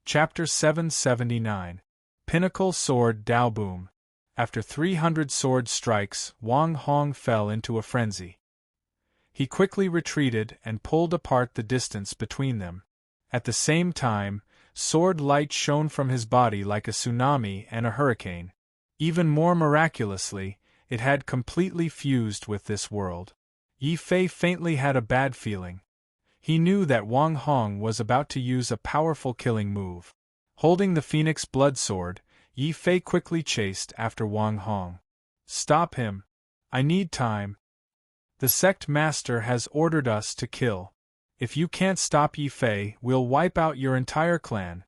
Chapter 779. Pinnacle Sword Dao Boom. After 300 sword strikes, Wang Hong fell into a frenzy. He quickly retreated and pulled apart the distance between them. At the same time, sword light shone from his body like a tsunami and a hurricane. Even more miraculously, it had completely fused with this world. Yi Fei faintly had a bad feeling. He knew that Wang Hong was about to use a powerful killing move. Holding the Phoenix Blood Sword, Yi Fei quickly chased after Wang Hong. "Stop him! I need time. The sect master has ordered us to kill. If you can't stop Yi Fei, we'll wipe out your entire clan."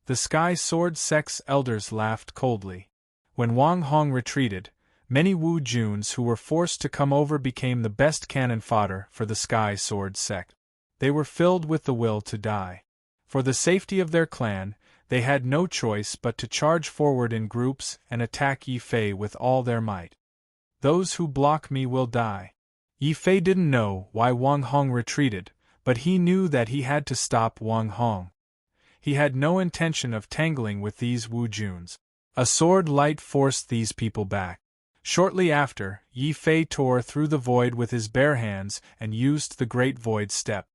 The Sky Sword sect's elders laughed coldly. When Wang Hong retreated, many Wu Juns who were forced to come over became the best cannon fodder for the Sky Sword sect. They were filled with the will to die. For the safety of their clan, they had no choice but to charge forward in groups and attack Yi Fei with all their might. "Those who block me will die." Yi Fei didn't know why Wang Hong retreated, but he knew that he had to stop Wang Hong. He had no intention of tangling with these Wu Juns. A sword light forced these people back. Shortly after, Yi Fei tore through the void with his bare hands and used the Great Void Step.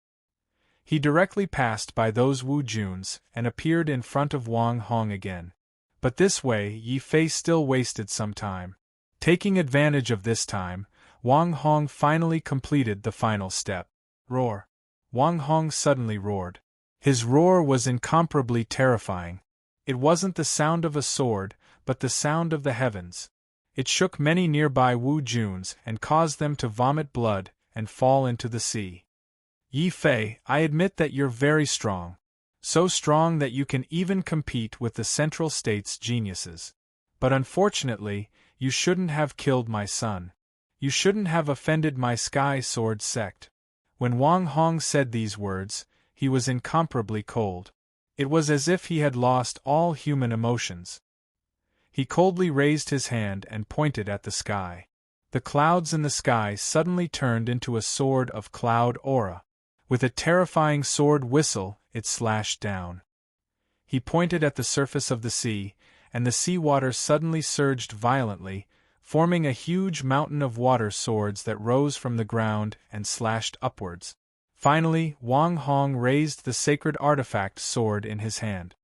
He directly passed by those Wu Juns and appeared in front of Wang Hong again. But this way Yi Fei still wasted some time. Taking advantage of this time, Wang Hong finally completed the final step. Roar! Wang Hong suddenly roared. His roar was incomparably terrifying. It wasn't the sound of a sword, but the sound of the heavens. It shook many nearby Wu Juns and caused them to vomit blood and fall into the sea. "Yi Fei, I admit that you're very strong. So strong that you can even compete with the Central State's geniuses. But unfortunately, you shouldn't have killed my son. You shouldn't have offended my Sky Sword sect." When Wang Hong said these words, he was incomparably cold. It was as if he had lost all human emotions. He coldly raised his hand and pointed at the sky. The clouds in the sky suddenly turned into a sword of cloud aura. With a terrifying sword whistle, it slashed down. He pointed at the surface of the sea, and the seawater suddenly surged violently, forming a huge mountain of water swords that rose from the ground and slashed upwards. Finally, Wang Hong raised the sacred artifact sword in his hand.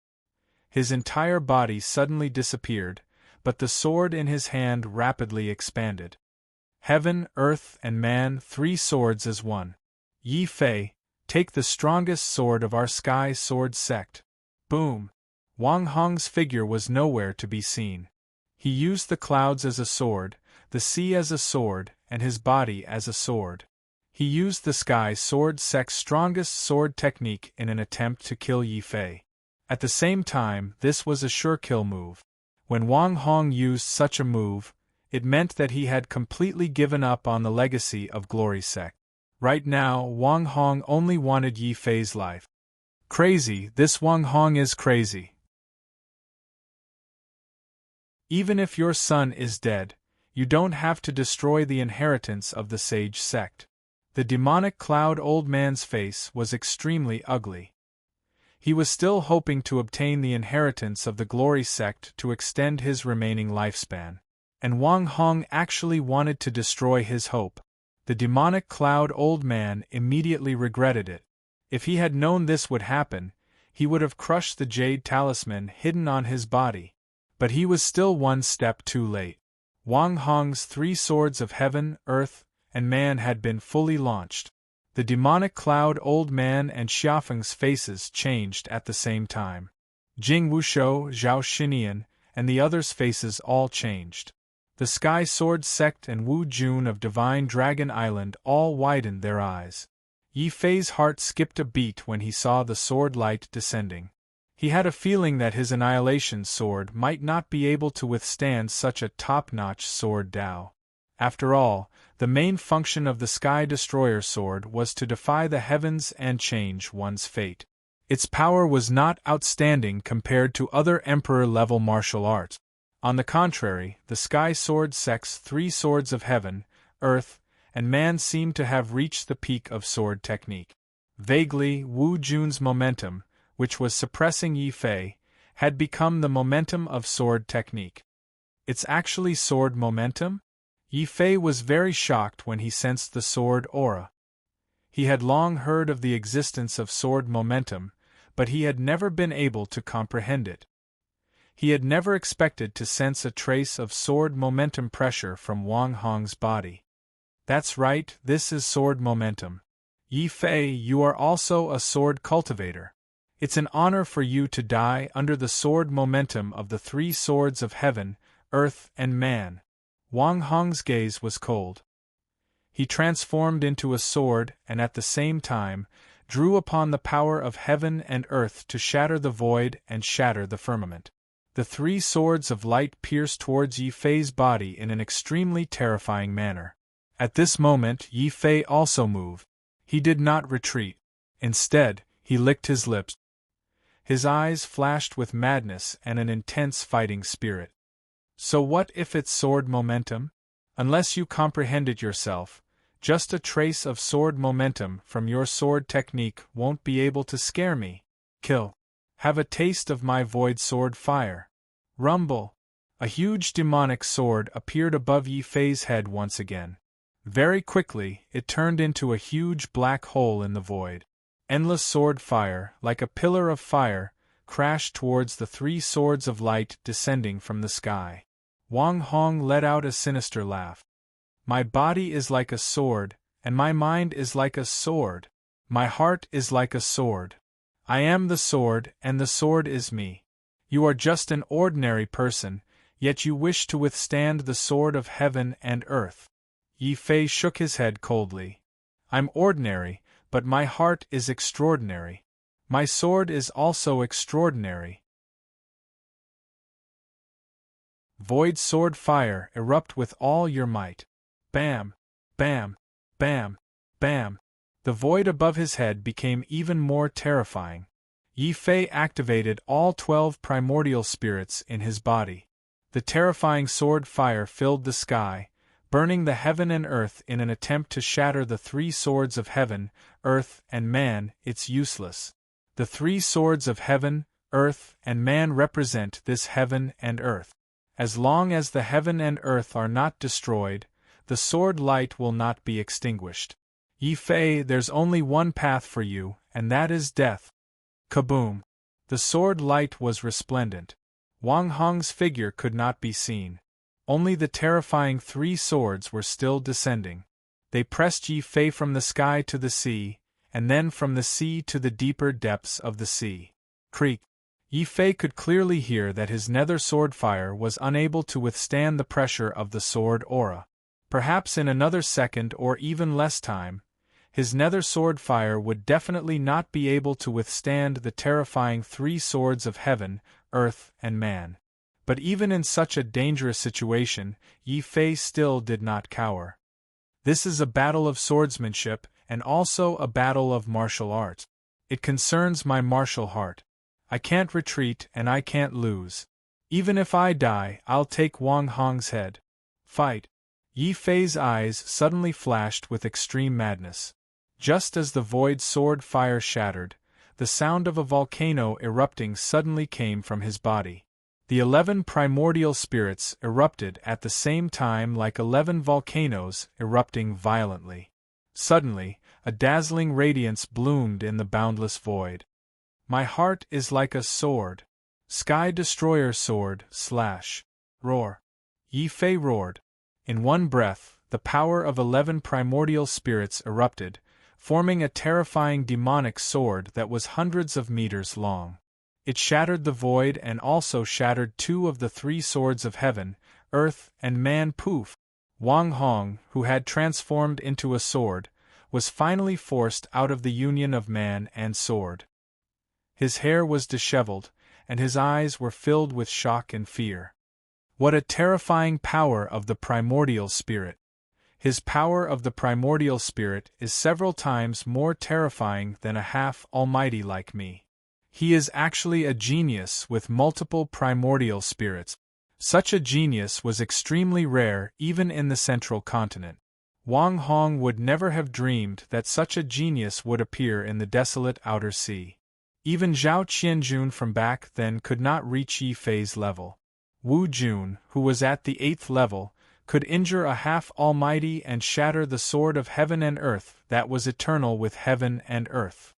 His entire body suddenly disappeared, but the sword in his hand rapidly expanded. Heaven, earth, and man, 3 swords as one. "Yi Fei, take the strongest sword of our Sky Sword sect." Boom! Wang Hong's figure was nowhere to be seen. He used the clouds as a sword, the sea as a sword, and his body as a sword. He used the Sky Sword sect's strongest sword technique in an attempt to kill Yi Fei. At the same time, this was a sure kill move. When Wang Hong used such a move, it meant that he had completely given up on the legacy of Glory Sect. Right now, Wang Hong only wanted Yi Fei's life. Crazy, this Wang Hong is crazy. Even if your son is dead, you don't have to destroy the inheritance of the Sage sect. The demonic cloud old man's face was extremely ugly. He was still hoping to obtain the inheritance of the Glory sect to extend his remaining lifespan. And Wang Hong actually wanted to destroy his hope. The demonic cloud old man immediately regretted it. If he had known this would happen, he would have crushed the jade talisman hidden on his body. But he was still one step too late. Wang Hong's 3 swords of heaven, earth, and man had been fully launched. The demonic cloud old man and Xiafeng's faces changed at the same time. Jing Wushou, Zhao Xinian, and the others' faces all changed. The Sky Sword sect and Wu Jun of Divine Dragon Island all widened their eyes. Yi Fei's heart skipped a beat when he saw the sword light descending. He had a feeling that his annihilation sword might not be able to withstand such a top-notch sword Dao. After all, the main function of the Sky Destroyer sword was to defy the heavens and change one's fate. Its power was not outstanding compared to other Emperor-level martial arts. On the contrary, the Sky Sword sect's 3 swords of heaven, earth, and man seemed to have reached the peak of sword technique. Vaguely, Wu Jun's momentum, which was suppressing Yi Fei, had become the momentum of sword technique. It's actually sword momentum? Yi Fei was very shocked when he sensed the sword aura. He had long heard of the existence of sword momentum, but he had never been able to comprehend it. He had never expected to sense a trace of sword momentum pressure from Wang Hong's body. That's right, this is sword momentum. Yi Fei, you are also a sword cultivator. It's an honor for you to die under the sword momentum of the three swords of heaven, earth, and man. Wang Hong's gaze was cold. He transformed into a sword and at the same time drew upon the power of heaven and earth to shatter the void and shatter the firmament. The three swords of light pierced towards Yi Fei's body in an extremely terrifying manner. At this moment Yi Fei also moved. He did not retreat. Instead, he licked his lips. His eyes flashed with madness and an intense fighting spirit. So what if it's sword momentum? Unless you comprehend it yourself, just a trace of sword momentum from your sword technique won't be able to scare me. Kill. Have a taste of my void sword fire. Rumble. A huge demonic sword appeared above Yi Fei's head once again. Very quickly, it turned into a huge black hole in the void. Endless sword fire, like a pillar of fire, crashed towards the three swords of light descending from the sky. Wang Hong let out a sinister laugh. My body is like a sword, and my mind is like a sword. My heart is like a sword. I am the sword, and the sword is me. You are just an ordinary person, yet you wish to withstand the sword of heaven and earth. Yi Fei shook his head coldly. I'm ordinary, but my heart is extraordinary. My sword is also extraordinary. Void sword fire, erupt with all your might. Bam! Bam! Bam! Bam! The void above his head became even more terrifying. Yi Fei activated all 12 primordial spirits in his body. The terrifying sword fire filled the sky, burning the heaven and earth in an attempt to shatter the three swords of heaven, earth, and man. It's useless. The three swords of heaven, earth, and man represent this heaven and earth. As long as the heaven and earth are not destroyed, the sword light will not be extinguished. Yi Fei, there's only one path for you, and that is death. Kaboom! The sword light was resplendent. Wang Hong's figure could not be seen. Only the terrifying three swords were still descending. They pressed Yi Fei from the sky to the sea, and then from the sea to the deeper depths of the sea. Creak! Yi Fei could clearly hear that his nether sword fire was unable to withstand the pressure of the sword aura. Perhaps in another second or even less time, his nether sword fire would definitely not be able to withstand the terrifying three swords of heaven, earth, and man. But even in such a dangerous situation, Yi Fei still did not cower. This is a battle of swordsmanship and also a battle of martial arts. It concerns my martial heart. I can't retreat and I can't lose. Even if I die, I'll take Wang Hong's head. Fight! Yi Fei's eyes suddenly flashed with extreme madness. Just as the void sword fire shattered, the sound of a volcano erupting suddenly came from his body. The 11 primordial spirits erupted at the same time like 11 volcanoes erupting violently. Suddenly, a dazzling radiance bloomed in the boundless void. My heart is like a sword. Sky Destroyer sword, slash. Roar. Yi Fei roared. In one breath, the power of 11 primordial spirits erupted, forming a terrifying demonic sword that was hundreds of meters long. It shattered the void and also shattered 2 of the 3 swords of heaven, earth, and man. Poof! Wang Hong, who had transformed into a sword, was finally forced out of the union of man and sword. His hair was disheveled, and his eyes were filled with shock and fear. What a terrifying power of the primordial spirit! His power of the primordial spirit is several times more terrifying than a half-almighty like me. He is actually a genius with multiple primordial spirits. Such a genius was extremely rare even in the central continent. Wang Hong would never have dreamed that such a genius would appear in the desolate outer sea. Even Zhao Qianjun from back then could not reach Yi Fei's level. Wu Jun, who was at the 8th level, could injure a half-almighty and shatter the sword of heaven and earth that was eternal with heaven and earth.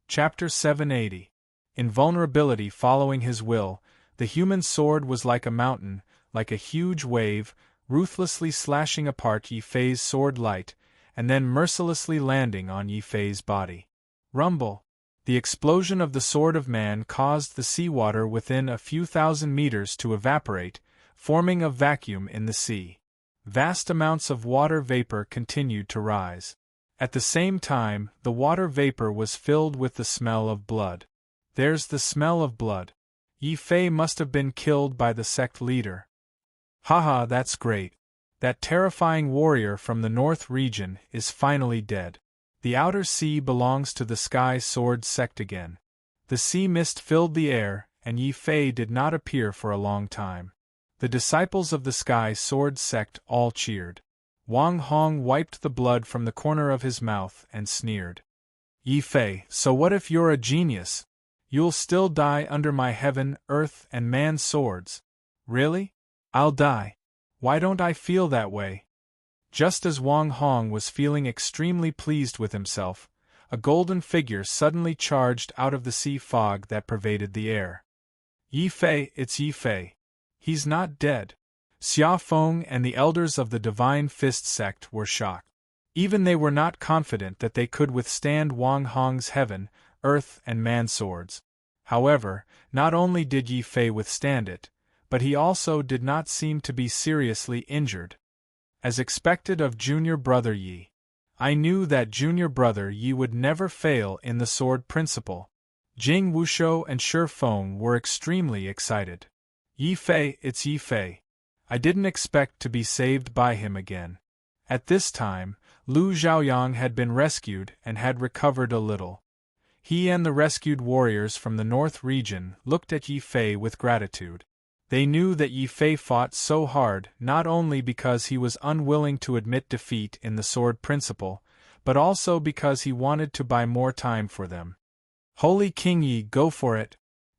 Chapter 780. Invulnerability following his will. The human sword was like a mountain, like a huge wave, ruthlessly slashing apart Yi Fei's sword light, and then mercilessly landing on Yi Fei's body. Rumble! The explosion of the sword of man caused the seawater within a few thousand meters to evaporate, forming a vacuum in the sea. Vast amounts of water vapor continued to rise. At the same time, the water vapor was filled with the smell of blood. There's the smell of blood. Yi Fei must have been killed by the sect leader. Haha, that's great. That terrifying warrior from the north region is finally dead. The outer sea belongs to the Sky Sword sect again. The sea mist filled the air, and Yi Fei did not appear for a long time. The disciples of the Sky Sword sect all cheered. Wang Hong wiped the blood from the corner of his mouth and sneered. Yi Fei, so what if you're a genius? You'll still die under my heaven, earth, and man swords. Really? I'll die. Why don't I feel that way? Just as Wang Hong was feeling extremely pleased with himself, a golden figure suddenly charged out of the sea fog that pervaded the air. Yi Fei, it's Yi Fei. He's not dead. Xia Feng and the elders of the Divine Fist sect were shocked. Even they were not confident that they could withstand Wang Hong's heaven, earth, and man swords. However, not only did Yi Fei withstand it, but he also did not seem to be seriously injured. As expected of junior brother Yi, I knew that junior brother Yi would never fail in the sword principle. Jing Wushou and Shi Feng were extremely excited. Yi Fei, it's Yi Fei. I didn't expect to be saved by him again. At this time, Lu Zhaoyang had been rescued and had recovered a little. He and the rescued warriors from the north region looked at Yi Fei with gratitude. They knew that Yi Fei fought so hard not only because he was unwilling to admit defeat in the sword principle, but also because he wanted to buy more time for them. Holy King Yi, go for it!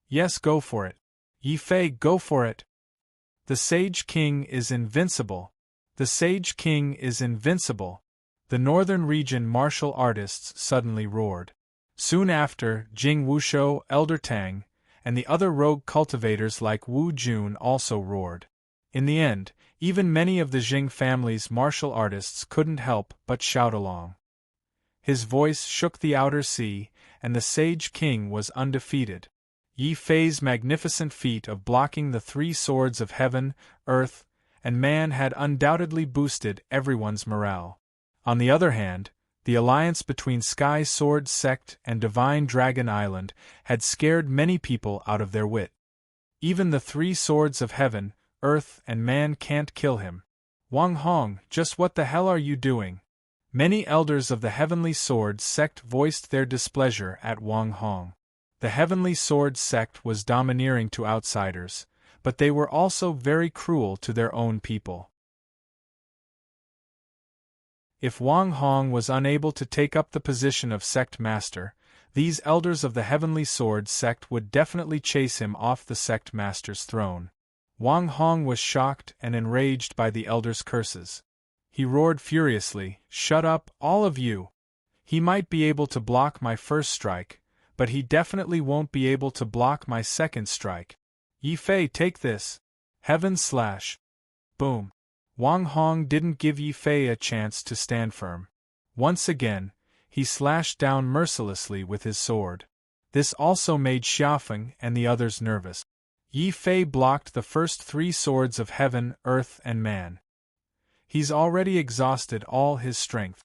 Yes, go for it! Yi Fei, go for it! The Sage King is invincible! The Sage King is invincible! The northern region martial artists suddenly roared. Soon after, Jing Wushou, Elder Tang, and the other rogue cultivators like Wu Jun also roared. In the end, even many of the Jing family's martial artists couldn't help but shout along. His voice shook the outer sea, and the Sage King was undefeated. Yi Fei's magnificent feat of blocking the three swords of heaven, earth, and man had undoubtedly boosted everyone's morale. On the other hand, the alliance between Sky Sword Sect and Divine Dragon Island had scared many people out of their wit. Even the three swords of heaven, earth, and man can't kill him. Wang Hong, just what the hell are you doing? Many elders of the Heavenly Sword Sect voiced their displeasure at Wang Hong. The Heavenly Sword Sect was domineering to outsiders, but they were also very cruel to their own people. If Wang Hong was unable to take up the position of sect master, these elders of the Heavenly Sword Sect would definitely chase him off the sect master's throne. Wang Hong was shocked and enraged by the elders' curses. He roared furiously, "Shut up, all of you! He might be able to block my first strike, but he definitely won't be able to block my second strike. Yi Fei, take this! Heaven slash!" Boom! Wang Hong didn't give Yi Fei a chance to stand firm. Once again, he slashed down mercilessly with his sword. This also made Xiafeng and the others nervous. Yi Fei blocked the first three swords of heaven, earth, and man. He's already exhausted all his strength.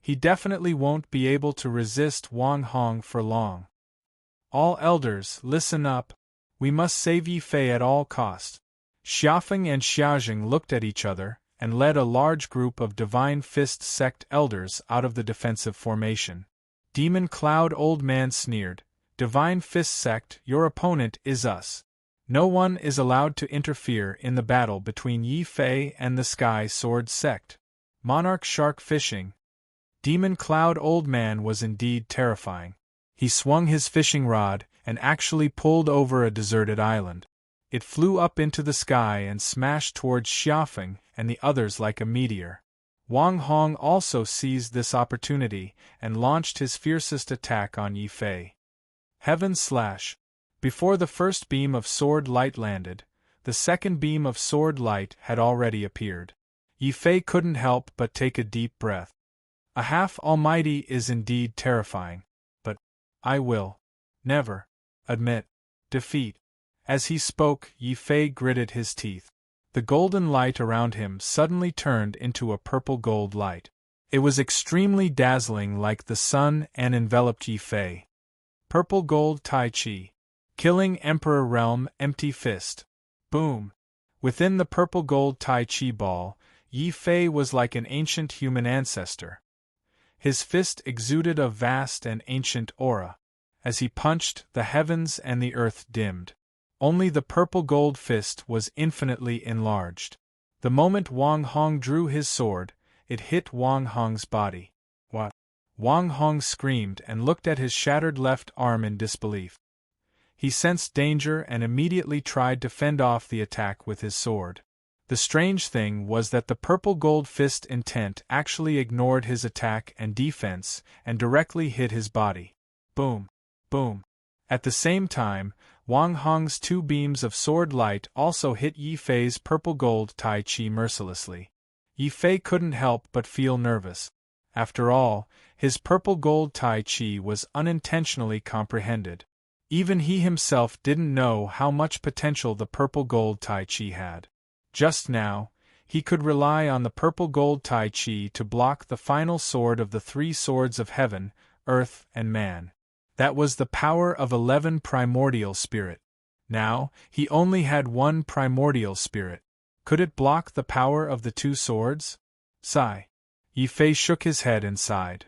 He definitely won't be able to resist Wang Hong for long. All elders, listen up. We must save Yi Fei at all costs. Xiafeng and Xiaojing looked at each other, and led a large group of Divine Fist sect elders out of the defensive formation. Demon Cloud Old Man sneered, "Divine Fist sect, your opponent is us. No one is allowed to interfere in the battle between Yi Fei and the Sky Sword sect." Monarch Shark Fishing, Demon Cloud Old Man was indeed terrifying. He swung his fishing rod and actually pulled over a deserted island. It flew up into the sky and smashed towards Xiaofeng and the others like a meteor. Wang Hong also seized this opportunity and launched his fiercest attack on Yi Fei. Heaven Slash! Before the first beam of sword light landed, the second beam of sword light had already appeared. Yi Fei couldn't help but take a deep breath. A half-almighty is indeed terrifying, but I will never admit defeat. As he spoke, Yi Fei gritted his teeth. The golden light around him suddenly turned into a purple-gold light. It was extremely dazzling like the sun and enveloped Yi Fei. Purple-gold Tai Chi. Killing Emperor Realm Empty Fist. Boom! Within the purple-gold Tai Chi ball, Yi Fei was like an ancient human ancestor. His fist exuded a vast and ancient aura. As he punched, the heavens and the earth dimmed. Only the purple-gold fist was infinitely enlarged. The moment Wang Hong drew his sword, it hit Wang Hong's body. What? Wang Hong screamed and looked at his shattered left arm in disbelief. He sensed danger and immediately tried to fend off the attack with his sword. The strange thing was that the purple-gold fist intent actually ignored his attack and defense and directly hit his body. Boom! Boom! At the same time, Wang Hong's two beams of sword light also hit Yi Fei's purple-gold Tai Chi mercilessly. Yi Fei couldn't help but feel nervous. After all, his purple-gold Tai Chi was unintentionally comprehended. Even he himself didn't know how much potential the purple-gold Tai Chi had. Just now, he could rely on the purple-gold Tai Chi to block the final sword of the three swords of heaven, earth, and man. That was the power of 11 primordial spirit. Now, he only had one primordial spirit. Could it block the power of the two swords? Sigh. Yi Fei shook his head and sighed.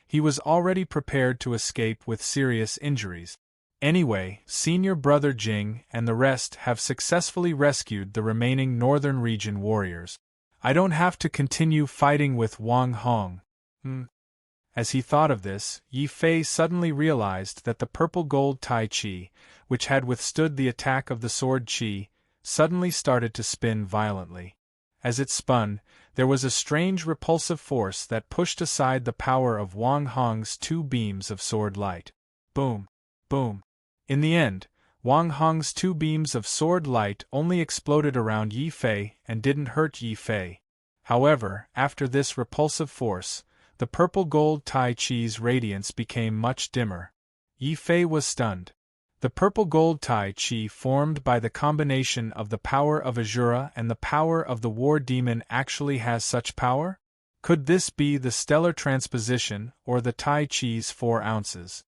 He was already prepared to escape with serious injuries. Anyway, Senior Brother Jing and the rest have successfully rescued the remaining northern region warriors. I don't have to continue fighting with Wang Hong. As he thought of this, Yi Fei suddenly realized that the purple-gold Tai Chi, which had withstood the attack of the sword Chi, suddenly started to spin violently. As it spun, there was a strange repulsive force that pushed aside the power of Wang Hong's two beams of sword light. Boom! Boom! In the end, Wang Hong's two beams of sword light only exploded around Yi Fei and didn't hurt Yi Fei. However, after this repulsive force, the purple-gold Tai Chi's radiance became much dimmer. Yi Fei was stunned. The purple-gold Tai Chi formed by the combination of the power of Azura and the power of the war demon actually has such power? Could this be the stellar transposition or the Tai Chi's 4 ounces?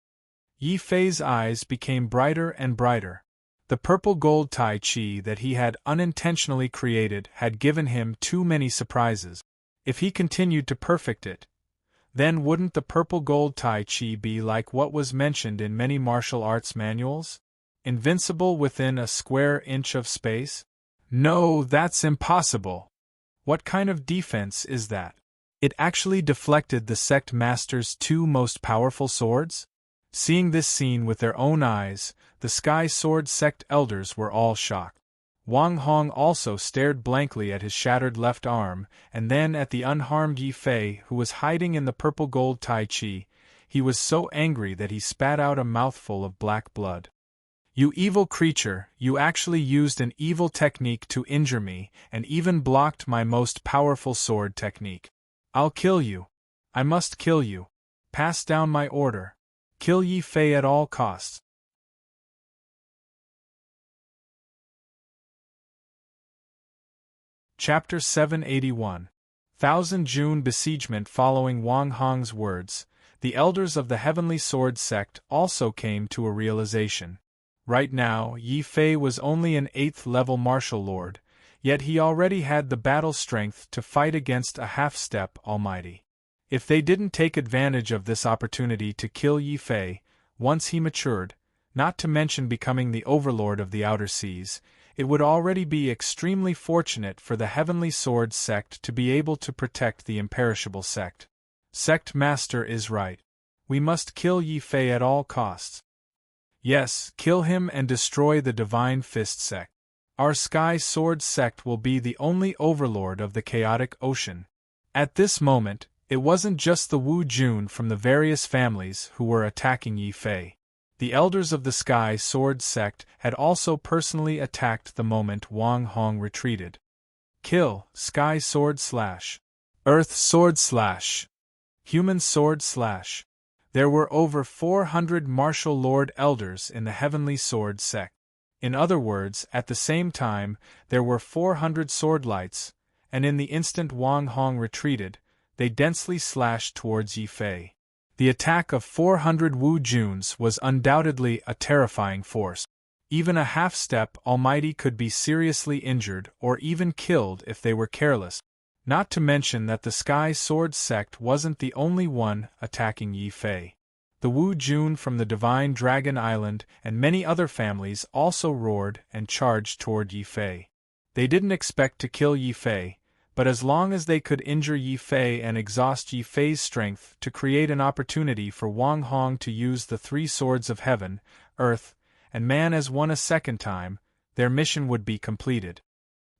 Yi Fei's eyes became brighter and brighter. The purple-gold Tai Chi that he had unintentionally created had given him too many surprises. If he continued to perfect it, then wouldn't the purple-gold Tai Chi be like what was mentioned in many martial arts manuals? Invincible within a square inch of space? No, that's impossible. What kind of defense is that? It actually deflected the sect master's 2 most powerful swords? Seeing this scene with their own eyes, the Sky Sword sect elders were all shocked. Wang Hong also stared blankly at his shattered left arm, and then at the unharmed Yi Fei who was hiding in the purple-gold Tai Chi. He was so angry that he spat out a mouthful of black blood. You evil creature, you actually used an evil technique to injure me, and even blocked my most powerful sword technique. I'll kill you. I must kill you. Pass down my order. Kill Yi Fei at all costs. Chapter 781. Thousand June Besiegement. Following Wang Hong's words, the elders of the Heavenly Sword sect also came to a realization. Right now, Yi Fei was only an 8th-level martial lord, yet he already had the battle strength to fight against a half-step almighty. If they didn't take advantage of this opportunity to kill Yi Fei, once he matured, not to mention becoming the overlord of the outer seas, It would already be extremely fortunate for the Heavenly Sword sect to be able to protect the imperishable sect. Sect Master is right. We must kill Yi Fei at all costs. Yes, kill him and destroy the Divine Fist sect. Our Sky Sword sect will be the only overlord of the chaotic ocean. At this moment, it wasn't just the Wu Jun from the various families who were attacking Yi Fei. The elders of the Sky Sword sect had also personally attacked the moment Wang Hong retreated. Kill, Sky Sword / Earth Sword / Human Sword / There were over 400 martial lord elders in the Heavenly Sword sect. In other words, at the same time, there were 400 sword lights, and in the instant Wang Hong retreated, they densely slashed towards Yi Fei. The attack of 400 Wu Juns was undoubtedly a terrifying force. Even a half-step Almighty could be seriously injured or even killed if they were careless. Not to mention that the Sky Sword sect wasn't the only one attacking Yi Fei. The Wu Jun from the Divine Dragon Island and many other families also roared and charged toward Yi Fei. They didn't expect to kill Yi Fei, but as long as they could injure Yi Fei and exhaust Yi Fei's strength to create an opportunity for Wang Hong to use the three swords of heaven, earth, and man as one a second time, their mission would be completed.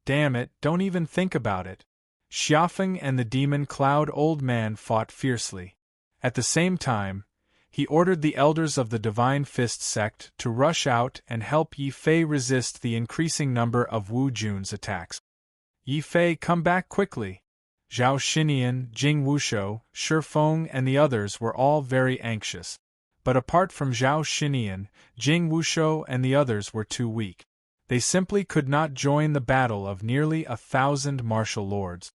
Damn it, don't even think about it. Xiafeng and the demon Cloud Old Man fought fiercely. At the same time, he ordered the elders of the Divine Fist sect to rush out and help Yi Fei resist the increasing number of Wu Jun's attacks. Yi Fei, come back quickly! Zhao Xinian, Jing Wushou, Shi Feng and the others were all very anxious. But apart from Zhao Xinian, Jing Wushou and the others were too weak. They simply could not join the battle of nearly 1,000 martial lords.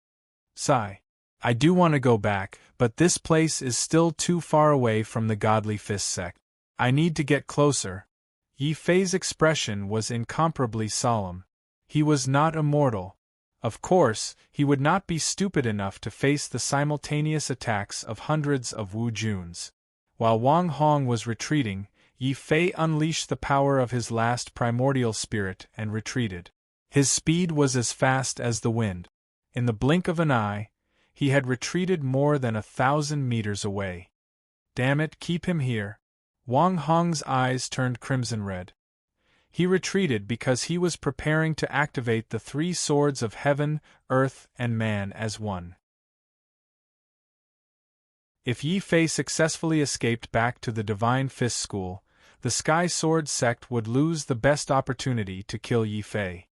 Sigh. I do want to go back, but this place is still too far away from the Godly Fist sect. I need to get closer. Yi Fei's expression was incomparably solemn. He was not immortal. Of course, he would not be stupid enough to face the simultaneous attacks of hundreds of Wu Juns. While Wang Hong was retreating, Yi Fei unleashed the power of his last primordial spirit and retreated. His speed was as fast as the wind. In the blink of an eye, he had retreated more than 1,000 meters away. Damn it, keep him here. Wang Hong's eyes turned crimson red. He retreated because he was preparing to activate the three swords of heaven, earth, and man as one. If Yi Fei successfully escaped back to the Divine Fist School, the Sky Sword sect would lose the best opportunity to kill Yi Fei.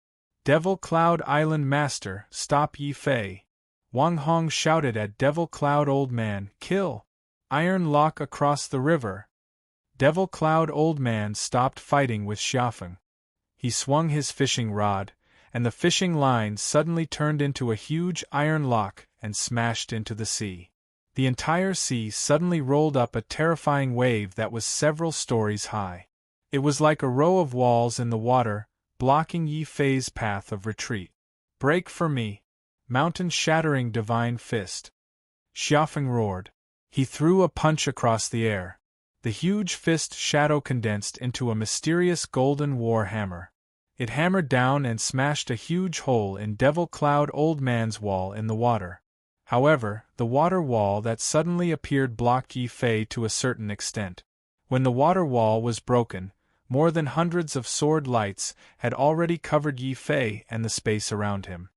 Devil Cloud Island Master, stop Yi Fei! Wang Hong shouted at Devil Cloud Old Man, kill! Iron Lock across the river! Devil Cloud Old Man stopped fighting with Xiafeng. He swung his fishing rod, and the fishing line suddenly turned into a huge iron lock and smashed into the sea. The entire sea suddenly rolled up a terrifying wave that was several stories high. It was like a row of walls in the water, blocking Yi Fei's path of retreat. Break for me! Mountain-shattering Divine Fist! Xiafeng roared. He threw a punch across the air. The huge fist shadow condensed into a mysterious golden war hammer. It hammered down and smashed a huge hole in Devil Cloud Old Man's wall in the water. However, the water wall that suddenly appeared blocked Yi Fei to a certain extent. When the water wall was broken, more than hundreds of sword lights had already covered Yi Fei and the space around him.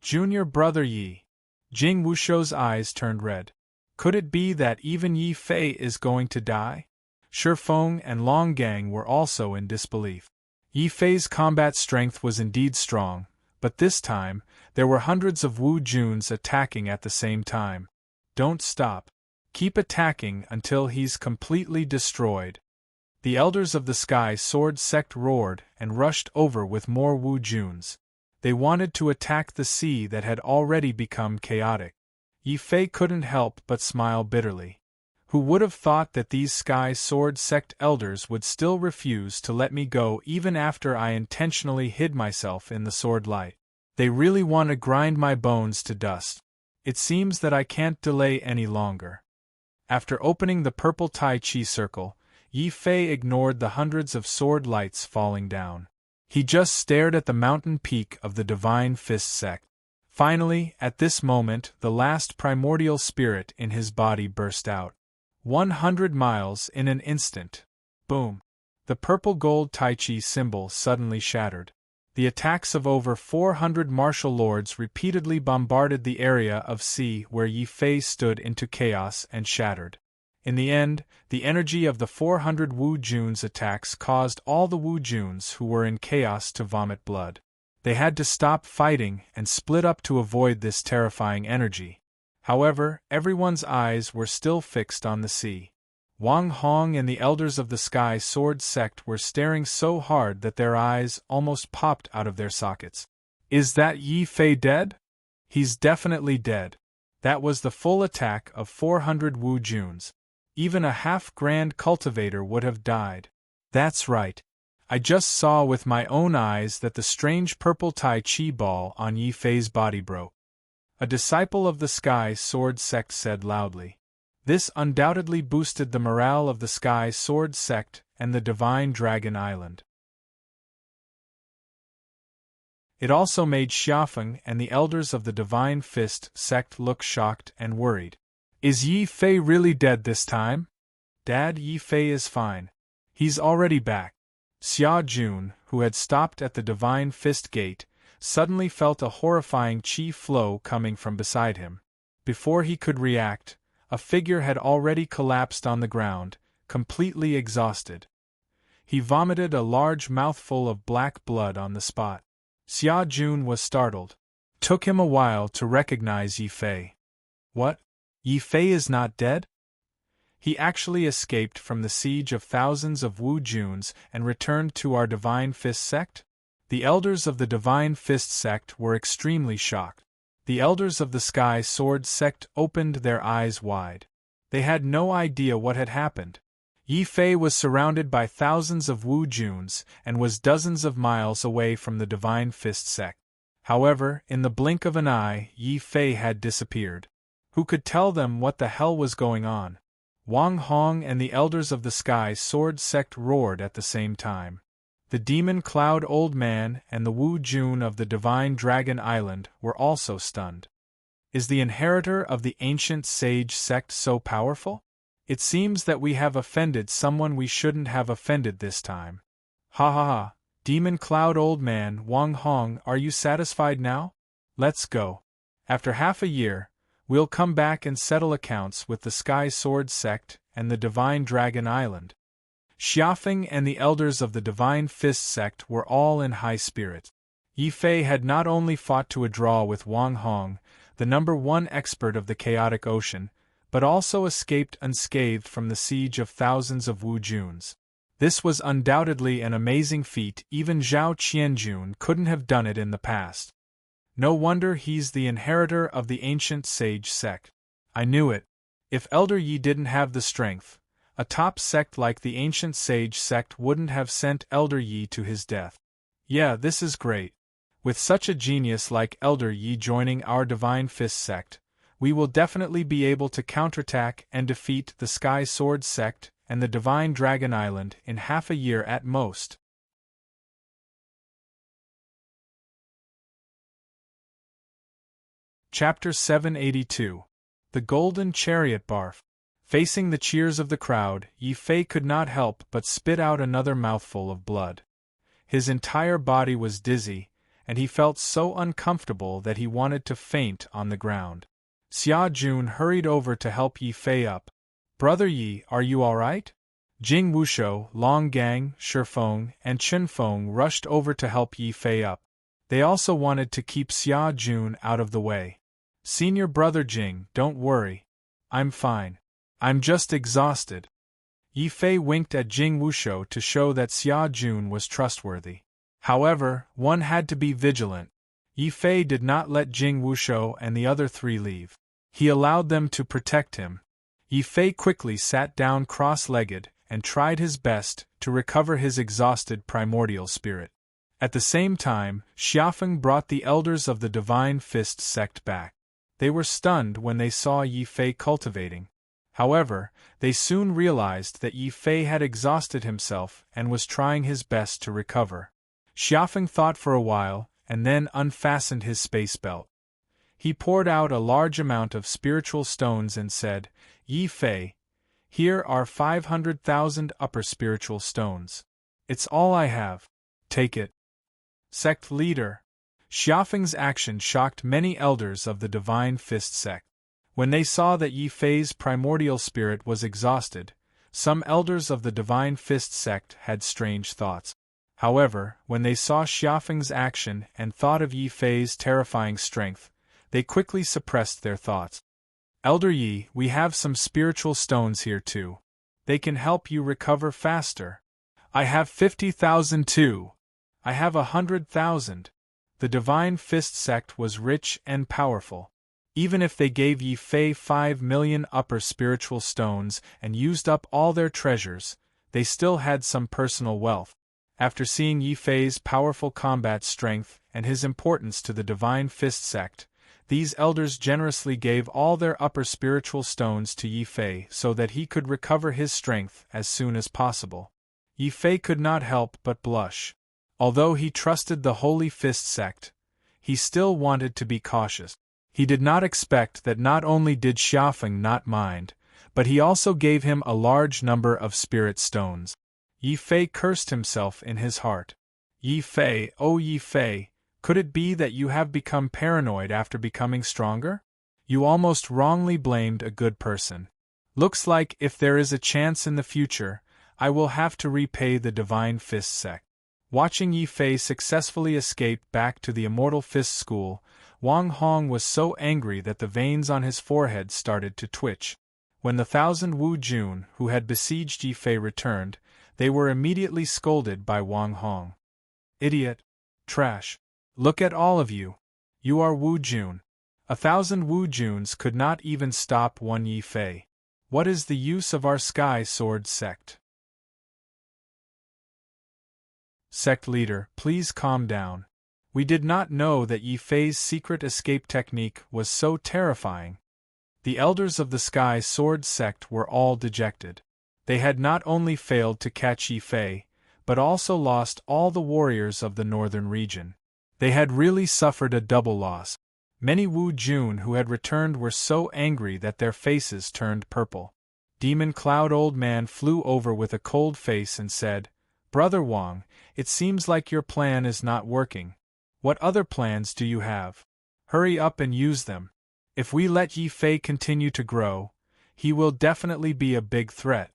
Junior brother Yi. Jing Wushou's eyes turned red. Could it be that even Yi Fei is going to die? Shi Feng and Long Gang were also in disbelief. Yi Fei's combat strength was indeed strong, but this time, there were hundreds of Wu Juns attacking at the same time. Don't stop. Keep attacking until he's completely destroyed. The elders of the Sky Sword sect roared and rushed over with more Wu Juns. They wanted to attack the sea that had already become chaotic. Yi Fei couldn't help but smile bitterly. Who would have thought that these Sky Sword sect elders would still refuse to let me go even after I intentionally hid myself in the sword light? They really want to grind my bones to dust. It seems that I can't delay any longer. After opening the purple Tai Chi circle, Yi Fei ignored the hundreds of sword lights falling down. He just stared at the mountain peak of the Divine Fist sect. Finally, at this moment, the last primordial spirit in his body burst out. 100 miles in an instant. Boom. The purple gold Tai Chi symbol suddenly shattered. The attacks of over 400 martial lords repeatedly bombarded the area of sea where Yi Fei stood into chaos and shattered. In the end, the energy of the 400 Wu Jun's attacks caused all the Wu Juns who were in chaos to vomit blood. They had to stop fighting and split up to avoid this terrifying energy. However, everyone's eyes were still fixed on the sea. Wang Hong and the elders of the Sky Sword sect were staring so hard that their eyes almost popped out of their sockets. Is that Yi Fei dead? He's definitely dead. That was the full attack of 400 Wu Juns. Even a half-grand cultivator would have died. That's right. I just saw with my own eyes that the strange purple Tai Chi ball on Yi Fei's body broke. A disciple of the Sky Sword sect said loudly. This undoubtedly boosted the morale of the Sky Sword sect and the Divine Dragon Island. It also made Xiafeng and the elders of the Divine Fist sect look shocked and worried. Is Yi Fei really dead this time? Dad, Yi Fei is fine. He's already back. Xia Jun, who had stopped at the Divine Fist gate, suddenly felt a horrifying qi flow coming from beside him. Before he could react, a figure had already collapsed on the ground, completely exhausted. He vomited a large mouthful of black blood on the spot. Xia Jun was startled. Took him a while to recognize Yi Fei. What? Yi Fei is not dead? He actually escaped from the siege of thousands of Wu Juns and returned to our Divine Fist sect? The elders of the Divine Fist sect were extremely shocked. The elders of the Sky Sword sect opened their eyes wide. They had no idea what had happened. Yi Fei was surrounded by thousands of Wu Juns and was dozens of miles away from the Divine Fist sect. However, in the blink of an eye, Yi Fei had disappeared. Who could tell them what the hell was going on? Wang Hong and the elders of the Sky Sword sect roared at the same time. The Demon Cloud Old Man and the Wu Jun of the Divine Dragon Island were also stunned. Is the inheritor of the ancient sage sect so powerful? It seems that we have offended someone we shouldn't have offended this time. Ha ha ha, Demon Cloud Old Man, Wang Hong, are you satisfied now? Let's go. After half a year, we'll come back and settle accounts with the Sky Sword sect and the Divine Dragon Island. Xiafeng and the elders of the Divine Fist sect were all in high spirits. Yi Fei had not only fought to a draw with Wang Hong, the #1 expert of the Chaotic Ocean, but also escaped unscathed from the siege of thousands of Wu Juns. This was undoubtedly an amazing feat. Even Zhao Qianjun couldn't have done it in the past. No wonder he's the inheritor of the ancient sage sect. I knew it. If Elder Yi didn't have the strength, a top sect like the ancient sage sect wouldn't have sent Elder Yi to his death. Yeah, this is great. With such a genius like Elder Yi joining our Divine Fist sect, we will definitely be able to counterattack and defeat the Sky Sword sect and the Divine Dragon Island in half a year at most. Chapter 782. The Golden Chariot Barf. Facing the cheers of the crowd, Yi Fei could not help but spit out another mouthful of blood. His entire body was dizzy, and he felt so uncomfortable that he wanted to faint on the ground. Xia Jun hurried over to help Yi Fei up. Brother Yi, are you all right? Jing Wushou, Long Gang, Shifeng, and Qinfeng rushed over to help Yi Fei up. They also wanted to keep Xia Jun out of the way. Senior Brother Jing, don't worry. I'm fine. I'm just exhausted. Yi Fei winked at Jing Wushou to show that Xia Jun was trustworthy. However, one had to be vigilant. Yi Fei did not let Jing Wushou and the other three leave. He allowed them to protect him. Yi Fei quickly sat down cross-legged and tried his best to recover his exhausted primordial spirit. At the same time, Xiafeng brought the elders of the Divine Fist sect back. They were stunned when they saw Yi Fei cultivating. However, they soon realized that Yi Fei had exhausted himself and was trying his best to recover. Xiafeng thought for a while, and then unfastened his space belt. He poured out a large amount of spiritual stones and said, "Yi Fei, here are 500,000 upper spiritual stones. It's all I have. Take it." Sect leader. Xiafeng's action shocked many elders of the Divine Fist sect. When they saw that Yi Fei's primordial spirit was exhausted, some elders of the Divine Fist sect had strange thoughts. However, when they saw Xiafeng's action and thought of Yi Fei's terrifying strength, they quickly suppressed their thoughts. "Elder Yi, we have some spiritual stones here too. They can help you recover faster." "I have 50,000 too. I have 100,000. The Divine Fist sect was rich and powerful. Even if they gave Yi Fei 5 million upper spiritual stones and used up all their treasures, they still had some personal wealth. After seeing Yi Fei's powerful combat strength and his importance to the Divine Fist sect, these elders generously gave all their upper spiritual stones to Yi Fei so that he could recover his strength as soon as possible. Yi Fei could not help but blush. Although he trusted the Holy Fist sect, he still wanted to be cautious. He did not expect that not only did Xiafeng not mind, but he also gave him a large number of spirit stones. Yi Fei cursed himself in his heart. "Yi Fei, oh Yi Fei, could it be that you have become paranoid after becoming stronger? You almost wrongly blamed a good person. Looks like if there is a chance in the future, I will have to repay the Divine Fist sect." Watching Yi Fei successfully escape back to the Immortal Fist School, Wang Hong was so angry that the veins on his forehead started to twitch. When the 1,000 Wu Jun who had besieged Yi Fei returned, they were immediately scolded by Wang Hong. "Idiot! Trash! Look at all of you! You are Wu Jun. 1,000 Wu Juns could not even stop one Yi Fei. What is the use of our Sky Sword sect?" Sect leader, please calm down. We did not know that Yi Fei's secret escape technique was so terrifying. The elders of the Sky Sword sect were all dejected. They had not only failed to catch Yi Fei, but also lost all the warriors of the northern region. They had really suffered a double loss. Many Wu Jun who had returned were so angry that their faces turned purple. Demon Cloud Old Man flew over with a cold face and said, "Brother Wang, it seems like your plan is not working. What other plans do you have? Hurry up and use them. If we let Yi Fei continue to grow, he will definitely be a big threat."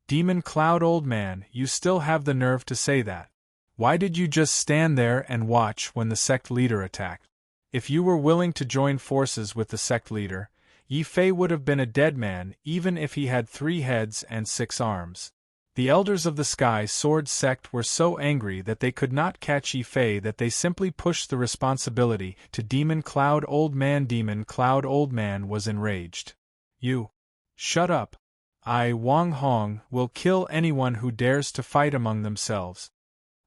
"Demon Cloud Old Man, you still have the nerve to say that. Why did you just stand there and watch when the sect leader attacked? If you were willing to join forces with the sect leader, Yi Fei would have been a dead man even if he had 3 heads and 6 arms." The elders of the Sky Sword sect were so angry that they could not catch Yi Fei that they simply pushed the responsibility to Demon Cloud Old Man. Demon Cloud Old Man was enraged. "You! Shut up! I, Wang Hong, will kill anyone who dares to fight among themselves."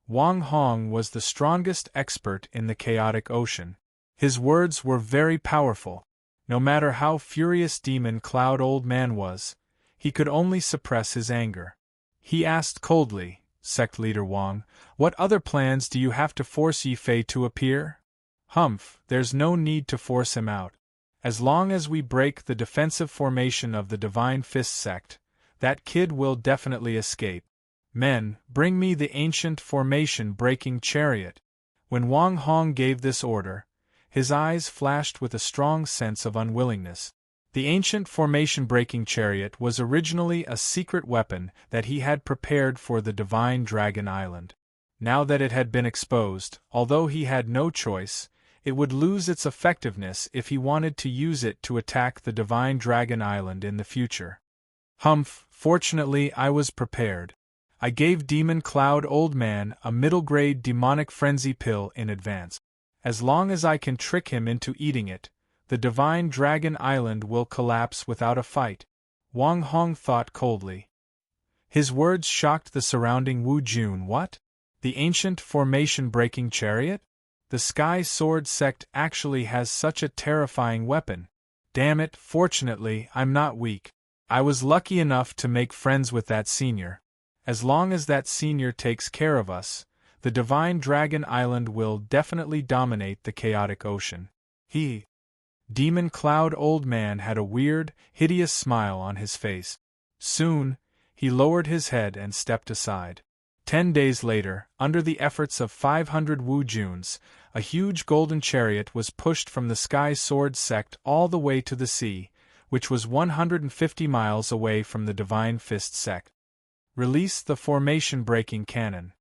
Wang Hong was the strongest expert in the chaotic ocean. His words were very powerful. No matter how furious Demon Cloud Old Man was, he could only suppress his anger. He asked coldly, "Sect leader Wang, what other plans do you have to force Yi Fei to appear?" "Humph, there's no need to force him out. As long as we break the defensive formation of the Divine Fist sect, that kid will definitely escape. Men, bring me the ancient formation-breaking chariot." When Wang Hong gave this order, his eyes flashed with a strong sense of unwillingness. The ancient formation-breaking chariot was originally a secret weapon that he had prepared for the Divine Dragon Island. Now that it had been exposed, although he had no choice, it would lose its effectiveness if he wanted to use it to attack the Divine Dragon Island in the future. "Humph, fortunately I was prepared. I gave Demon Cloud Old Man a middle-grade demonic frenzy pill in advance. As long as I can trick him into eating it, the Divine Dragon Island will collapse without a fight," Wang Hong thought coldly. His words shocked the surrounding Wu Jun. What? The ancient formation-breaking chariot? The Sky Sword sect actually has such a terrifying weapon. Damn it, fortunately I'm not weak. I was lucky enough to make friends with that senior. As long as that senior takes care of us, the Divine Dragon Island will definitely dominate the chaotic ocean. Demon Cloud Old Man had a weird, hideous smile on his face. Soon, he lowered his head and stepped aside. 10 days later, under the efforts of 500 Wu Juns, a huge golden chariot was pushed from the Sky Sword sect all the way to the sea, which was 150 miles away from the Divine Fist sect. Release the formation-breaking cannon.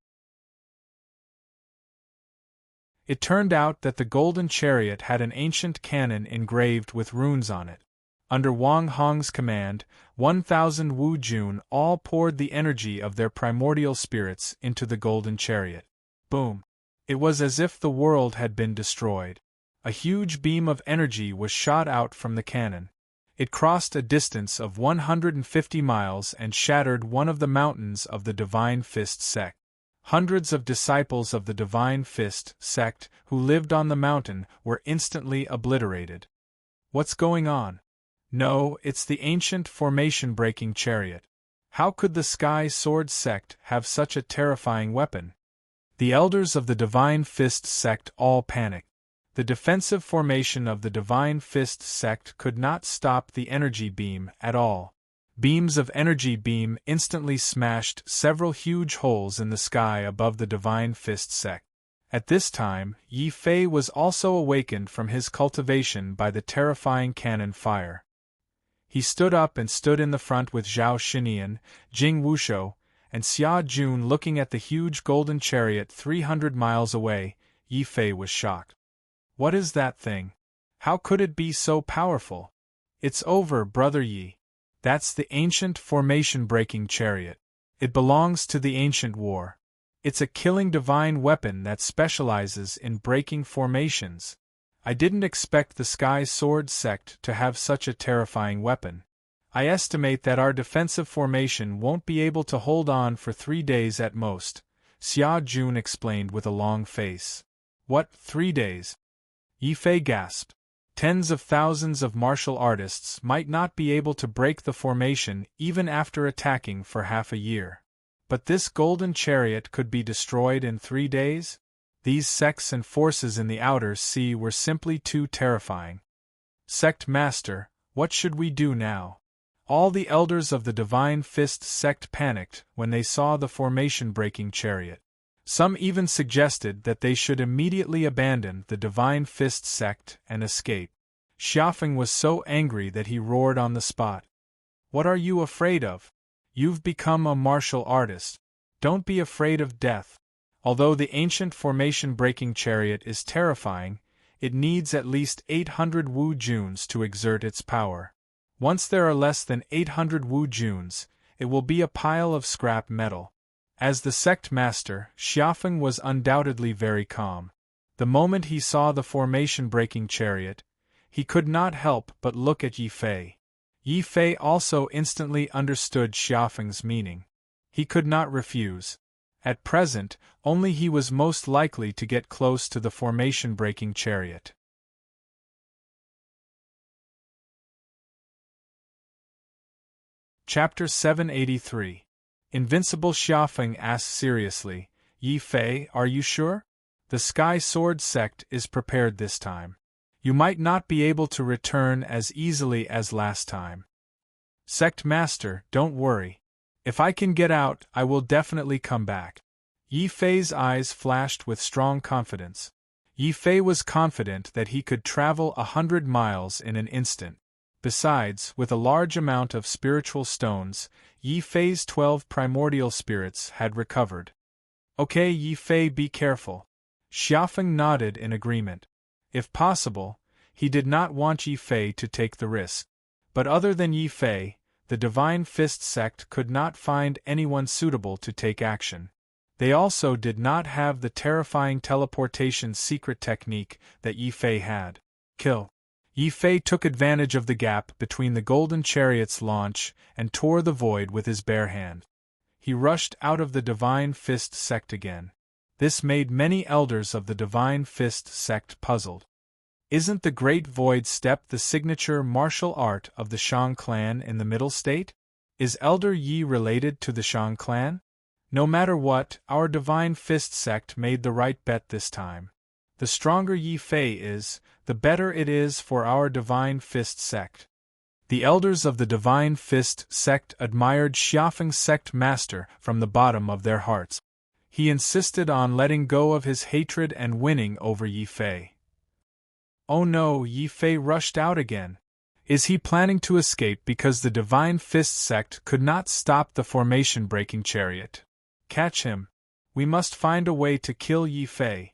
It turned out that the golden chariot had an ancient cannon engraved with runes on it. Under Wang Hong's command, 1,000 Wu Jun all poured the energy of their primordial spirits into the golden chariot. Boom! It was as if the world had been destroyed. A huge beam of energy was shot out from the cannon. It crossed a distance of 150 miles and shattered one of the mountains of the Divine Fist sect. Hundreds of disciples of the Divine Fist sect who lived on the mountain were instantly obliterated. What's going on? No, it's the ancient formation-breaking chariot. How could the Sky Sword sect have such a terrifying weapon? The elders of the Divine Fist sect all panicked. The defensive formation of the Divine Fist sect could not stop the energy beam at all. Beams of energy beam instantly smashed several huge holes in the sky above the Divine Fist sect. At this time, Yi Fei was also awakened from his cultivation by the terrifying cannon fire. He stood up and stood in the front with Zhao Xinian, Jing Wushou, and Xia Jun looking at the huge golden chariot 300 miles away. Yi Fei was shocked. What is that thing? How could it be so powerful? It's over, Brother Yi. That's the ancient formation-breaking chariot. It belongs to the ancient war. It's a killing divine weapon that specializes in breaking formations. I didn't expect the Sky Sword sect to have such a terrifying weapon. I estimate that our defensive formation won't be able to hold on for 3 days at most, Xia Jun explained with a long face. What, 3 days? Yi Fei gasped. Tens of thousands of martial artists might not be able to break the formation even after attacking for half a year. But this golden chariot could be destroyed in 3 days? These sects and forces in the outer sea were simply too terrifying. Sect Master, what should we do now? All the elders of the Divine Fist sect panicked when they saw the formation-breaking chariot. Some even suggested that they should immediately abandon the Divine Fist sect and escape. Xiafeng was so angry that he roared on the spot. What are you afraid of? You've become a martial artist. Don't be afraid of death. Although the ancient formation-breaking chariot is terrifying, it needs at least 800 Wu Juns to exert its power. Once there are less than 800 Wu Juns, it will be a pile of scrap metal. As the sect master, Xiafeng was undoubtedly very calm. The moment he saw the formation-breaking chariot, he could not help but look at Yi Fei. Yi Fei also instantly understood Xiafeng's meaning. He could not refuse. At present, only he was most likely to get close to the formation-breaking chariot. Chapter 783. Invincible. Xiafeng asked seriously, Yi Fei, are you sure? The Sky Sword sect is prepared this time. You might not be able to return as easily as last time. Sect Master, don't worry. If I can get out, I will definitely come back. Yi Fei's eyes flashed with strong confidence. Yi Fei was confident that he could travel 100 miles in an instant. Besides, with a large amount of spiritual stones, Yi Fei's 12 primordial spirits had recovered. Okay, Yi Fei, be careful. Xiafeng nodded in agreement. If possible, he did not want Yi Fei to take the risk. But other than Yi Fei, the Divine Fist sect could not find anyone suitable to take action. They also did not have the terrifying teleportation secret technique that Yi Fei had. Kill. Yi Fei took advantage of the gap between the golden chariot's launch and tore the void with his bare hand. He rushed out of the Divine Fist sect again. This made many elders of the Divine Fist sect puzzled. Isn't the Great Void Step the signature martial art of the Shang clan in the Middle State? Is Elder Yi related to the Shang clan? No matter what, our Divine Fist sect made the right bet this time. The stronger Yi Fei is, the better it is for our Divine Fist sect. The elders of the Divine Fist sect admired Xiafeng's sect master from the bottom of their hearts. He insisted on letting go of his hatred and winning over Yi Fei. Oh no, Yi Fei rushed out again. Is he planning to escape because the Divine Fist sect could not stop the formation-breaking chariot? Catch him. We must find a way to kill Yi Fei.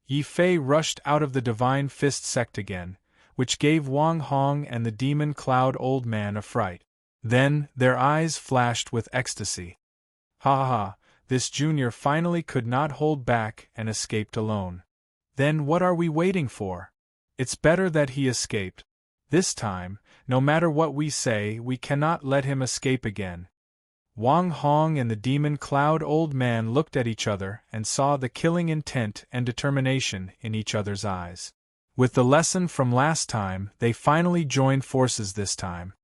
Yi Fei rushed out of the Divine Fist sect again, which gave Wang Hong and the Demon Cloud Old Man a fright. Then, their eyes flashed with ecstasy. Ha ha ha, this junior finally could not hold back and escaped alone. Then what are we waiting for? It's better that he escaped. This time, no matter what we say, we cannot let him escape again. Wang Hong and the Demon Cloud Old Man looked at each other and saw the killing intent and determination in each other's eyes. With the lesson from last time, they finally joined forces this time.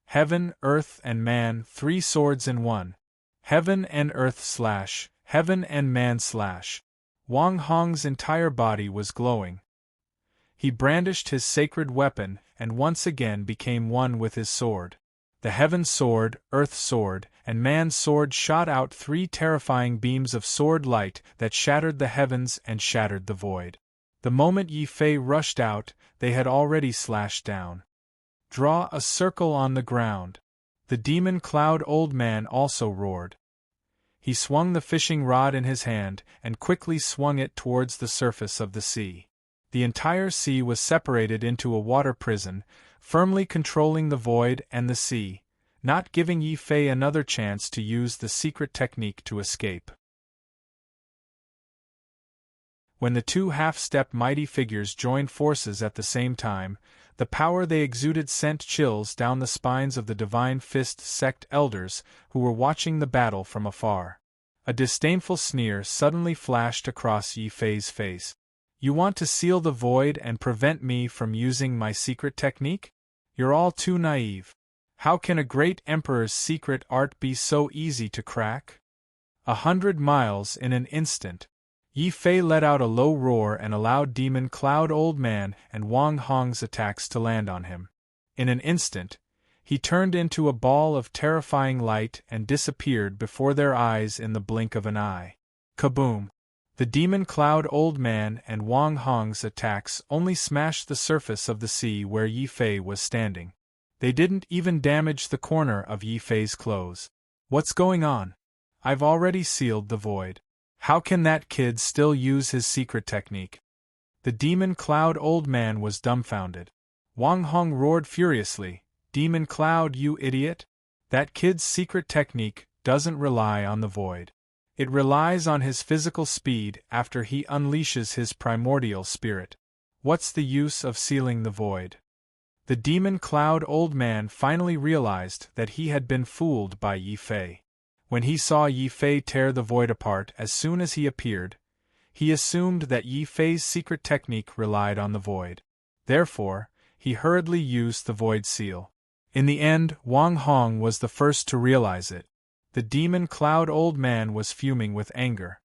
Heaven, earth, and man, 3 swords in one. Heaven and earth / heaven and man / Wang Hong's entire body was glowing. He brandished his sacred weapon and once again became one with his sword. The heaven sword, earth sword, and man sword shot out 3 terrifying beams of sword light that shattered the heavens and shattered the void. The moment Yi Fei rushed out, they had already slashed down. Draw a circle on the ground. The Demon Cloud Old Man also roared. He swung the fishing rod in his hand and quickly swung it towards the surface of the sea. The entire sea was separated into a water prison, firmly controlling the void and the sea, not giving Yi Fei another chance to use the secret technique to escape. When the 2 half-step mighty figures joined forces at the same time, the power they exuded sent chills down the spines of the Divine Fist sect elders who were watching the battle from afar. A disdainful sneer suddenly flashed across Yi Fei's face. You want to seal the void and prevent me from using my secret technique? You're all too naive. How can a great emperor's secret art be so easy to crack? 100 miles in an instant. Yi Fei let out a low roar and allowed Demon Cloud Old Man and Wang Hong's attacks to land on him. In an instant, he turned into a ball of terrifying light and disappeared before their eyes in the blink of an eye. Kaboom! The Demon Cloud Old Man and Wang Hong's attacks only smashed the surface of the sea where Yi Fei was standing. They didn't even damage the corner of Yi Fei's clothes. What's going on? I've already sealed the void. How can that kid still use his secret technique? The Demon Cloud Old Man was dumbfounded. Wang Hong roared furiously, Demon Cloud, you idiot! That kid's secret technique doesn't rely on the void. It relies on his physical speed after he unleashes his primordial spirit. What's the use of sealing the void? The Demon Cloud Old Man finally realized that he had been fooled by Yi Fei. When he saw Yi Fei tear the void apart as soon as he appeared, he assumed that Yi Fei's secret technique relied on the void. Therefore, he hurriedly used the void seal. In the end, Wang Hong was the first to realize it. The Demon Cloud Old Man was fuming with anger.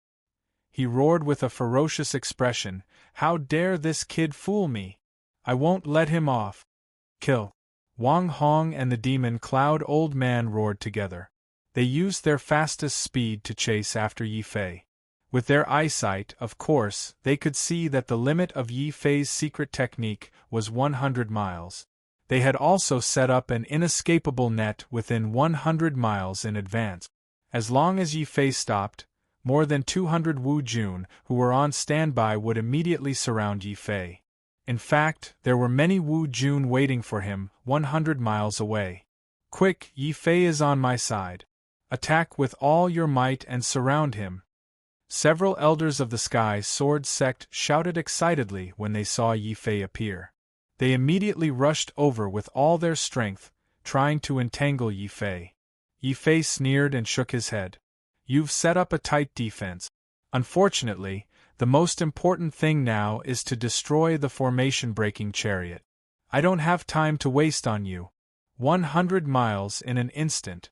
He roared with a ferocious expression, "How dare this kid fool me? I won't let him off. Kill!" Wang Hong and the Demon Cloud Old Man roared together. They used their fastest speed to chase after Yi Fei. With their eyesight, of course, they could see that the limit of Yi Fei's secret technique was 100 miles. They had also set up an inescapable net within 100 miles in advance. As long as Yi Fei stopped, more than 200 Wu Jun who were on standby would immediately surround Yi Fei. In fact, there were many Wu Jun waiting for him 100 miles away. Quick, Yi Fei is on my side. Attack with all your might and surround him. Several elders of the Sky Sword sect shouted excitedly when they saw Yi Fei appear. They immediately rushed over with all their strength, trying to entangle Yi Fei. Yi Fei sneered and shook his head. You've set up a tight defense. Unfortunately, the most important thing now is to destroy the formation-breaking chariot. I don't have time to waste on you. 100 miles in an instant.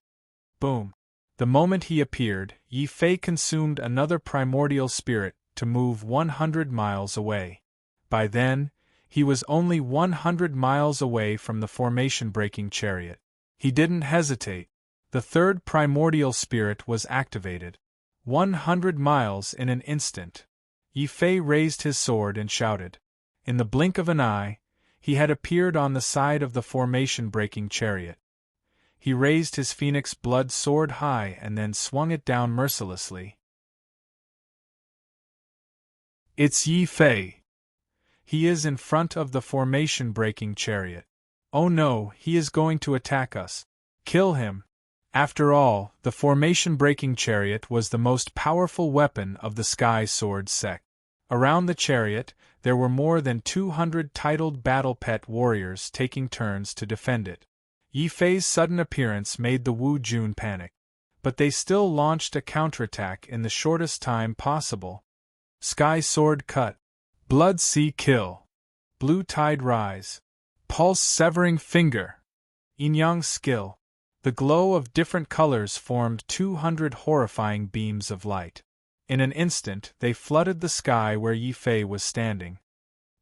Boom. The moment he appeared, Yi Fei consumed another primordial spirit to move 100 miles away. By then, he was only 100 miles away from the formation-breaking chariot. He didn't hesitate. The third primordial spirit was activated. 100 miles in an instant. Yi Fei raised his sword and shouted. In the blink of an eye, he had appeared on the side of the formation-breaking chariot. He raised his phoenix blood sword high and then swung it down mercilessly. It's Yi Fei. He is in front of the formation-breaking chariot. Oh no, he is going to attack us. Kill him. After all, the formation-breaking chariot was the most powerful weapon of the Sky Sword sect. Around the chariot, there were more than 200 titled battle pet warriors taking turns to defend it. Yi Fei's sudden appearance made the Wu Jun panic. But they still launched a counterattack in the shortest time possible. Sky Sword cut. Blood Sea kill. Blue Tide rise. Pulse severing finger. Yin Yang skill. The glow of different colors formed 200 horrifying beams of light. In an instant, they flooded the sky where Yi Fei was standing.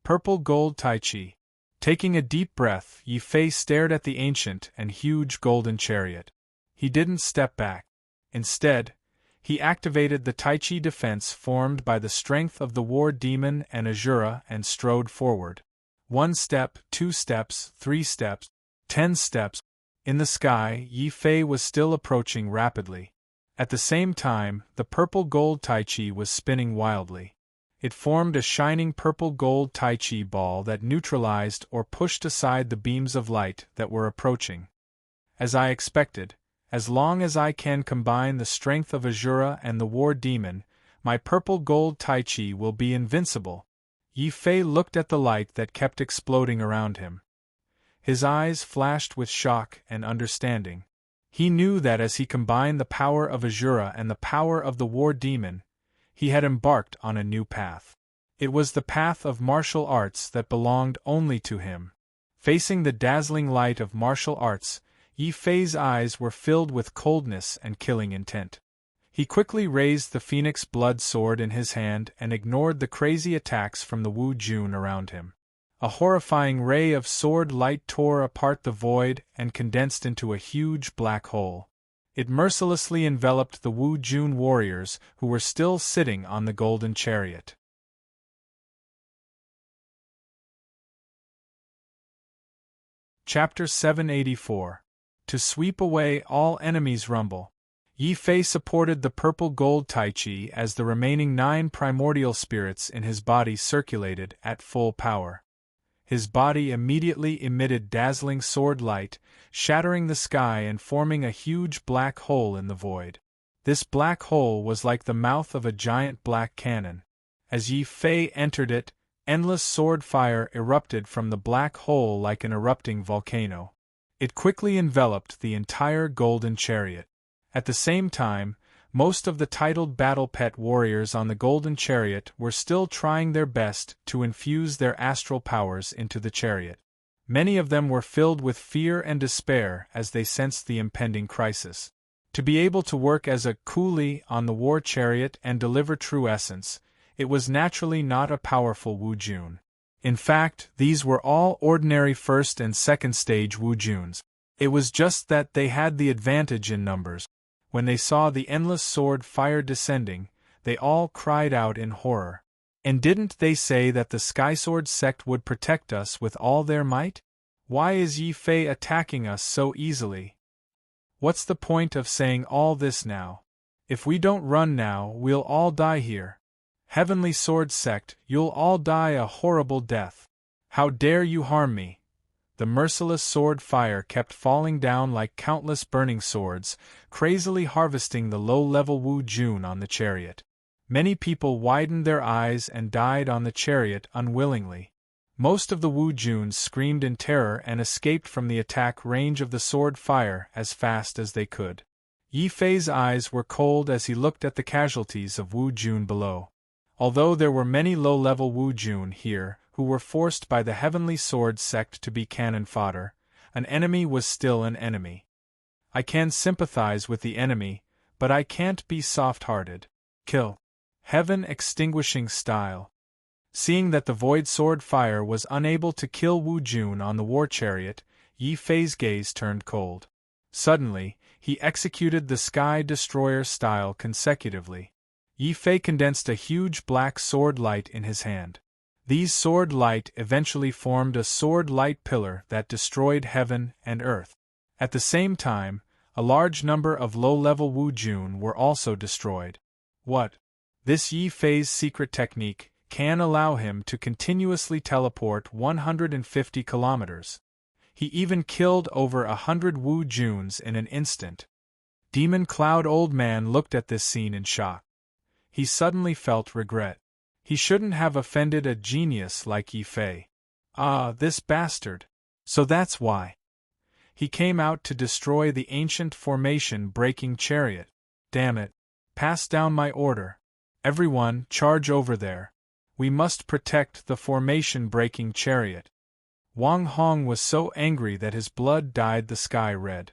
Purple gold Tai Chi. Taking a deep breath, Yi Fei stared at the ancient and huge golden chariot. He didn't step back. Instead, he activated the Tai Chi defense formed by the strength of the war demon and Azura and strode forward. 1 step, 2 steps, 3 steps, 10 steps. In the sky, Yi Fei was still approaching rapidly. At the same time, the purple gold Tai Chi was spinning wildly. It formed a shining purple gold Tai Chi ball that neutralized or pushed aside the beams of light that were approaching. As I expected, as long as I can combine the strength of Azura and the war demon, my purple gold Tai Chi will be invincible. Yi Fei looked at the light that kept exploding around him. His eyes flashed with shock and understanding. He knew that as he combined the power of Azura and the power of the war demon, he had embarked on a new path. It was the path of martial arts that belonged only to him. Facing the dazzling light of martial arts, Yi Fei's eyes were filled with coldness and killing intent. He quickly raised the phoenix blood sword in his hand and ignored the crazy attacks from the Wu Jun around him. A horrifying ray of sword light tore apart the void and condensed into a huge black hole. It mercilessly enveloped the Wu Jun warriors who were still sitting on the golden chariot. Chapter 784. To sweep away all enemies rumble. Yi Fei supported the purple gold Tai Chi as the remaining 9 primordial spirits in his body circulated at full power. His body immediately emitted dazzling sword light, shattering the sky and forming a huge black hole in the void. This black hole was like the mouth of a giant black cannon. As Yi Fei entered it, endless sword fire erupted from the black hole like an erupting volcano. It quickly enveloped the entire golden chariot. At the same time, most of the titled battle pet warriors on the golden chariot were still trying their best to infuse their astral powers into the chariot. Many of them were filled with fear and despair as they sensed the impending crisis. To be able to work as a coolie on the war chariot and deliver true essence, it was naturally not a powerful Wu Jun. In fact, these were all ordinary first and second stage Wu Juns. It was just that they had the advantage in numbers. When they saw the endless sword fire descending, they all cried out in horror. And didn't they say that the Skysword sect would protect us with all their might? Why is Yi Fei attacking us so easily? What's the point of saying all this now? If we don't run now, we'll all die here. Heavenly Sword sect, you'll all die a horrible death. How dare you harm me? The merciless sword fire kept falling down like countless burning swords, crazily harvesting the low-level Wu Jun on the chariot. Many people widened their eyes and died on the chariot unwillingly. Most of the Wu Juns screamed in terror and escaped from the attack range of the sword fire as fast as they could. Yi Fei's eyes were cold as he looked at the casualties of Wu Jun below. Although there were many low-level Wu Jun here, who were forced by the Heavenly Sword sect to be cannon fodder, an enemy was still an enemy. I can sympathize with the enemy, but I can't be soft-hearted. Kill. Heaven extinguishing style. Seeing that the void sword fire was unable to kill Wu Jun on the war chariot, Yi Fei's gaze turned cold. Suddenly, he executed the Sky Destroyer style consecutively. Yi Fei condensed a huge black sword light in his hand. These sword light eventually formed a sword light pillar that destroyed heaven and earth. At the same time, a large number of low-level Wu Jun were also destroyed. What? This Yi Fei's secret technique can allow him to continuously teleport 150 kilometers. He even killed over 100 Wu Juns in an instant. Demon Cloud Old Man looked at this scene in shock. He suddenly felt regret. He shouldn't have offended a genius like Yi Fei. Ah, this bastard. So that's why. He came out to destroy the ancient formation-breaking chariot. Damn it. Pass down my order. Everyone, charge over there. We must protect the formation-breaking chariot. Wang Hong was so angry that his blood dyed the sky red.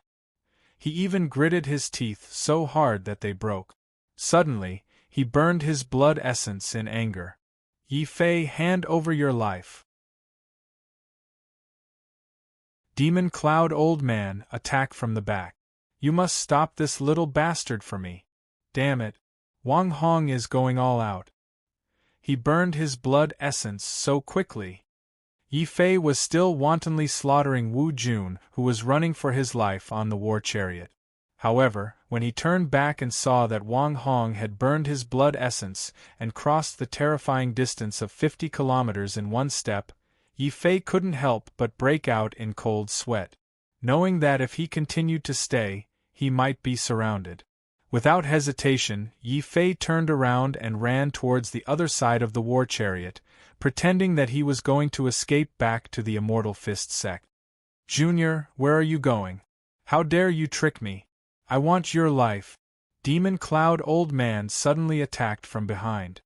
He even gritted his teeth so hard that they broke. Suddenly, he burned his blood essence in anger. Yi Fei, hand over your life. Demon Cloud Old Man, attack from the back. You must stop this little bastard for me. Damn it. Wang Hong is going all out. He burned his blood essence so quickly. Yi Fei was still wantonly slaughtering Wu Jun, who was running for his life on the war chariot. However, when he turned back and saw that Wang Hong had burned his blood essence and crossed the terrifying distance of 50 kilometers in one step, Yi Fei couldn't help but break out in cold sweat, knowing that if he continued to stay, he might be surrounded. Without hesitation, Yi Fei turned around and ran towards the other side of the war chariot, pretending that he was going to escape back to the Immortal Fist sect. Junior, where are you going? How dare you trick me? I want your life. Demon Cloud Old Man suddenly attacked from behind.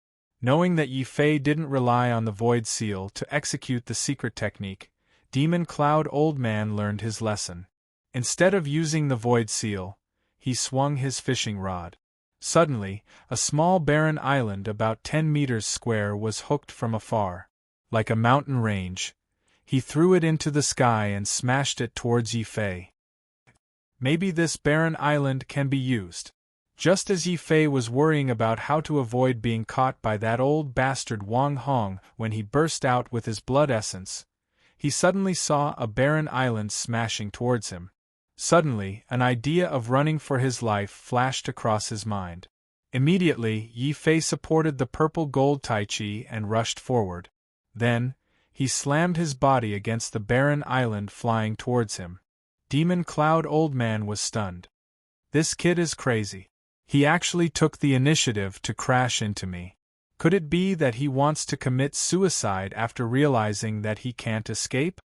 Knowing that Yi Fei didn't rely on the Void Seal to execute the secret technique, Demon Cloud Old Man learned his lesson. Instead of using the Void Seal, he swung his fishing rod. Suddenly, a small barren island about 10 meters square was hooked from afar. Like a mountain range, he threw it into the sky and smashed it towards Yi Fei. Maybe this barren island can be used. Just as Yi Fei was worrying about how to avoid being caught by that old bastard Wang Hong when he burst out with his blood essence, he suddenly saw a barren island smashing towards him. Suddenly, an idea of running for his life flashed across his mind. Immediately, Yi Fei supported the purple gold Tai Chi and rushed forward. Then, he slammed his body against the barren island flying towards him. Demon Cloud Old Man was stunned. This kid is crazy. He actually took the initiative to crash into me. Could it be that he wants to commit suicide after realizing that he can't escape?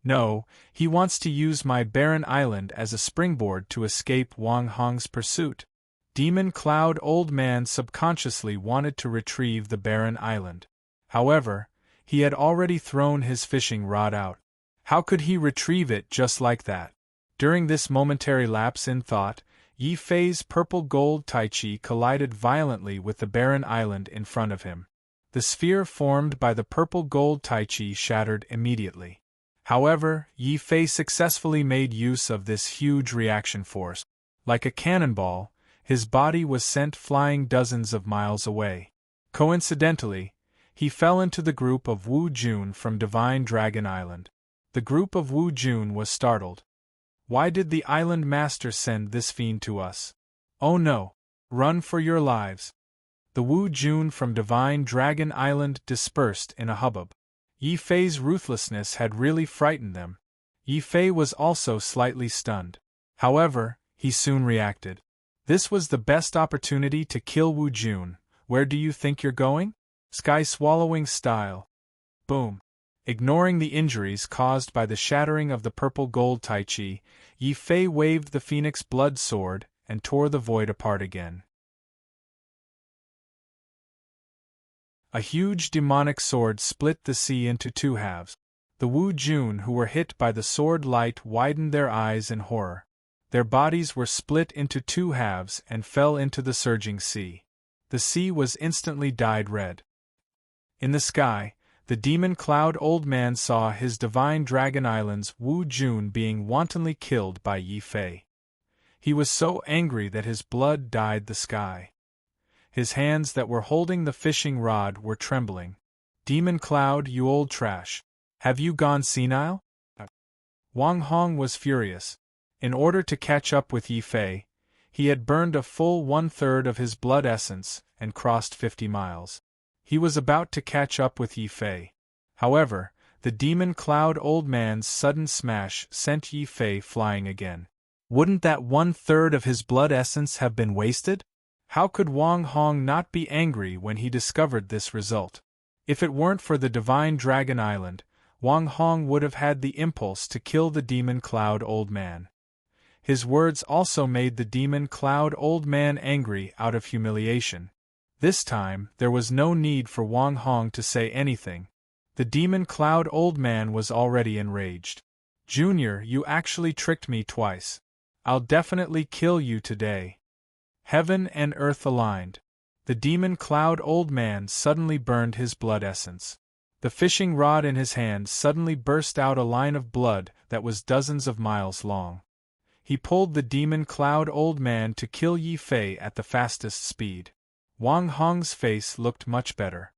No, he wants to use my barren island as a springboard to escape Wang Hong's pursuit. Demon Cloud Old Man subconsciously wanted to retrieve the barren island. However, he had already thrown his fishing rod out. How could he retrieve it just like that? During this momentary lapse in thought, Yi Fei's purple gold Tai Chi collided violently with the barren island in front of him. The sphere formed by the purple gold Tai Chi shattered immediately. However, Yi Fei successfully made use of this huge reaction force. Like a cannonball, his body was sent flying dozens of miles away. Coincidentally, he fell into the group of Wu Jun from Divine Dragon Island. The group of Wu Jun was startled. Why did the island master send this fiend to us? Oh no! Run for your lives! The Wu Jun from Divine Dragon Island dispersed in a hubbub. Yi Fei's ruthlessness had really frightened them. Yi Fei was also slightly stunned. However, he soon reacted. This was the best opportunity to kill Wu Jun. Where do you think you're going? Sky-swallowing style. Boom. Ignoring the injuries caused by the shattering of the purple gold Tai Chi, Yi Fei waved the Phoenix Blood Sword and tore the void apart again. A huge demonic sword split the sea into two halves. The Wu Jun who were hit by the sword light widened their eyes in horror. Their bodies were split into two halves and fell into the surging sea. The sea was instantly dyed red. In the sky, the demon cloud old man saw his divine dragon island's Wu Jun being wantonly killed by Yi Fei. He was so angry that his blood dyed the sky. His hands that were holding the fishing rod were trembling. Demon cloud, you old trash! Have you gone senile? Wang Hong was furious. In order to catch up with Yi Fei, he had burned a full 1/3 of his blood essence and crossed 50 miles. He was about to catch up with Yi Fei. However, the demon cloud old man's sudden smash sent Yi Fei flying again. Wouldn't that 1/3 of his blood essence have been wasted? How could Wang Hong not be angry when he discovered this result? If it weren't for the divine dragon island, Wang Hong would have had the impulse to kill the demon cloud old man. His words also made the demon cloud old man angry out of humiliation. This time, there was no need for Wang Hong to say anything. The demon cloud old man was already enraged. Junior, you actually tricked me twice. I'll definitely kill you today. Heaven and earth aligned. The demon cloud old man suddenly burned his blood essence. The fishing rod in his hand suddenly burst out a line of blood that was dozens of miles long. He pulled the demon cloud old man to kill Yi Fei at the fastest speed. Wang Hong's face looked much better.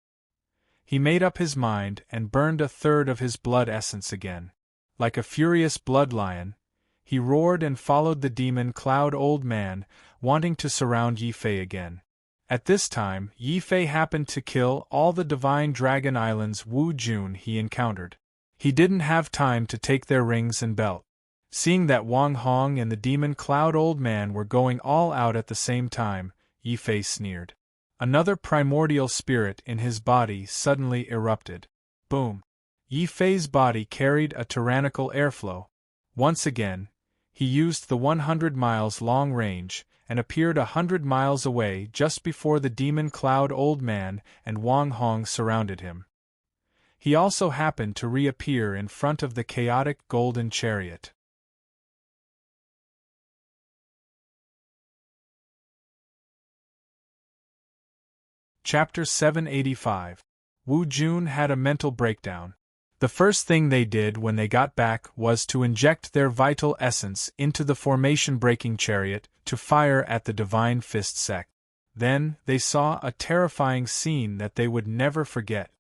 He made up his mind and burned 1/3 of his blood essence again. Like a furious blood lion, he roared and followed the demon cloud old man, wanting to surround Yi Fei again. At this time, Yi Fei happened to kill all the divine dragon island's Wu Jun he encountered. He didn't have time to take their rings and belt. Seeing that Wang Hong and the demon cloud old man were going all out at the same time, Yi Fei sneered. Another primordial spirit in his body suddenly erupted. Boom! Yi Fei's body carried a tyrannical airflow. Once again, he used the 100 miles long range, and appeared 100 miles away just before the demon cloud old man and Wang Hong surrounded him. He also happened to reappear in front of the chaotic golden chariot. Chapter 785. Wu Jun had a mental breakdown. The first thing they did when they got back was to inject their vital essence into the formation-breaking chariot to fire at the Divine Fist sect. Then, they saw a terrifying scene that they would never forget.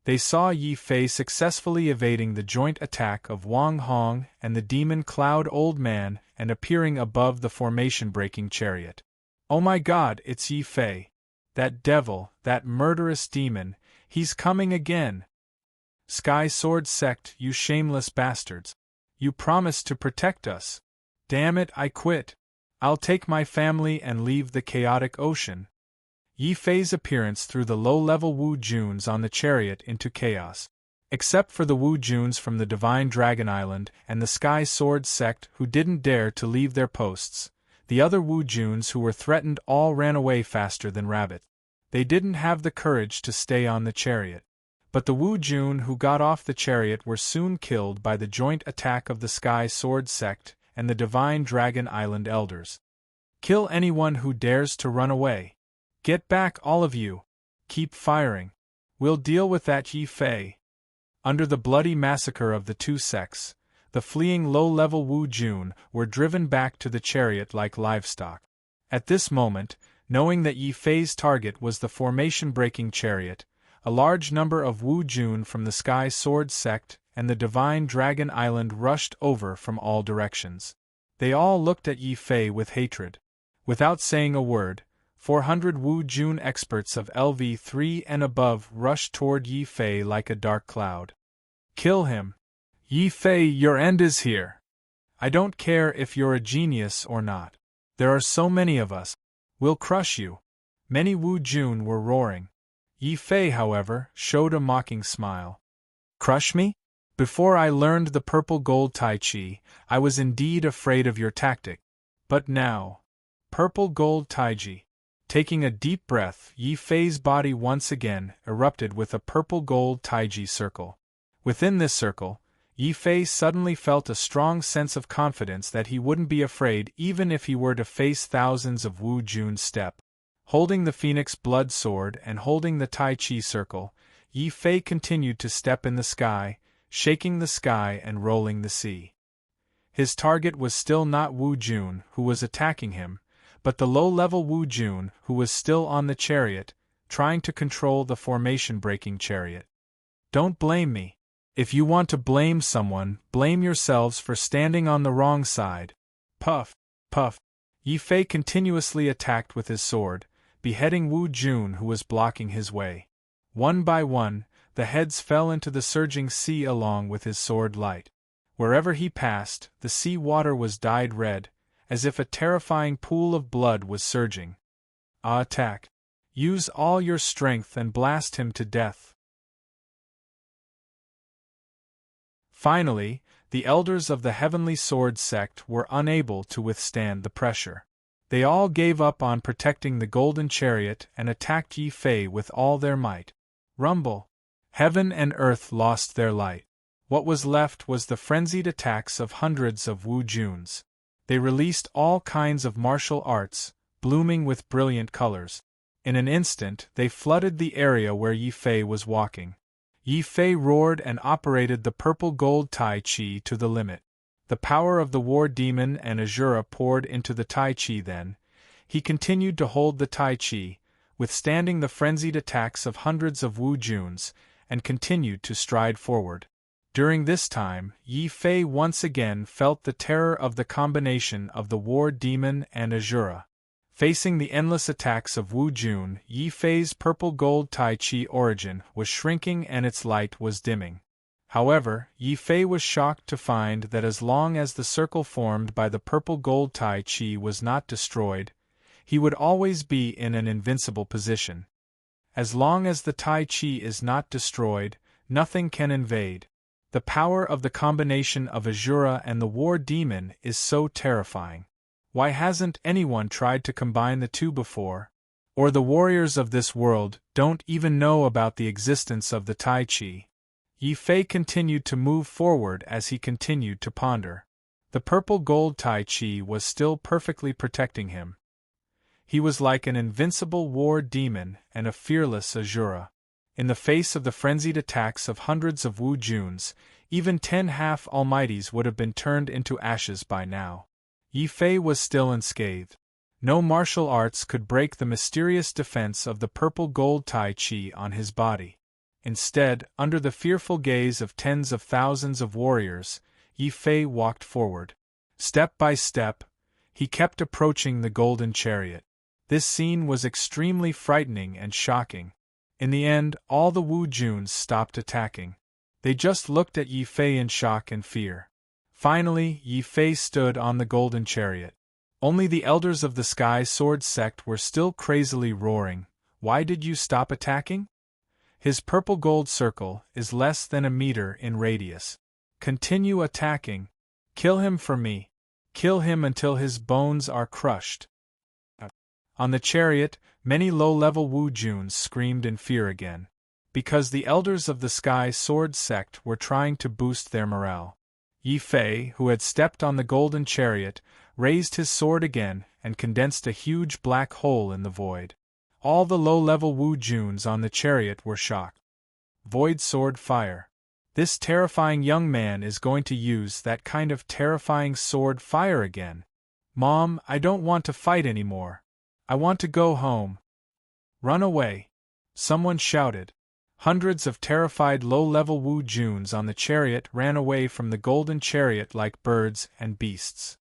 They saw Yi Fei successfully evading the joint attack of Wang Hong and the demon cloud old man and appearing above the formation-breaking chariot. Oh my God, it's Yi Fei! That devil, that murderous demon, he's coming again! Sky Sword Sect, you shameless bastards! You promised to protect us! Damn it, I quit! I'll take my family and leave the chaotic ocean. Yi Fei's appearance threw the low-level Wu Juns on the chariot into chaos. Except for the Wu Juns from the Divine Dragon Island and the Sky Sword Sect who didn't dare to leave their posts, the other Wu Juns who were threatened all ran away faster than rabbit. They didn't have the courage to stay on the chariot. But the Wu Jun who got off the chariot were soon killed by the joint attack of the Sky Sword Sect and the Divine Dragon Island elders. Kill anyone who dares to run away. Get back, all of you. Keep firing. We'll deal with that Yi Fei. Under the bloody massacre of the two sects, the fleeing low-level Wu Jun were driven back to the chariot like livestock. At this moment, knowing that Yi Fei's target was the formation-breaking chariot, a large number of Wu Jun from the Sky Sword Sect and the Divine Dragon Island rushed over from all directions. They all looked at Yi Fei with hatred. Without saying a word, 400 Wu Jun experts of LV3 and above rushed toward Yi Fei like a dark cloud. Kill him! Yi Fei, your end is here! I don't care if you're a genius or not. There are so many of us. We'll crush you. Many Wu Jun were roaring. Yi Fei, however, showed a mocking smile. Crush me? Before I learned the purple gold Tai Chi, I was indeed afraid of your tactic. But now... Purple gold Tai Chi. Taking a deep breath, Yi Fei's body once again erupted with a purple gold Tai Chi circle. Within this circle, Yi Fei suddenly felt a strong sense of confidence that he wouldn't be afraid even if he were to face thousands of Wu Jun's step. Holding the phoenix blood sword and holding the Tai Chi circle, Yi Fei continued to step in the sky, shaking the sky and rolling the sea. His target was still not Wu Jun, who was attacking him, but the low-level Wu Jun, who was still on the chariot, trying to control the formation-breaking chariot. Don't blame me. If you want to blame someone, blame yourselves for standing on the wrong side. Puff, puff. Yi Fei continuously attacked with his sword, beheading Wu Jun who was blocking his way. One by one, the heads fell into the surging sea along with his sword light. Wherever he passed, the sea water was dyed red, as if a terrifying pool of blood was surging. Attack! Use all your strength and blast him to death. Finally, the elders of the Heavenly Sword sect were unable to withstand the pressure. They all gave up on protecting the golden chariot and attacked Yi Fei with all their might. Rumble! Heaven and earth lost their light. What was left was the frenzied attacks of hundreds of Wu Juns. They released all kinds of martial arts, blooming with brilliant colors. In an instant they flooded the area where Yi Fei was walking. Yi Fei roared and operated the purple gold Tai Chi to the limit. The power of the war demon and Azura poured into the Tai Chi then. He continued to hold the Tai Chi, withstanding the frenzied attacks of hundreds of Wu Juns, and continued to stride forward. During this time, Yi Fei once again felt the terror of the combination of the war demon and Azura. Facing the endless attacks of Wu Jun, Yi Fei's purple gold Tai Chi origin was shrinking and its light was dimming. However, Yi Fei was shocked to find that as long as the circle formed by the purple gold Tai Chi was not destroyed, he would always be in an invincible position. As long as the Tai Chi is not destroyed, nothing can invade. The power of the combination of Azura and the war demon is so terrifying. Why hasn't anyone tried to combine the two before? Or the warriors of this world don't even know about the existence of the Tai Chi. Yi Fei continued to move forward as he continued to ponder. The purple gold Tai Chi was still perfectly protecting him. He was like an invincible war demon and a fearless Azura. In the face of the frenzied attacks of hundreds of Wu Juns, even 10 half-almighties would have been turned into ashes by now. Yi Fei was still unscathed. No martial arts could break the mysterious defense of the purple gold Tai Chi on his body. Instead, under the fearful gaze of tens of thousands of warriors, Yi Fei walked forward. Step by step, he kept approaching the golden chariot. This scene was extremely frightening and shocking. In the end, all the Wu Juns stopped attacking. They just looked at Yi Fei in shock and fear. Finally, Yi Fei stood on the golden chariot. Only the elders of the Sky Sword sect were still crazily roaring. Why did you stop attacking? His purple gold circle is less than a meter in radius. Continue attacking. Kill him for me. Kill him until his bones are crushed. On the chariot, many low-level Wu Juns screamed in fear again. Because the elders of the Sky Sword sect were trying to boost their morale. Yi Fei, who had stepped on the golden chariot, raised his sword again and condensed a huge black hole in the void. All the low-level Wu Juns on the chariot were shocked. Void sword fire. This terrifying young man is going to use that kind of terrifying sword fire again. Mom, I don't want to fight anymore. I want to go home. Run away. Someone shouted. Hundreds of terrified low-level Wu Juns on the chariot ran away from the golden chariot like birds and beasts.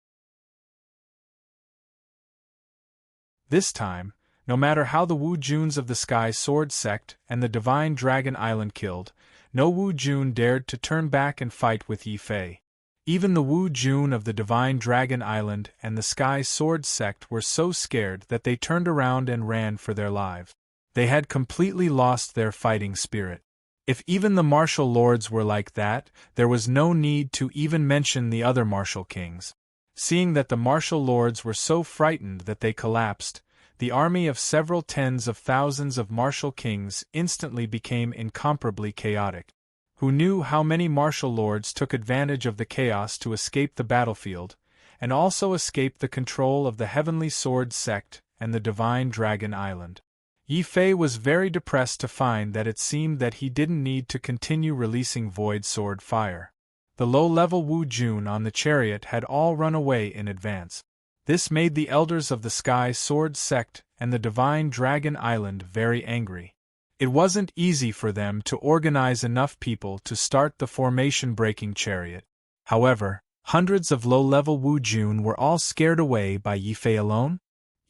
This time, no matter how the Wu Juns of the Sky Sword sect and the Divine Dragon Island killed, no Wu Jun dared to turn back and fight with Yi Fei. Even the Wu Jun of the Divine Dragon Island and the Sky Sword sect were so scared that they turned around and ran for their lives. They had completely lost their fighting spirit. If even the martial lords were like that, there was no need to even mention the other martial kings. Seeing that the martial lords were so frightened that they collapsed, the army of several tens of thousands of martial kings instantly became incomparably chaotic. who knew how many martial lords took advantage of the chaos to escape the battlefield, and also escape the control of the Heavenly Sword sect and the Divine Dragon Island. Yi Fei was very depressed to find that it seemed that he didn't need to continue releasing void sword fire. The low-level Wu Jun on the chariot had all run away in advance. This made the elders of the Sky Sword sect and the Divine Dragon Island very angry. It wasn't easy for them to organize enough people to start the formation-breaking chariot. However, hundreds of low-level Wu Jun were all scared away by Yi Fei alone.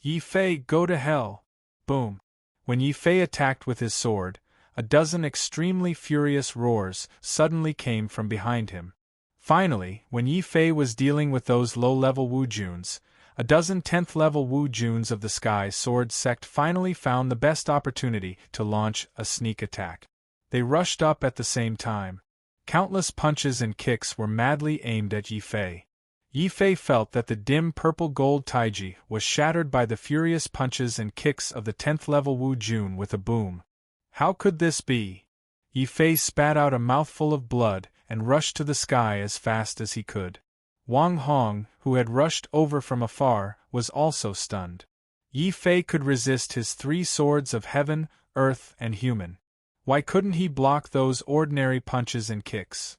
Yi Fei, go to hell! Boom! When Yi Fei attacked with his sword, a dozen extremely furious roars suddenly came from behind him. Finally, when Yi Fei was dealing with those low-level Wu Juns, a dozen 10th-level Wu Juns of the Sky Sword sect finally found the best opportunity to launch a sneak attack. They rushed up at the same time. Countless punches and kicks were madly aimed at Yi Fei. Yi Fei felt that the dim purple-gold taiji was shattered by the furious punches and kicks of the 10th-level Wu Jun with a boom. How could this be? Yi Fei spat out a mouthful of blood and rushed to the sky as fast as he could. Wang Hong, who had rushed over from afar, was also stunned. Yi Fei could resist his 3 swords of heaven, earth, and human. Why couldn't he block those ordinary punches and kicks?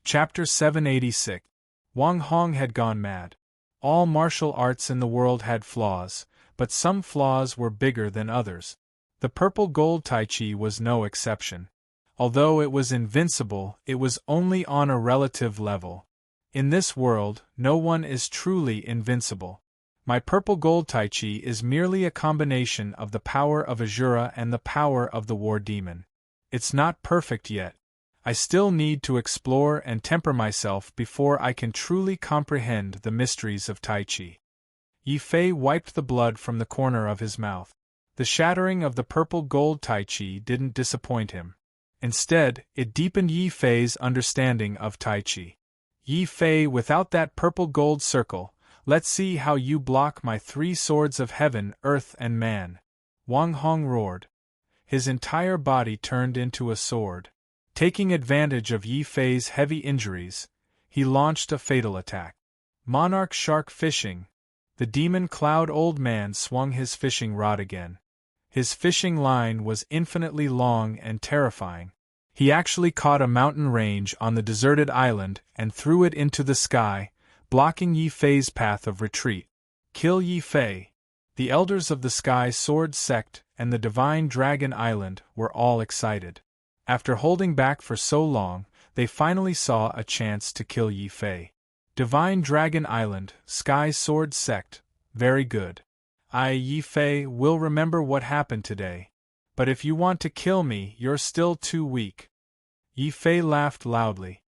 Chapter 786. Wang Hong had gone mad. All martial arts in the world had flaws, but some flaws were bigger than others. The purple gold Tai Chi was no exception. Although it was invincible, it was only on a relative level. In this world, no one is truly invincible. My purple gold Tai Chi is merely a combination of the power of Azura and the power of the War Demon. It's not perfect yet. I still need to explore and temper myself before I can truly comprehend the mysteries of Tai Chi. Yi Fei wiped the blood from the corner of his mouth. The shattering of the purple gold Tai Chi didn't disappoint him. Instead, it deepened Yi Fei's understanding of Tai Chi. Yi Fei, without that purple gold circle, let's see how you block my 3 swords of heaven, earth, and man. Wang Hong roared. His entire body turned into a sword. Taking advantage of Yi Fei's heavy injuries, he launched a fatal attack. Monarch Shark Fishing. The demon cloud old man swung his fishing rod again. His fishing line was infinitely long and terrifying. He actually caught a mountain range on the deserted island and threw it into the sky, blocking Yi Fei's path of retreat. Kill Yi Fei. The elders of the Sky Sword sect and the Divine Dragon Island were all excited. After holding back for so long, they finally saw a chance to kill Yi Fei. Divine Dragon Island, Sky Sword sect, very good. Yi Fei, will remember what happened today. But if you want to kill me, you're still too weak. Yi Fei laughed loudly.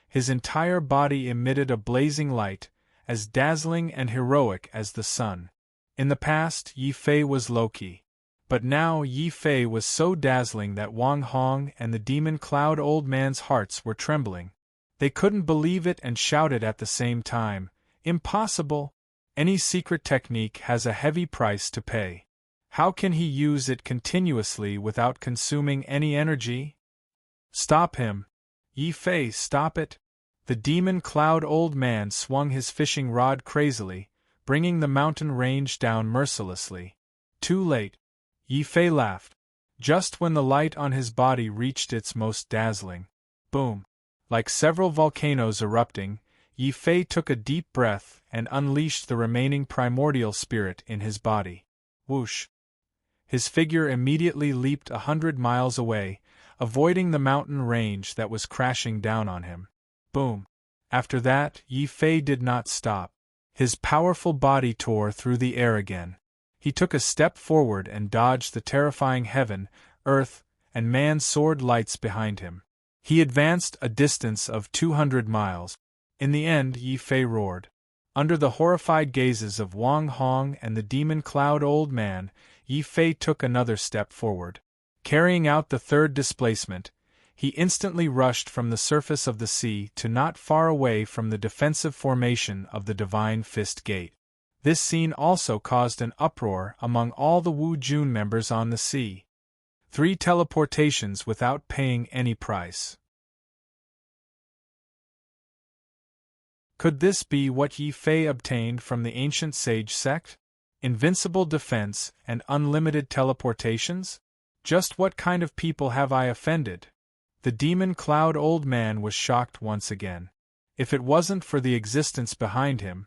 His entire body emitted a blazing light, as dazzling and heroic as the sun. In the past, Yi Fei was low-key. But now Yi Fei was so dazzling that Wang Hong and the demon cloud old man's hearts were trembling. They couldn't believe it and shouted at the same time, "Impossible! Any secret technique has a heavy price to pay. How can he use it continuously without consuming any energy?" "Stop him! Yi Fei, stop it!" The demon cloud old man swung his fishing rod crazily, bringing the mountain range down mercilessly. Too late. Yi Fei laughed. Just when the light on his body reached its most dazzling. Boom! Like several volcanoes erupting, Yi Fei took a deep breath and unleashed the remaining primordial spirit in his body. Whoosh! His figure immediately leaped 100 miles away, avoiding the mountain range that was crashing down on him. Boom! After that, Yi Fei did not stop. His powerful body tore through the air again. He took a step forward and dodged the terrifying heaven, earth, and man sword lights behind him. He advanced a distance of 200 miles. In the end, Yi Fei roared. Under the horrified gazes of Wang Hong and the demon cloud old man, Yi Fei took another step forward. Carrying out the 3rd displacement, he instantly rushed from the surface of the sea to not far away from the defensive formation of the Divine Fist Gate. This scene also caused an uproar among all the Wu Jun members on the sea. 3 teleportations without paying any price. Could this be what Yi Fei obtained from the ancient sage sect? Invincible defense and unlimited teleportations? Just what kind of people have I offended? The demon cloud old man was shocked once again. If it wasn't for the existence behind him,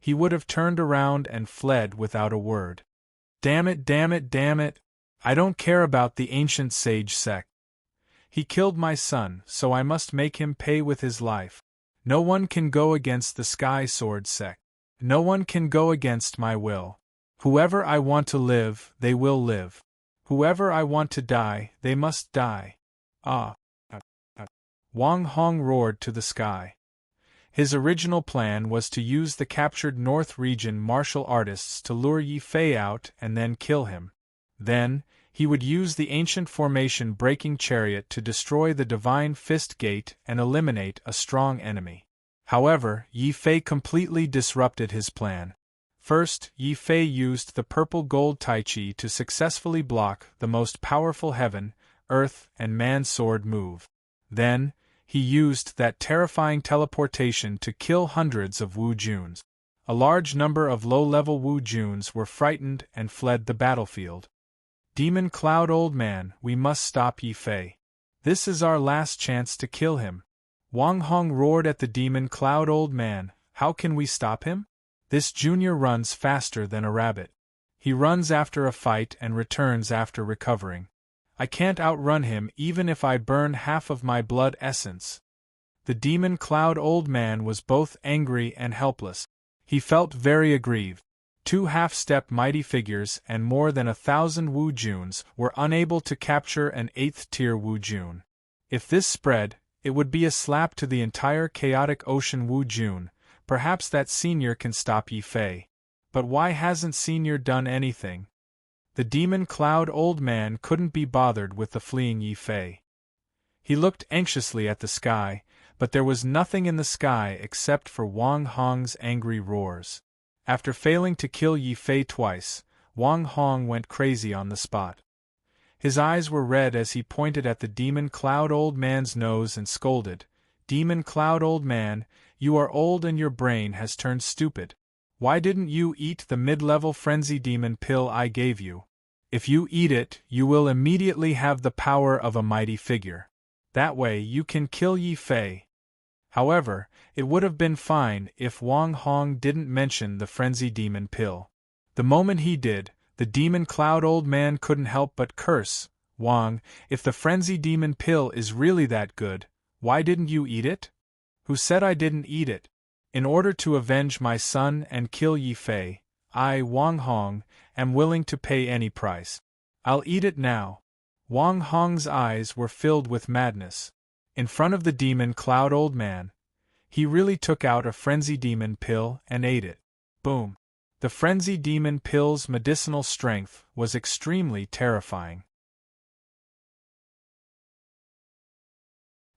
he would have turned around and fled without a word. Damn it, damn it, damn it! I don't care about the ancient sage sect. He killed my son, so I must make him pay with his life. No one can go against the Sky Sword sect. No one can go against my will. Whoever I want to live, they will live. Whoever I want to die, they must die. Ah! Wang Hong roared to the sky. His original plan was to use the captured North Region martial artists to lure Yi Fei out and then kill him. Then, he would use the ancient formation breaking chariot to destroy the Divine Fist Gate and eliminate a strong enemy. However, Yi Fei completely disrupted his plan. First, Yi Fei used the purple gold Tai Chi to successfully block the most powerful heaven, earth, and man sword move. Then, he used that terrifying teleportation to kill hundreds of Wu Juns. A large number of low-level Wu Juns were frightened and fled the battlefield. Demon Cloud Old Man, we must stop Yi Fei. This is our last chance to kill him. Wang Hong roared at the Demon Cloud Old Man, how can we stop him? This junior runs faster than a rabbit. He runs after a fight and returns after recovering. I can't outrun him even if I burn half of my blood essence. The Demon Cloud Old Man was both angry and helpless. He felt very aggrieved. 2 half-step mighty figures and more than 1,000 Wu Juns were unable to capture an 8th-tier Wu Jun. If this spread, it would be a slap to the entire chaotic ocean Wu Jun. Perhaps that senior can stop Yi Fei. But why hasn't senior done anything? The Demon Cloud Old Man couldn't be bothered with the fleeing Yi Fei. He looked anxiously at the sky, but there was nothing in the sky except for Wang Hong's angry roars. After failing to kill Yi Fei twice, Wang Hong went crazy on the spot. His eyes were red as he pointed at the Demon Cloud Old Man's nose and scolded, "Demon Cloud Old Man, you are old and your brain has turned stupid. Why didn't you eat the mid-level frenzy demon pill I gave you? If you eat it, you will immediately have the power of a mighty figure. That way you can kill Yi Fei." However, it would have been fine if Wang Hong didn't mention the frenzy demon pill. The moment he did, the Demon Cloud Old Man couldn't help but curse, "Wang, if the frenzy demon pill is really that good, why didn't you eat it?" "Who said I didn't eat it? In order to avenge my son and kill Yi Fei, I, Wang Hong, am willing to pay any price. I'll eat it now." Wang Hong's eyes were filled with madness. In front of the Demon Cloud Old Man, he really took out a frenzy demon pill and ate it. Boom! The frenzy demon pill's medicinal strength was extremely terrifying.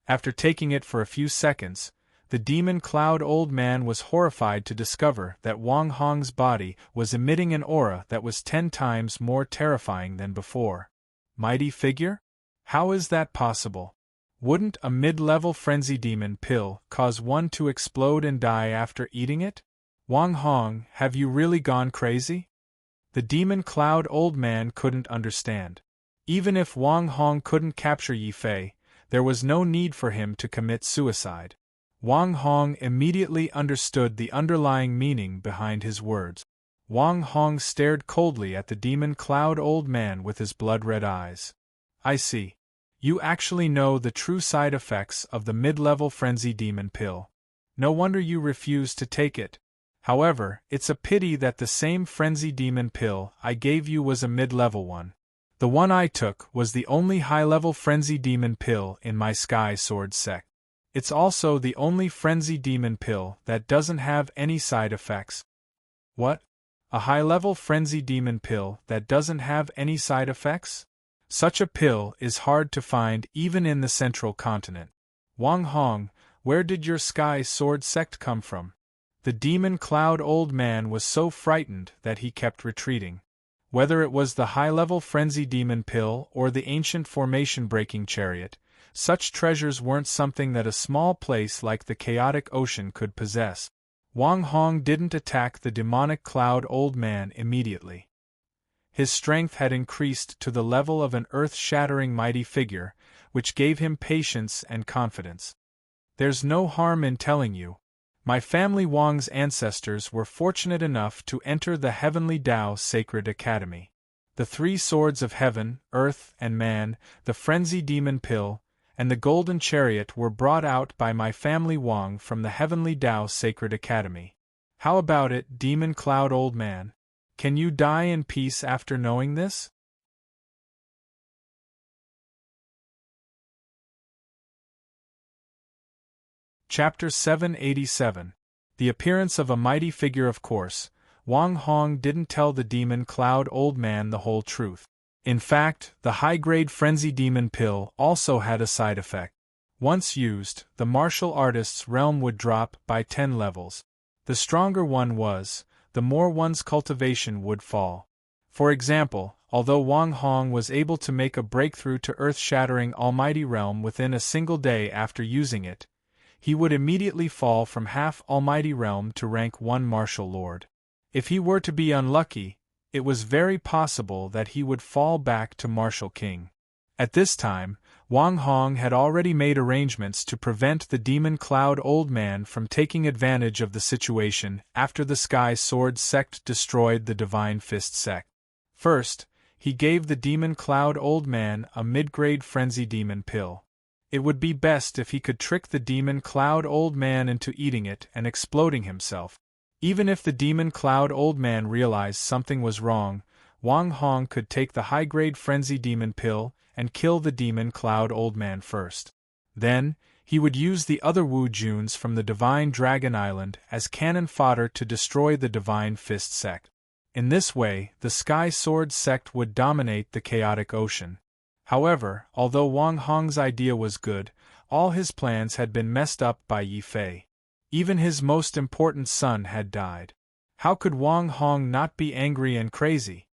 After taking it for a few seconds, the Demon Cloud Old Man was horrified to discover that Wang Hong's body was emitting an aura that was 10 times more terrifying than before. Mighty figure? How is that possible? Wouldn't a mid-level frenzy demon pill cause one to explode and die after eating it? Wang Hong, have you really gone crazy? The Demon Cloud Old Man couldn't understand. Even if Wang Hong couldn't capture Yi Fei, there was no need for him to commit suicide. Wang Hong immediately understood the underlying meaning behind his words. Wang Hong stared coldly at the Demon Cloud Old Man with his blood-red eyes. "I see. You actually know the true side effects of the mid-level frenzy demon pill. No wonder you refuse to take it. However, it's a pity that the same frenzy demon pill I gave you was a mid-level one. The one I took was the only high-level frenzy demon pill in my Sky Sword sect. It's also the only frenzy demon pill that doesn't have any side effects." "What? A high-level frenzy demon pill that doesn't have any side effects? Such a pill is hard to find even in the central continent. Wang Hong, where did your Sky Sword sect come from? The demon cloud old man was so frightened that he kept retreating. Whether it was the high-level frenzy demon pill or the ancient formation-breaking chariot, such treasures weren't something that a small place like the chaotic ocean could possess. Wang Hong didn't attack the demonic cloud old man immediately. His strength had increased to the level of an earth-shattering mighty figure, which gave him patience and confidence. There's no harm in telling you. My family Wang's ancestors were fortunate enough to enter the Heavenly Tao Sacred Academy. The 3 swords of heaven, earth, and man, the frenzy demon pill, and the golden chariot were brought out by my family Wang from the Heavenly Tao Sacred Academy. How about it, demon cloud old man? Can you die in peace after knowing this? Chapter 787. The appearance of a mighty figure. Of course, Wang Hong didn't tell the demon cloud old man the whole truth. In fact, the high-grade frenzy demon pill also had a side effect. Once used, the martial artist's realm would drop by 10 levels. The stronger one was, the more one's cultivation would fall. For example, although Wang Hong was able to make a breakthrough to earth-shattering almighty realm within a single day after using it, he would immediately fall from half almighty realm to rank 1 martial lord. If he were to be unlucky, it was very possible that he would fall back to martial king. At this time, Wang Hong had already made arrangements to prevent the demon cloud old man from taking advantage of the situation after the Sky Sword sect destroyed the Divine Fist sect. First, he gave the demon cloud old man a mid-grade frenzy demon pill. It would be best if he could trick the demon cloud old man into eating it and exploding himself. Even if the demon cloud old man realized something was wrong, Wang Hong could take the high-grade frenzy demon pill and kill the demon cloud old man first. Then, he would use the other Wu Juns from the Divine Dragon Island as cannon fodder to destroy the Divine Fist sect. In this way, the Sky Sword sect would dominate the chaotic ocean. However, although Wang Hong's idea was good, all his plans had been messed up by Yi Fei. Even his most important son had died. How could Wang Hong not be angry and crazy?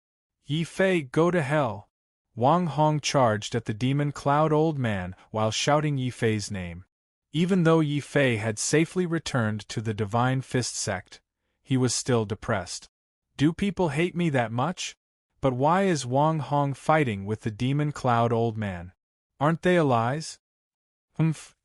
Yi Fei, go to hell! Wang Hong charged at the demon cloud old man while shouting Yi Fei's name. Even though Yi Fei had safely returned to the Divine Fist sect, he was still depressed. Do people hate me that much? But why is Wang Hong fighting with the demon cloud old man? Aren't they allies?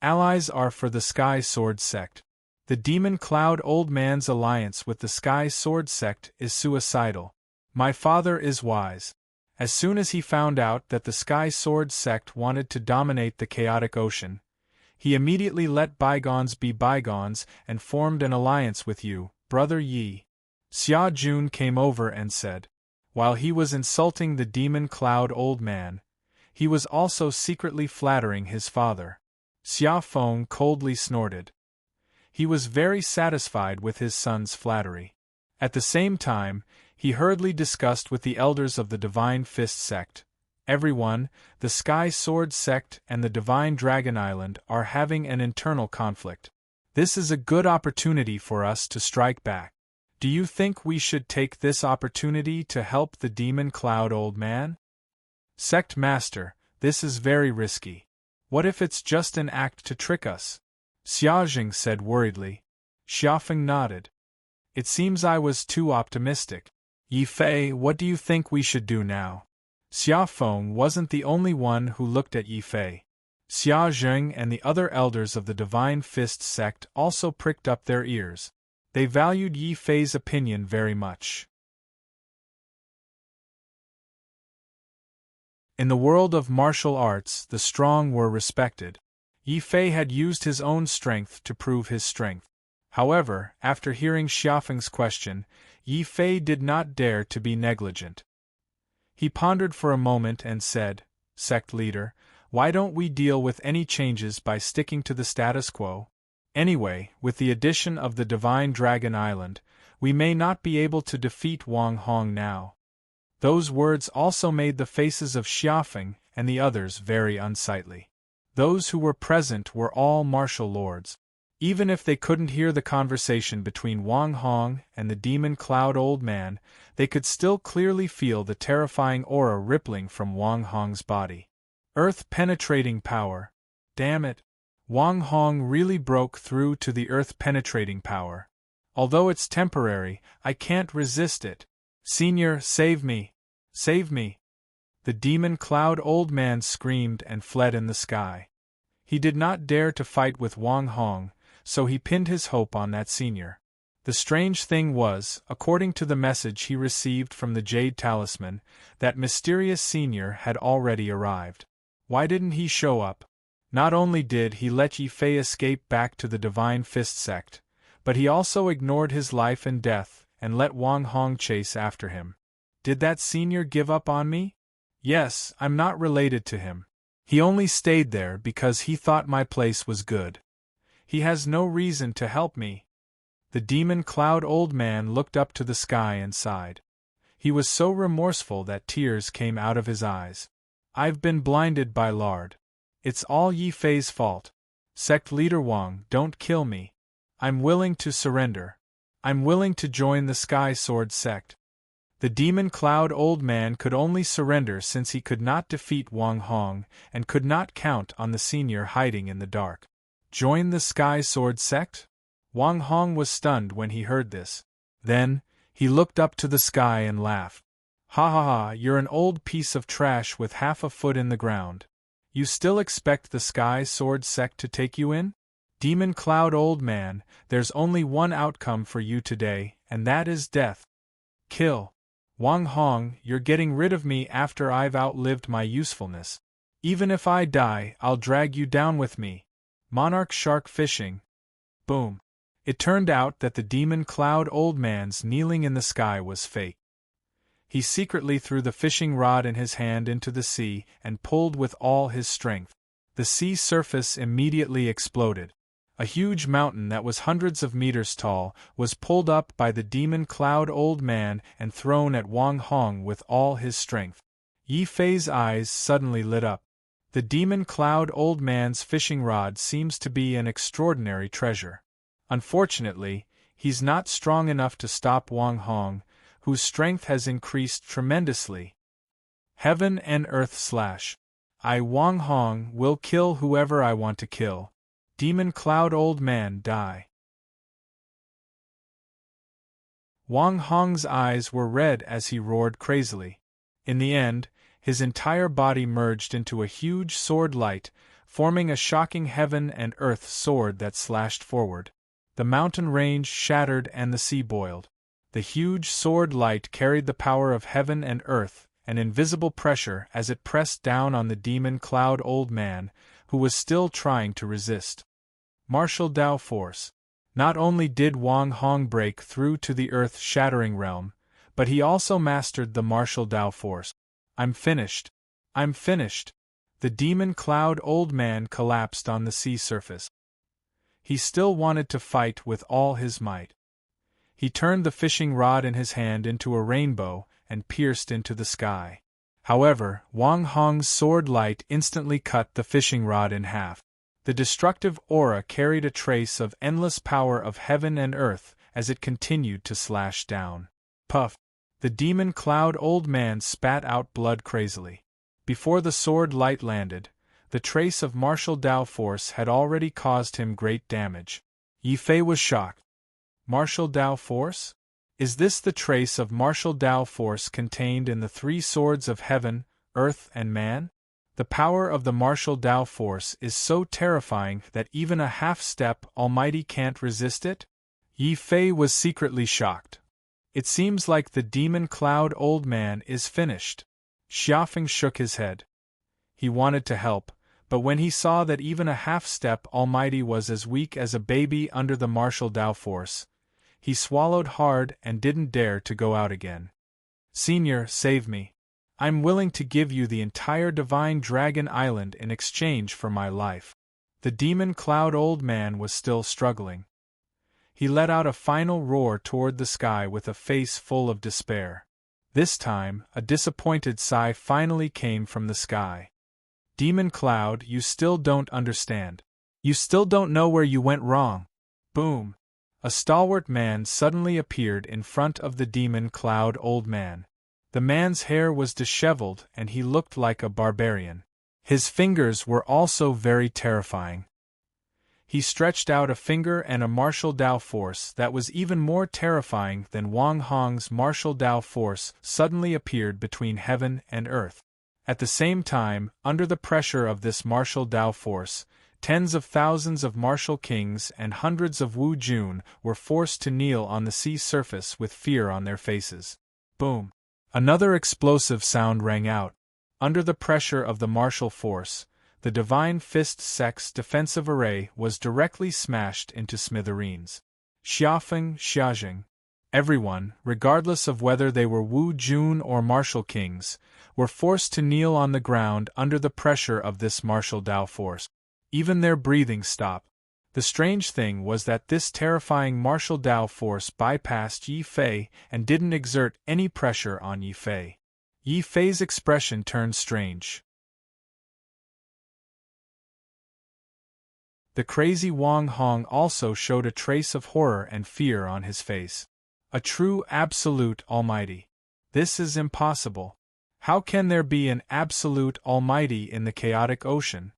Allies are for the Sky Sword sect. The demon cloud old man's alliance with the Sky Sword sect is suicidal. My father is wise. As soon as he found out that the Sky Sword sect wanted to dominate the chaotic ocean, he immediately let bygones be bygones and formed an alliance with you, Brother Yi. Xia Jun came over and said. While he was insulting the demon cloud old man, he was also secretly flattering his father. Xia Feng coldly snorted. He was very satisfied with his son's flattery. At the same time, he hurriedly discussed with the elders of the Divine Fist sect. Everyone, the Sky Sword sect and the Divine Dragon Island are having an internal conflict. This is a good opportunity for us to strike back. Do you think we should take this opportunity to help the demon cloud old man? Sect Master, this is very risky. What if it's just an act to trick us? Xiaojing said worriedly. Xiaofeng nodded. It seems I was too optimistic. Yi Fei, what do you think we should do now? Xiaofeng wasn't the only one who looked at Yi Fei. Xiaojing and the other elders of the Divine Fist sect also pricked up their ears. They valued Yi Fei's opinion very much. In the world of martial arts, the strong were respected. Yi Fei had used his own strength to prove his strength. However, after hearing Xiaofeng's question, Yi Fei did not dare to be negligent. He pondered for a moment and said, Sect leader, why don't we deal with any changes by sticking to the status quo? Anyway, with the addition of the Divine Dragon Island, we may not be able to defeat Wang Hong now. Those words also made the faces of Xiaofeng and the others very unsightly. Those who were present were all martial lords. Even if they couldn't hear the conversation between Wang Hong and the demon cloud old man, they could still clearly feel the terrifying aura rippling from Wang Hong's body. Earth-penetrating power. Damn it. Wang Hong really broke through to the earth-penetrating power. Although it's temporary, I can't resist it. Senior, save me! Save me! The demon cloud old man screamed and fled in the sky. He did not dare to fight with Wang Hong, so he pinned his hope on that senior. The strange thing was, according to the message he received from the Jade Talisman, that mysterious senior had already arrived. Why didn't he show up? Not only did he let Yi Fei escape back to the Divine Fist sect, but he also ignored his life and death and let Wang Hong chase after him. Did that senior give up on me? Yes, I'm not related to him. He only stayed there because he thought my place was good. He has no reason to help me. The demon cloud old man looked up to the sky and sighed. He was so remorseful that tears came out of his eyes. I've been blinded by lard. It's all Yi Fei's fault. Sect leader Wang, don't kill me. I'm willing to surrender. I'm willing to join the Sky Sword sect. The demon cloud old man could only surrender since he could not defeat Wang Hong and could not count on the senior hiding in the dark. Join the Sky Sword sect? Wang Hong was stunned when he heard this. Then, he looked up to the sky and laughed. Ha ha ha, you're an old piece of trash with half a foot in the ground. You still expect the Sky Sword sect to take you in? Demon cloud old man, there's only one outcome for you today, and that is death. Kill. Wang Hong, you're getting rid of me after I've outlived my usefulness. Even if I die, I'll drag you down with me. Monarch shark fishing. Boom. It turned out that the demon cloud old man's kneeling in the sky was fake. He secretly threw the fishing rod in his hand into the sea and pulled with all his strength. The sea surface immediately exploded. A huge mountain that was hundreds of meters tall was pulled up by the demon cloud old man and thrown at Wang Hong with all his strength. Yi Fei's eyes suddenly lit up. The demon cloud old man's fishing rod seems to be an extraordinary treasure. Unfortunately, he's not strong enough to stop Wang Hong, whose strength has increased tremendously. Heaven and Earth / I Wang Hong will kill whoever I want to kill. Demon cloud old man die. Wang Hong's eyes were red as he roared crazily. In the end, his entire body merged into a huge sword light, forming a shocking heaven and earth sword that slashed forward. The mountain range shattered and the sea boiled. The huge sword light carried the power of heaven and earth, an invisible pressure as it pressed down on the demon cloud old man, who was still trying to resist. Martial Dao Force. Not only did Wang Hong break through to the earth-shattering realm, but he also mastered the Martial Dao Force. I'm finished. I'm finished. The demon cloud old man collapsed on the sea surface. He still wanted to fight with all his might. He turned the fishing rod in his hand into a rainbow and pierced into the sky. However, Wang Hong's sword light instantly cut the fishing rod in half. The destructive aura carried a trace of endless power of heaven and earth as it continued to slash down. Puff! The demon cloud old man spat out blood crazily. Before the sword light landed, the trace of martial Dao force had already caused him great damage. Yi Fei was shocked. Martial Dao force? Is this the trace of martial Dao force contained in the three swords of heaven, earth and man? The power of the martial Dao force is so terrifying that even a half-step Almighty can't resist it? Yi Fei was secretly shocked. It seems like the demon cloud old man is finished. Xiafeng shook his head. He wanted to help, but when he saw that even a half-step Almighty was as weak as a baby under the martial Dao force, he swallowed hard and didn't dare to go out again. Senior, save me. I'm willing to give you the entire Divine Dragon Island in exchange for my life. The demon cloud old man was still struggling. He let out a final roar toward the sky with a face full of despair. This time, a disappointed sigh finally came from the sky. Demon Cloud, you still don't understand. You still don't know where you went wrong. Boom! A stalwart man suddenly appeared in front of the demon cloud old man. The man's hair was disheveled and he looked like a barbarian. His fingers were also very terrifying. He stretched out a finger and a martial Dao force that was even more terrifying than Wang Hong's martial Dao force suddenly appeared between heaven and earth. At the same time, under the pressure of this martial Dao force, tens of thousands of martial kings and hundreds of Wu Jun were forced to kneel on the sea surface with fear on their faces. Boom! Another explosive sound rang out. Under the pressure of the martial force, the Divine Fist sect's defensive array was directly smashed into smithereens. Xiafeng, Xiajing. Everyone, regardless of whether they were Wu Jun or martial kings, were forced to kneel on the ground under the pressure of this martial Dao force. Even their breathing stopped. The strange thing was that this terrifying martial Dao force bypassed Yi Fei and didn't exert any pressure on Yi Fei. Yi Fei's expression turned strange. The crazy Wang Hong also showed a trace of horror and fear on his face. A true absolute almighty. This is impossible. How can there be an absolute almighty in the chaotic ocean?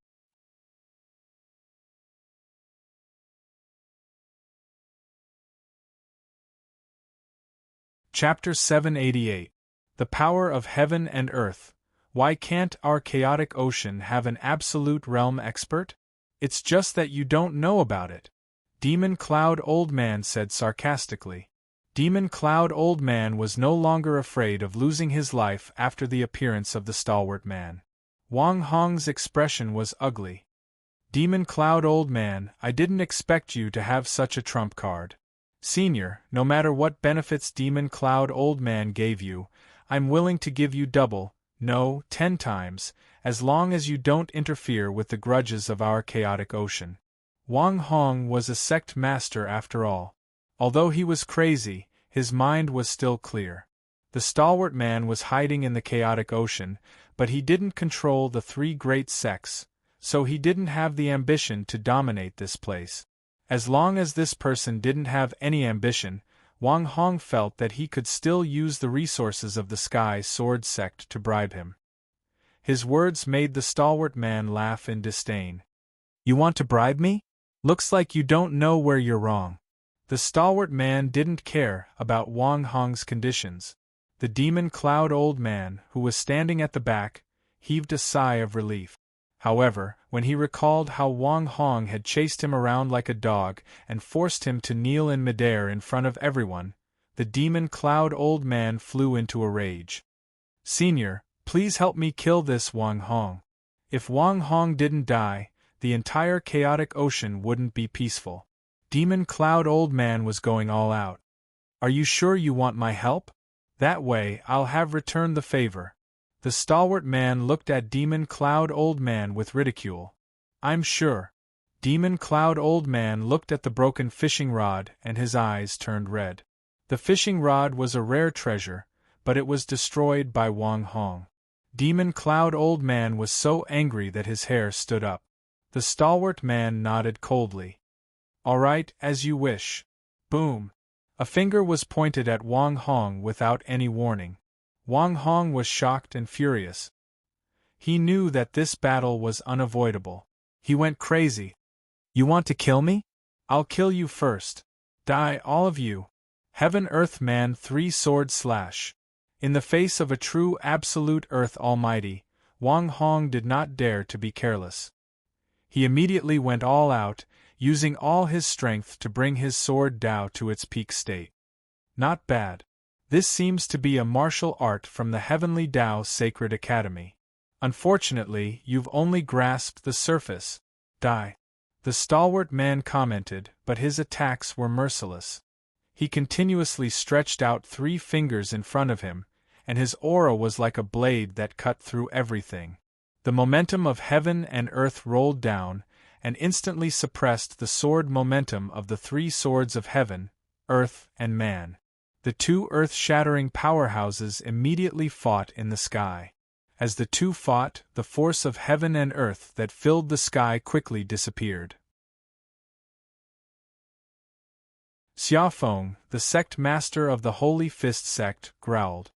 Chapter 788. The Power of Heaven and Earth. Why can't our chaotic ocean have an absolute realm expert? It's just that you don't know about it. Demon Cloud Old Man said sarcastically. Demon Cloud Old Man was no longer afraid of losing his life after the appearance of the stalwart man. Wang Hong's expression was ugly. Demon Cloud Old Man, I didn't expect you to have such a trump card. Senior, no matter what benefits Demon Cloud Old Man gave you, I'm willing to give you double, no, 10 times, as long as you don't interfere with the grudges of our chaotic ocean. Wang Hong was a sect master after all. Although he was crazy, his mind was still clear. The stalwart man was hiding in the chaotic ocean, but he didn't control the 3 great sects, so he didn't have the ambition to dominate this place. As long as this person didn't have any ambition, Wang Hong felt that he could still use the resources of the Sky Sword sect to bribe him. His words made the stalwart man laugh in disdain. You want to bribe me? Looks like you don't know where you're wrong. The stalwart man didn't care about Wang Hong's conditions. The demon cloud old man, who was standing at the back, heaved a sigh of relief. However, when he recalled how Wang Hong had chased him around like a dog and forced him to kneel in midair in front of everyone, the demon cloud old man flew into a rage. Senior, please help me kill this Wang Hong. If Wang Hong didn't die, the entire chaotic ocean wouldn't be peaceful. Demon Cloud Old Man was going all out. Are you sure you want my help? That way, I'll have returned the favor. The stalwart man looked at Demon Cloud Old Man with ridicule. I'm sure. Demon Cloud Old Man looked at the broken fishing rod and his eyes turned red. The fishing rod was a rare treasure, but it was destroyed by Wang Hong. Demon Cloud Old Man was so angry that his hair stood up. The stalwart man nodded coldly. All right, as you wish. Boom. A finger was pointed at Wang Hong without any warning. Wang Hong was shocked and furious. He knew that this battle was unavoidable. He went crazy. You want to kill me? I'll kill you first. Die, all of you. Heaven Earth Man 3-sword slash. In the face of a true absolute Earth Almighty, Wang Hong did not dare to be careless. He immediately went all out, using all his strength to bring his sword Dao to its peak state. Not bad. This seems to be a martial art from the Heavenly Dao Sacred Academy. Unfortunately, you've only grasped the surface. Die. The stalwart man commented, but his attacks were merciless. He continuously stretched out 3 fingers in front of him, and his aura was like a blade that cut through everything. The momentum of heaven and earth rolled down, and instantly suppressed the sword momentum of the 3 swords of heaven, earth, and man. The 2 earth-shattering powerhouses immediately fought in the sky. As the 2 fought, the force of heaven and earth that filled the sky quickly disappeared. Xia Feng, the sect master of the Holy Fist sect, growled.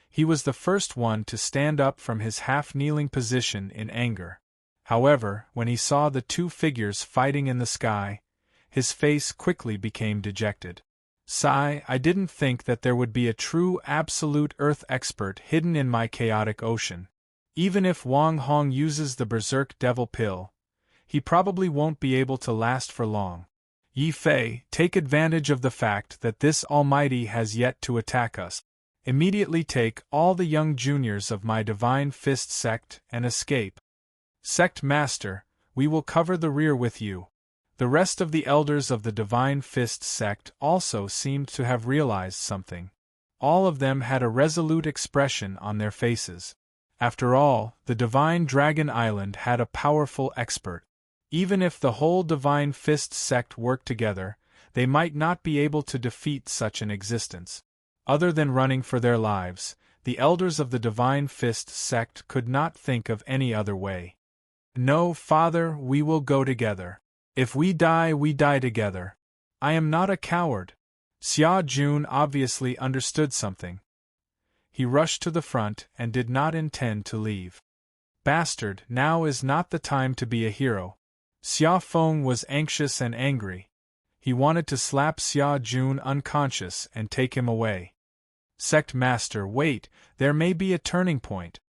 He was the first one to stand up from his half-kneeling position in anger. However, when he saw the two figures fighting in the sky, his face quickly became dejected. Sigh, I didn't think that there would be a true absolute earth expert hidden in my chaotic ocean. Even if Wang Hong uses the Berserk Devil Pill, he probably won't be able to last for long. Yi Fei, take advantage of the fact that this Almighty has yet to attack us. Immediately take all the young juniors of my Divine Fist sect and escape. Sect Master, we will cover the rear with you. The rest of the elders of the Divine Fist sect also seemed to have realized something. All of them had a resolute expression on their faces. After all, the Divine Dragon Island had a powerful expert. Even if the whole Divine Fist sect worked together, they might not be able to defeat such an existence. Other than running for their lives, the elders of the Divine Fist sect could not think of any other way. No, Father, we will go together. If we die together. I am not a coward. Xia Jun obviously understood something. He rushed to the front and did not intend to leave. Bastard, now is not the time to be a hero. Xia Feng was anxious and angry. He wanted to slap Xia Jun unconscious and take him away. Sect Master, wait, there may be a turning point.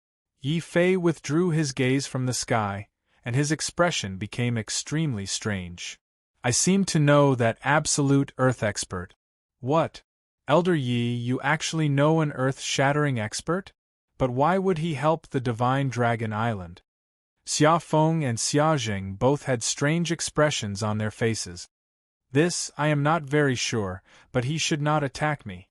Yi Fei withdrew his gaze from the sky, and his expression became extremely strange. I seem to know that absolute earth expert. What? Elder Yi, you actually know an earth-shattering expert? But why would he help the Divine Dragon Island? Xia Feng and Xia Jing both had strange expressions on their faces. This, I am not very sure, but he should not attack me.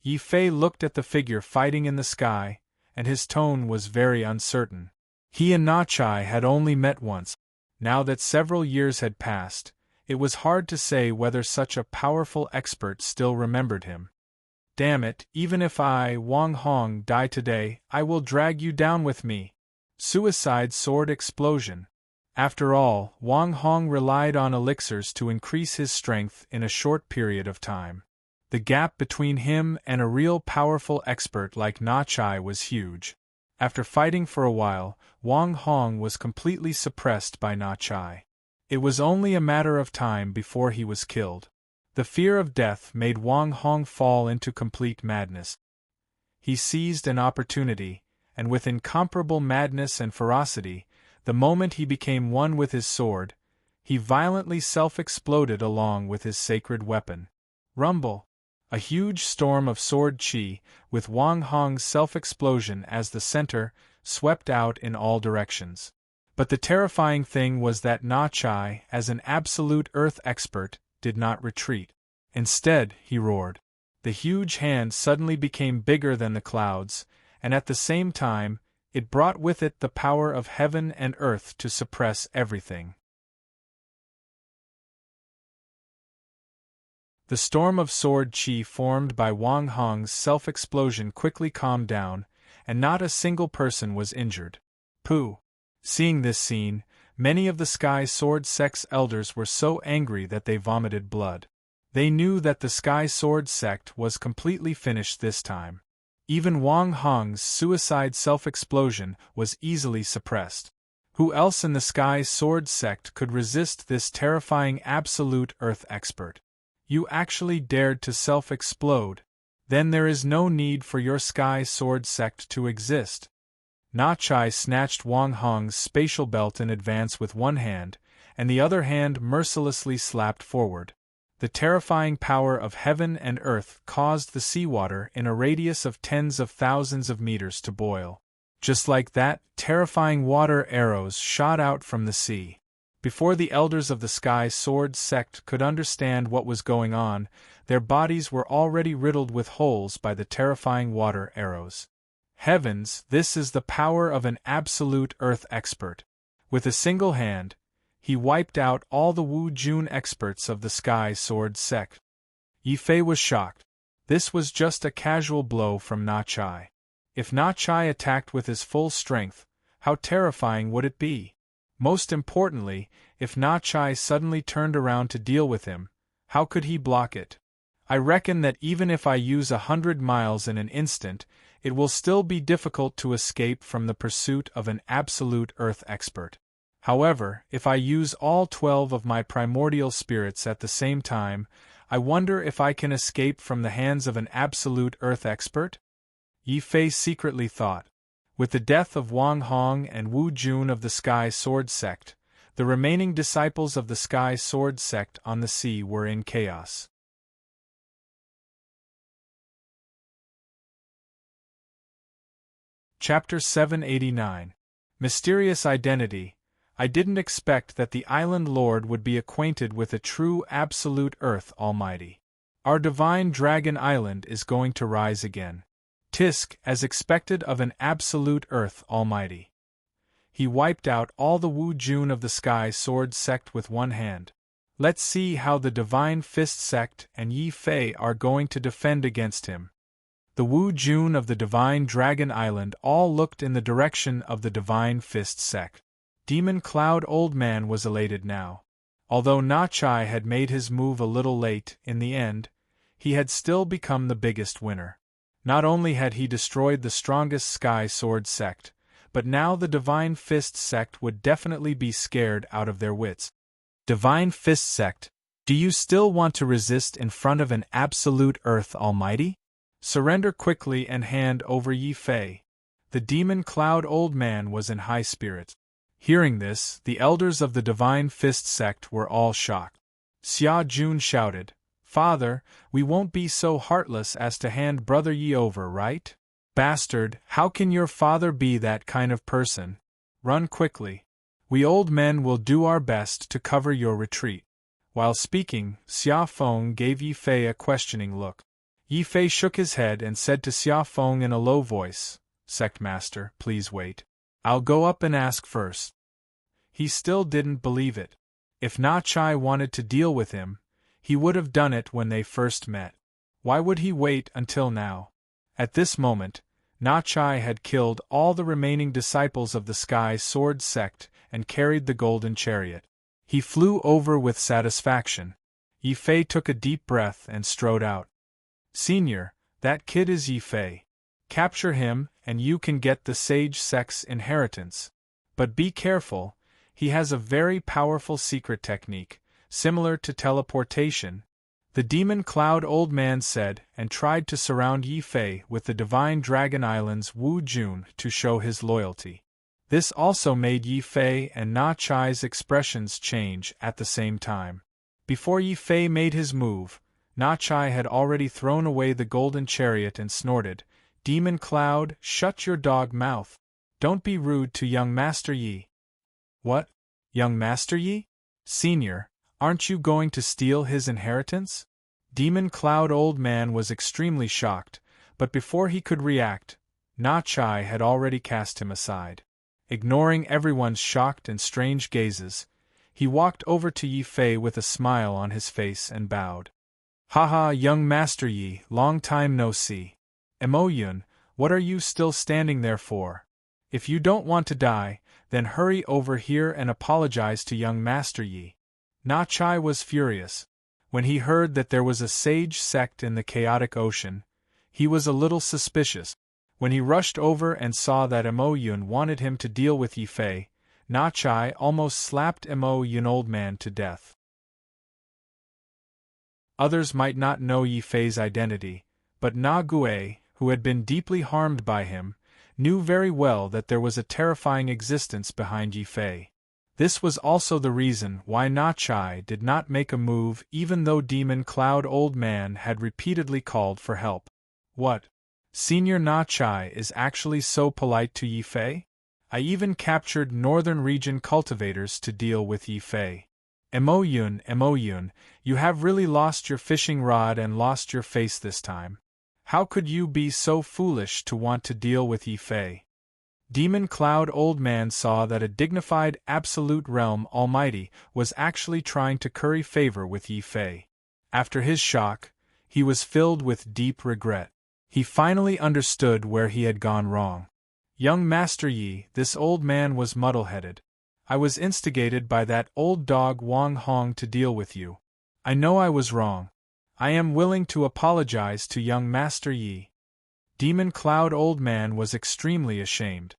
Yi Fei looked at the figure fighting in the sky, and his tone was very uncertain. He and Na Chai had only met once. Now that several years had passed, it was hard to say whether such a powerful expert still remembered him. Damn it, even if I, Wang Hong, die today, I will drag you down with me. Suicide sword explosion. After all, Wang Hong relied on elixirs to increase his strength in a short period of time. The gap between him and a real powerful expert like Na Chai was huge. After fighting for a while, Wang Hong was completely suppressed by Na Chai. It was only a matter of time before he was killed. The fear of death made Wang Hong fall into complete madness. He seized an opportunity, and with incomparable madness and ferocity, the moment he became one with his sword, he violently self-exploded along with his sacred weapon. Rumble! A huge storm of sword chi, with Wang Hong's self-explosion as the center, swept out in all directions. But the terrifying thing was that Na Chai, as an absolute earth expert, did not retreat. Instead, he roared. The huge hand suddenly became bigger than the clouds, and at the same time, it brought with it the power of heaven and earth to suppress everything. The storm of sword chi formed by Wang Hong's self-explosion quickly calmed down, and not a single person was injured. Pooh! Seeing this scene, many of the Sky Sword sect's elders were so angry that they vomited blood. They knew that the Sky Sword sect was completely finished this time. Even Wang Hong's suicide self-explosion was easily suppressed. Who else in the Sky Sword sect could resist this terrifying absolute earth expert? You actually dared to self-explode. Then there is no need for your Sky Sword sect to exist. Na Chai snatched Wang Hong's spatial belt in advance with one hand, and the other hand mercilessly slapped forward. The terrifying power of heaven and earth caused the seawater in a radius of tens of thousands of meters to boil. Just like that, terrifying water arrows shot out from the sea. Before the elders of the Sky Sword sect could understand what was going on, their bodies were already riddled with holes by the terrifying water arrows. Heavens, this is the power of an absolute earth expert. With a single hand, he wiped out all the Wu Jun experts of the Sky Sword sect. Yi Fei was shocked. This was just a casual blow from Na Chai. If Na Chai attacked with his full strength, how terrifying would it be? Most importantly, if Na Chai suddenly turned around to deal with him, how could he block it? I reckon that even if I use 100 miles in an instant, it will still be difficult to escape from the pursuit of an absolute earth expert. However, if I use all 12 of my primordial spirits at the same time, I wonder if I can escape from the hands of an absolute earth expert? Yi Fei secretly thought. With the death of Wang Hong and Wu Jun of the Sky Sword Sect, the remaining disciples of the Sky Sword Sect on the sea were in chaos. Chapter 789. Mysterious Identity. I didn't expect that the Island Lord would be acquainted with a true absolute Earth Almighty. Our divine Dragon Island is going to rise again. Tisk, as expected of an absolute Earth Almighty. He wiped out all the Wu Jun of the Sky Sword Sect with one hand. Let's see how the Divine Fist Sect and Yi Fei are going to defend against him. The Wu Jun of the Divine Dragon Island all looked in the direction of the Divine Fist Sect. Demon Cloud Old Man was elated now. Although Na Chai had made his move a little late, in the end, he had still become the biggest winner. Not only had he destroyed the strongest Sky Sword Sect, but now the Divine Fist Sect would definitely be scared out of their wits. Divine Fist Sect, do you still want to resist in front of an absolute Earth Almighty? Surrender quickly and hand over Yi Fei. The Demon Cloud Old Man was in high spirits. Hearing this, the elders of the Divine Fist Sect were all shocked. Xia Jun shouted, "Father, we won't be so heartless as to hand Brother Yi over, right? Bastard, how can your father be that kind of person? Run quickly. We old men will do our best to cover your retreat." While speaking, Xia Feng gave Yi Fei a questioning look. Yi Fei shook his head and said to Xia Feng in a low voice, "Sect Master, please wait. I'll go up and ask first." He still didn't believe it. If Na Chai wanted to deal with him, he would have done it when they first met. Why would he wait until now? At this moment, Na Chai had killed all the remaining disciples of the Sky Sword Sect and carried the golden chariot. He flew over with satisfaction. Yi Fei took a deep breath and strode out. "Senior, that kid is Yi Fei. Capture him, and you can get the Sage Sect's inheritance. But be careful, he has a very powerful secret technique, similar to teleportation," the Demon Cloud Old Man said, and tried to surround Yi Fei with the Divine Dragon Island's Wu Jun to show his loyalty. This also made Yi Fei and Na Chai's expressions change at the same time. Before Yi Fei made his move, Na Chai had already thrown away the golden chariot and snorted, "Demon Cloud, shut your dog mouth. Don't be rude to young Master Yi." "What? Young Master Yi? Senior, aren't you going to steal his inheritance?" Demon Cloud Old Man was extremely shocked, but before he could react, Na Chai had already cast him aside. Ignoring everyone's shocked and strange gazes, he walked over to Yi Fei with a smile on his face and bowed. "Haha, young Master Yi, long time no see. Emoyun, what are you still standing there for? If you don't want to die, then hurry over here and apologize to young Master Yi." Na Chai was furious. When he heard that there was a sage sect in the chaotic ocean, he was a little suspicious. When he rushed over and saw that Emoyun wanted him to deal with Yi Fei, Na Chai almost slapped Emoyun Old Man to death. Others might not know Yi Fei's identity, but Na Gue, who had been deeply harmed by him, knew very well that there was a terrifying existence behind Yi Fei. This was also the reason why Na Chai did not make a move even though Demon Cloud Old Man had repeatedly called for help. What? Senior Na Chai is actually so polite to Yi Fei? I even captured Northern Region cultivators to deal with Yi Fei. Emoyun, you have really lost your fishing rod and lost your face this time. How could you be so foolish to want to deal with Yi Fei? Demon Cloud Old Man saw that a dignified Absolute Realm Almighty was actually trying to curry favor with Yi Fei. After his shock, he was filled with deep regret. He finally understood where he had gone wrong. "Young Master Yi, this old man was muddle-headed. I was instigated by that old dog Wang Hong to deal with you. I know I was wrong. I am willing to apologize to young Master Yi. Demon Cloud Old Man was extremely ashamed.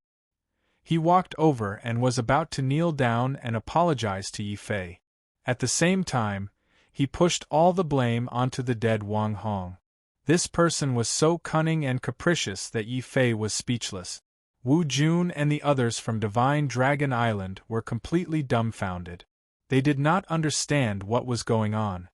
He walked over and was about to kneel down and apologize to Yi Fei. At the same time, he pushed all the blame onto the dead Wang Hong. This person was so cunning and capricious that Yi Fei was speechless. Wu Jun and the others from Divine Dragon Island were completely dumbfounded. They did not understand what was going on.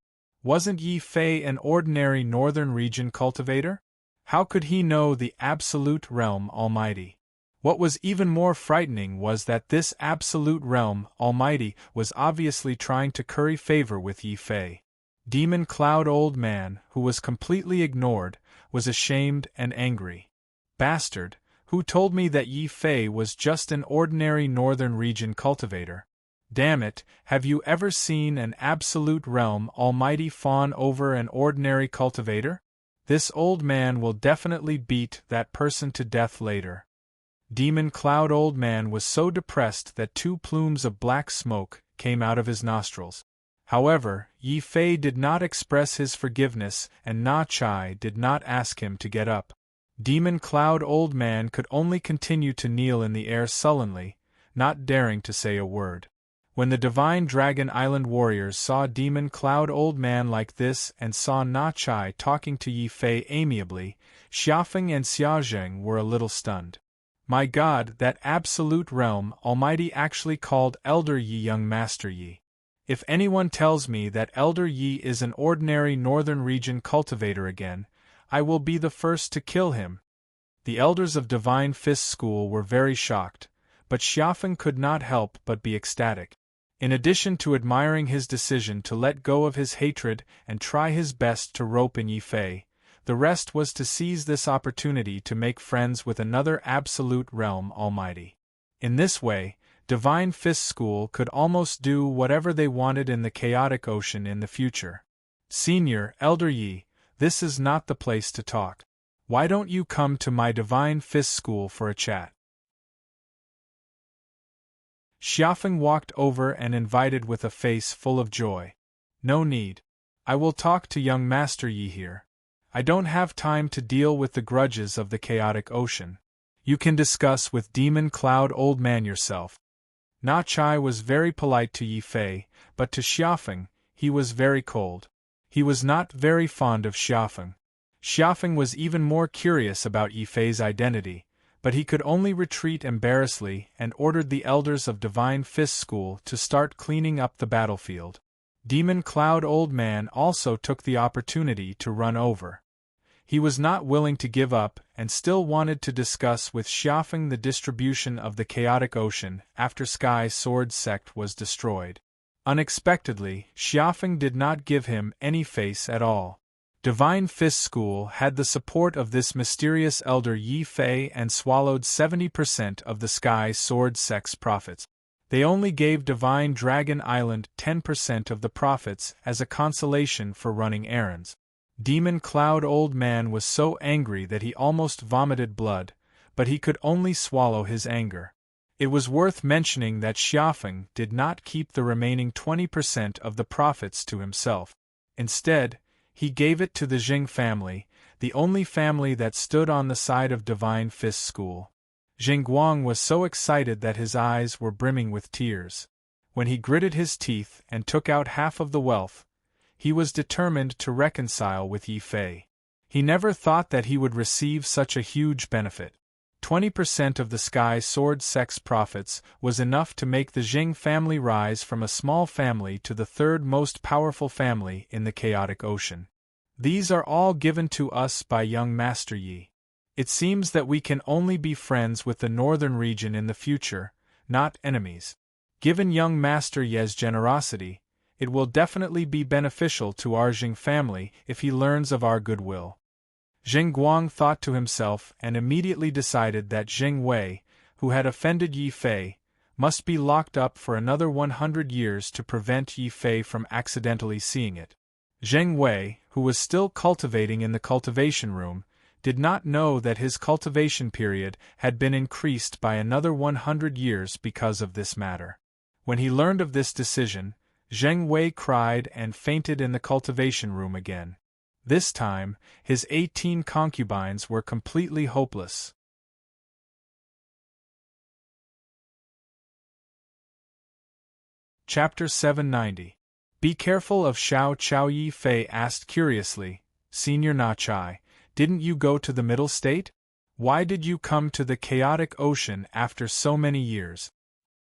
Wasn't Yi Fei an ordinary northern region cultivator? How could he know the Absolute Realm Almighty? What was even more frightening was that this Absolute Realm Almighty was obviously trying to curry favor with Yi Fei. Demon Cloud Old Man, who was completely ignored, was ashamed and angry. Bastard, who told me that Yi Fei was just an ordinary northern region cultivator? Damn it, have you ever seen an Absolute Realm Almighty fawn over an ordinary cultivator? This old man will definitely beat that person to death later. Demon Cloud Old Man was so depressed that 2 plumes of black smoke came out of his nostrils. However, Yi Fei did not express his forgiveness and Na Chai did not ask him to get up. Demon Cloud Old Man could only continue to kneel in the air sullenly, not daring to say a word. When the Divine Dragon Island warriors saw Demon Cloud Old Man like this and saw Na Chai talking to Yi Fei amiably, Xiafeng and Xiaozheng were a little stunned. My God, that Absolute Realm Almighty actually called Elder Yi young Master Yi. If anyone tells me that Elder Yi is an ordinary northern region cultivator again, I will be the first to kill him. The elders of Divine Fist School were very shocked, but Xiafeng could not help but be ecstatic. In addition to admiring his decision to let go of his hatred and try his best to rope in Yi Fei, the rest was to seize this opportunity to make friends with another Absolute Realm Almighty. In this way, Divine Fist School could almost do whatever they wanted in the chaotic ocean in the future. Senior, Elder Yi, this is not the place to talk. Why don't you come to my Divine Fist School for a chat? Xiafeng walked over and invited with a face full of joy. No need. I will talk to young Master Yi here. I don't have time to deal with the grudges of the chaotic ocean. You can discuss with Demon Cloud Old Man yourself. Na Chai was very polite to Yi Fei, but to Xiafeng, he was very cold. He was not very fond of Xiafeng. Xiafeng was even more curious about Yi Fei's identity, but he could only retreat embarrassedly and ordered the elders of Divine Fist School to start cleaning up the battlefield. Demon Cloud Old Man also took the opportunity to run over. He was not willing to give up and still wanted to discuss with Xiafeng the distribution of the chaotic ocean after Sky Sword Sect was destroyed. Unexpectedly, Xiafeng did not give him any face at all. Divine Fist School had the support of this mysterious elder Yi Fei and swallowed 70% of the Sky Sword Sect's profits. They only gave Divine Dragon Island 10% of the profits as a consolation for running errands. Demon Cloud Old Man was so angry that he almost vomited blood, but he could only swallow his anger. It was worth mentioning that Xiafeng did not keep the remaining 20% of the profits to himself. Instead, he gave it to the Jing family, the only family that stood on the side of Divine Fist School. Jing Guang was so excited that his eyes were brimming with tears. When he gritted his teeth and took out half of the wealth, he was determined to reconcile with Yi Fei. He never thought that he would receive such a huge benefit. 20% of the Sky Sword Sect's profits was enough to make the Jing family rise from a small family to the third most powerful family in the chaotic ocean. These are all given to us by young Master Yi. It seems that we can only be friends with the northern region in the future, not enemies. Given young Master Yi's generosity, it will definitely be beneficial to our Jing family if he learns of our goodwill. Jing Guang thought to himself and immediately decided that Jing Wei, who had offended Yi Fei, must be locked up for another 100 years to prevent Yi Fei from accidentally seeing it. Jing Wei, who was still cultivating in the cultivation room, did not know that his cultivation period had been increased by another 100 years because of this matter. When he learned of this decision, Zheng Wei cried and fainted in the cultivation room again. This time, his 18 concubines were completely hopeless. Chapter 790. Be careful of Xiao Chao. Yi Fei asked curiously, Senior Na Chai, didn't you go to the Middle State? Why did you come to the chaotic ocean after so many years?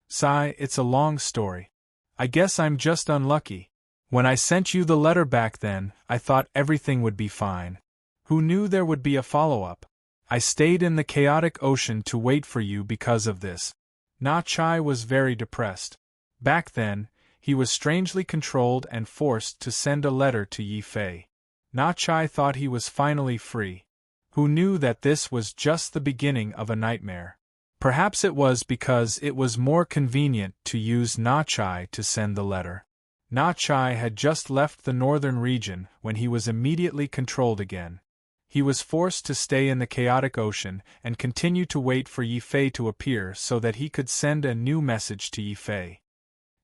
Sigh, it's a long story. I guess I'm just unlucky. When I sent you the letter back then, I thought everything would be fine. Who knew there would be a follow-up? I stayed in the chaotic ocean to wait for you because of this. Na Chai was very depressed. Back then, he was strangely controlled and forced to send a letter to Yi Fei. Na Chai thought he was finally free. Who knew that this was just the beginning of a nightmare? Perhaps it was because it was more convenient to use Na Chai to send the letter. Na Chai had just left the northern region when he was immediately controlled again. He was forced to stay in the chaotic ocean and continue to wait for Yi Fei to appear so that he could send a new message to Yi Fei.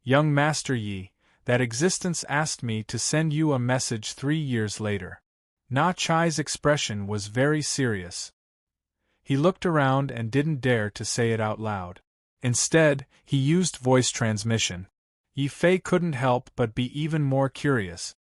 Young Master Yi, that existence asked me to send you a message 3 years later. Na Chai's expression was very serious. He looked around and didn't dare to say it out loud. Instead, he used voice transmission. Yi Fei couldn't help but be even more curious.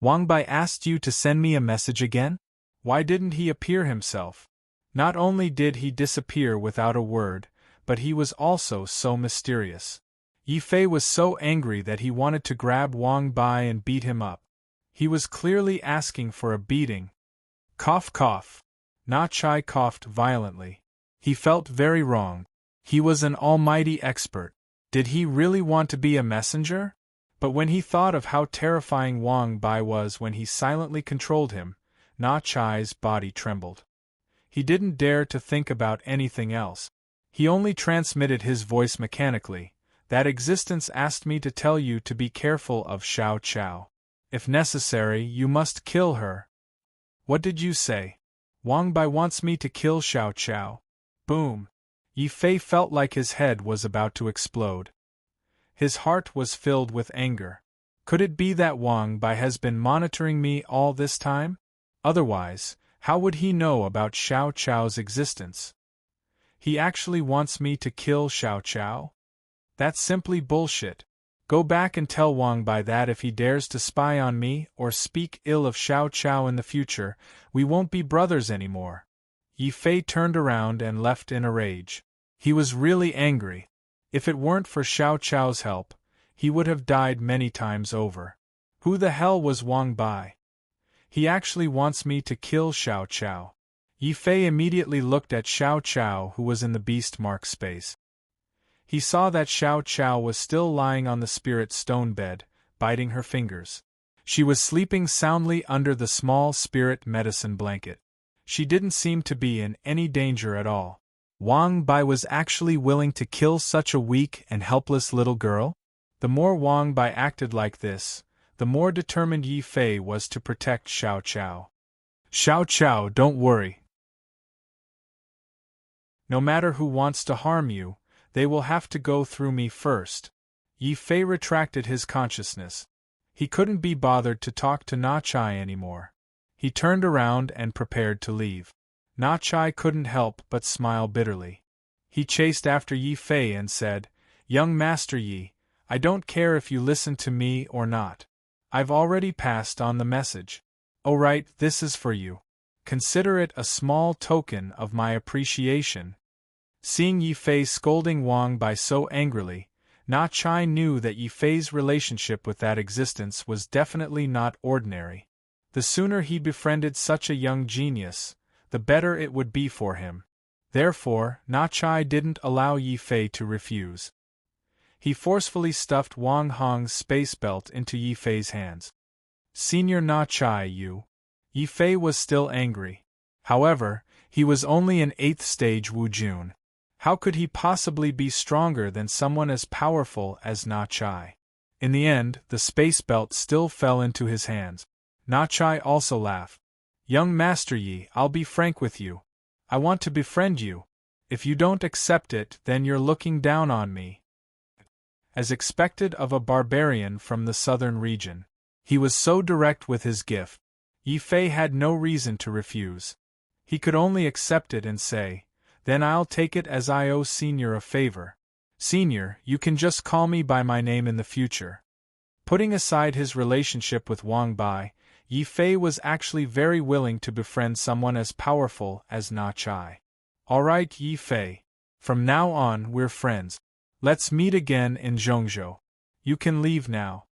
Wang Bai asked you to send me a message again? Why didn't he appear himself? Not only did he disappear without a word, but he was also so mysterious. Yi Fei was so angry that he wanted to grab Wang Bai and beat him up. He was clearly asking for a beating. Cough cough. Na Chai coughed violently. He felt very wrong. He was an almighty expert. Did he really want to be a messenger? But when he thought of how terrifying Wang Bai was when he silently controlled him, Na Chai's body trembled. He didn't dare to think about anything else. He only transmitted his voice mechanically. That existence asked me to tell you to be careful of Xiao Chao. If necessary, you must kill her. What did you say? Wang Bai wants me to kill Xiao Chao. Boom. Yi Fei felt like his head was about to explode. His heart was filled with anger. Could it be that Wang Bai has been monitoring me all this time? Otherwise, how would he know about Xiao Chao's existence? He actually wants me to kill Xiao Chao? That's simply bullshit. Go back and tell Wang Bai that if he dares to spy on me or speak ill of Xiao Chao in the future, we won't be brothers anymore. Yi Fei turned around and left in a rage. He was really angry. If it weren't for Xiao Chao's help, he would have died many times over. Who the hell was Wang Bai? He actually wants me to kill Xiao Chao. Yi Fei immediately looked at Xiao Chao, who was in the beast mark space. He saw that Xiao Chao was still lying on the spirit stone bed, biting her fingers. She was sleeping soundly under the small spirit medicine blanket. She didn't seem to be in any danger at all. Wang Bai was actually willing to kill such a weak and helpless little girl? The more Wang Bai acted like this, the more determined Yi Fei was to protect Xiao Chao. Xiao Chao, don't worry. No matter who wants to harm you, they will have to go through me first. Yi Fei retracted his consciousness. He couldn't be bothered to talk to Na Chai anymore. He turned around and prepared to leave. Na Chai couldn't help but smile bitterly. He chased after Yi Fei and said, Young Master Yi, I don't care if you listen to me or not. I've already passed on the message. Oh right, this is for you. Consider it a small token of my appreciation. Seeing Yi Fei scolding Wang Bai so angrily, Na Chai knew that Yi Fei's relationship with that existence was definitely not ordinary. The sooner he befriended such a young genius, the better it would be for him. Therefore, Na Chai didn't allow Yi Fei to refuse. He forcefully stuffed Wang Hong's space belt into Yi Fei's hands. Senior Na Chai, you. Yi Fei was still angry. However, he was only an 8th stage Wu Jun. How could he possibly be stronger than someone as powerful as Na Chai? In the end, the space belt still fell into his hands. Na Chai also laughed. Young Master Yi, I'll be frank with you. I want to befriend you. If you don't accept it, then you're looking down on me. As expected of a barbarian from the southern region, he was so direct with his gift. Yi Fei had no reason to refuse. He could only accept it and say, "Then I'll take it as I owe Senior a favor. Senior, you can just call me by my name in the future." Putting aside his relationship with Wang Bai, Yi Fei was actually very willing to befriend someone as powerful as Na Chai. "Alright, Yi Fei. From now on, we're friends. Let's meet again in Zhongzhou. You can leave now."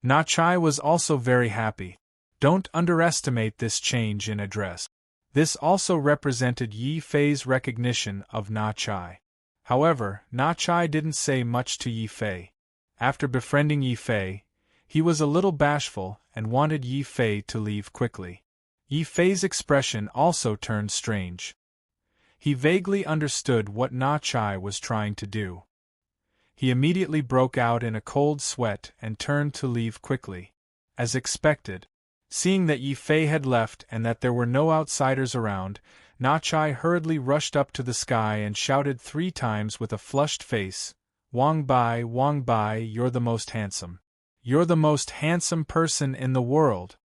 Na Chai was also very happy. Don't underestimate this change in address. This also represented Yi Fei's recognition of Na Chai. However, Na Chai didn't say much to Yi Fei. After befriending Yi Fei, he was a little bashful and wanted Yi Fei to leave quickly. Yi Fei's expression also turned strange. He vaguely understood what Na Chai was trying to do. He immediately broke out in a cold sweat and turned to leave quickly. As expected, seeing that Yi Fei had left and that there were no outsiders around, Na Chai hurriedly rushed up to the sky and shouted 3 times with a flushed face, Wang Bai, you're the most handsome. You're the most handsome person in the world."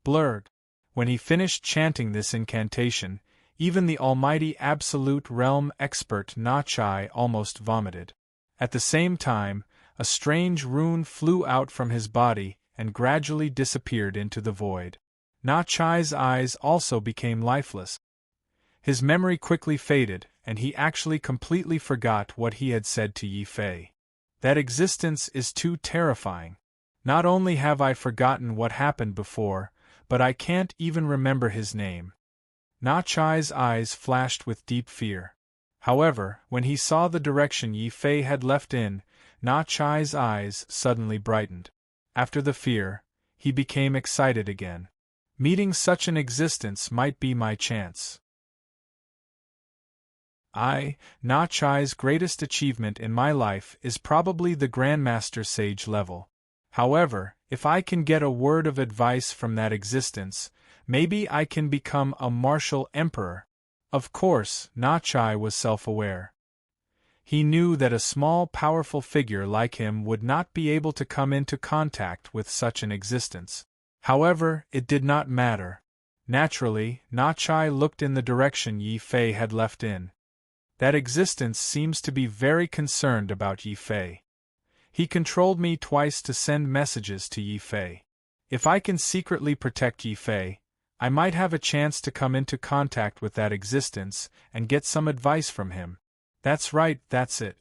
Blurred. When he finished chanting this incantation, even the almighty absolute realm expert Na Chai almost vomited. At the same time, a strange rune flew out from his body and gradually disappeared into the void. Na Chai's eyes also became lifeless. His memory quickly faded, and he actually completely forgot what he had said to Yi Fei. That existence is too terrifying. Not only have I forgotten what happened before, but I can't even remember his name. Na Chai's eyes flashed with deep fear. However, when he saw the direction Yi Fei had left in, Na Chai's eyes suddenly brightened. After the fear, he became excited again. Meeting such an existence might be my chance. Na Chai's greatest achievement in my life is probably the Grandmaster Sage level. However, if I can get a word of advice from that existence, maybe I can become a martial emperor. Of course, Na Chai was self-aware. He knew that a small, powerful figure like him would not be able to come into contact with such an existence. However, it did not matter. Naturally, Na Chai looked in the direction Yi Fei had left in. That existence seems to be very concerned about Yi Fei. He controlled me twice to send messages to Yi Fei. If I can secretly protect Yi Fei, I might have a chance to come into contact with that existence and get some advice from him. That's right, that's it.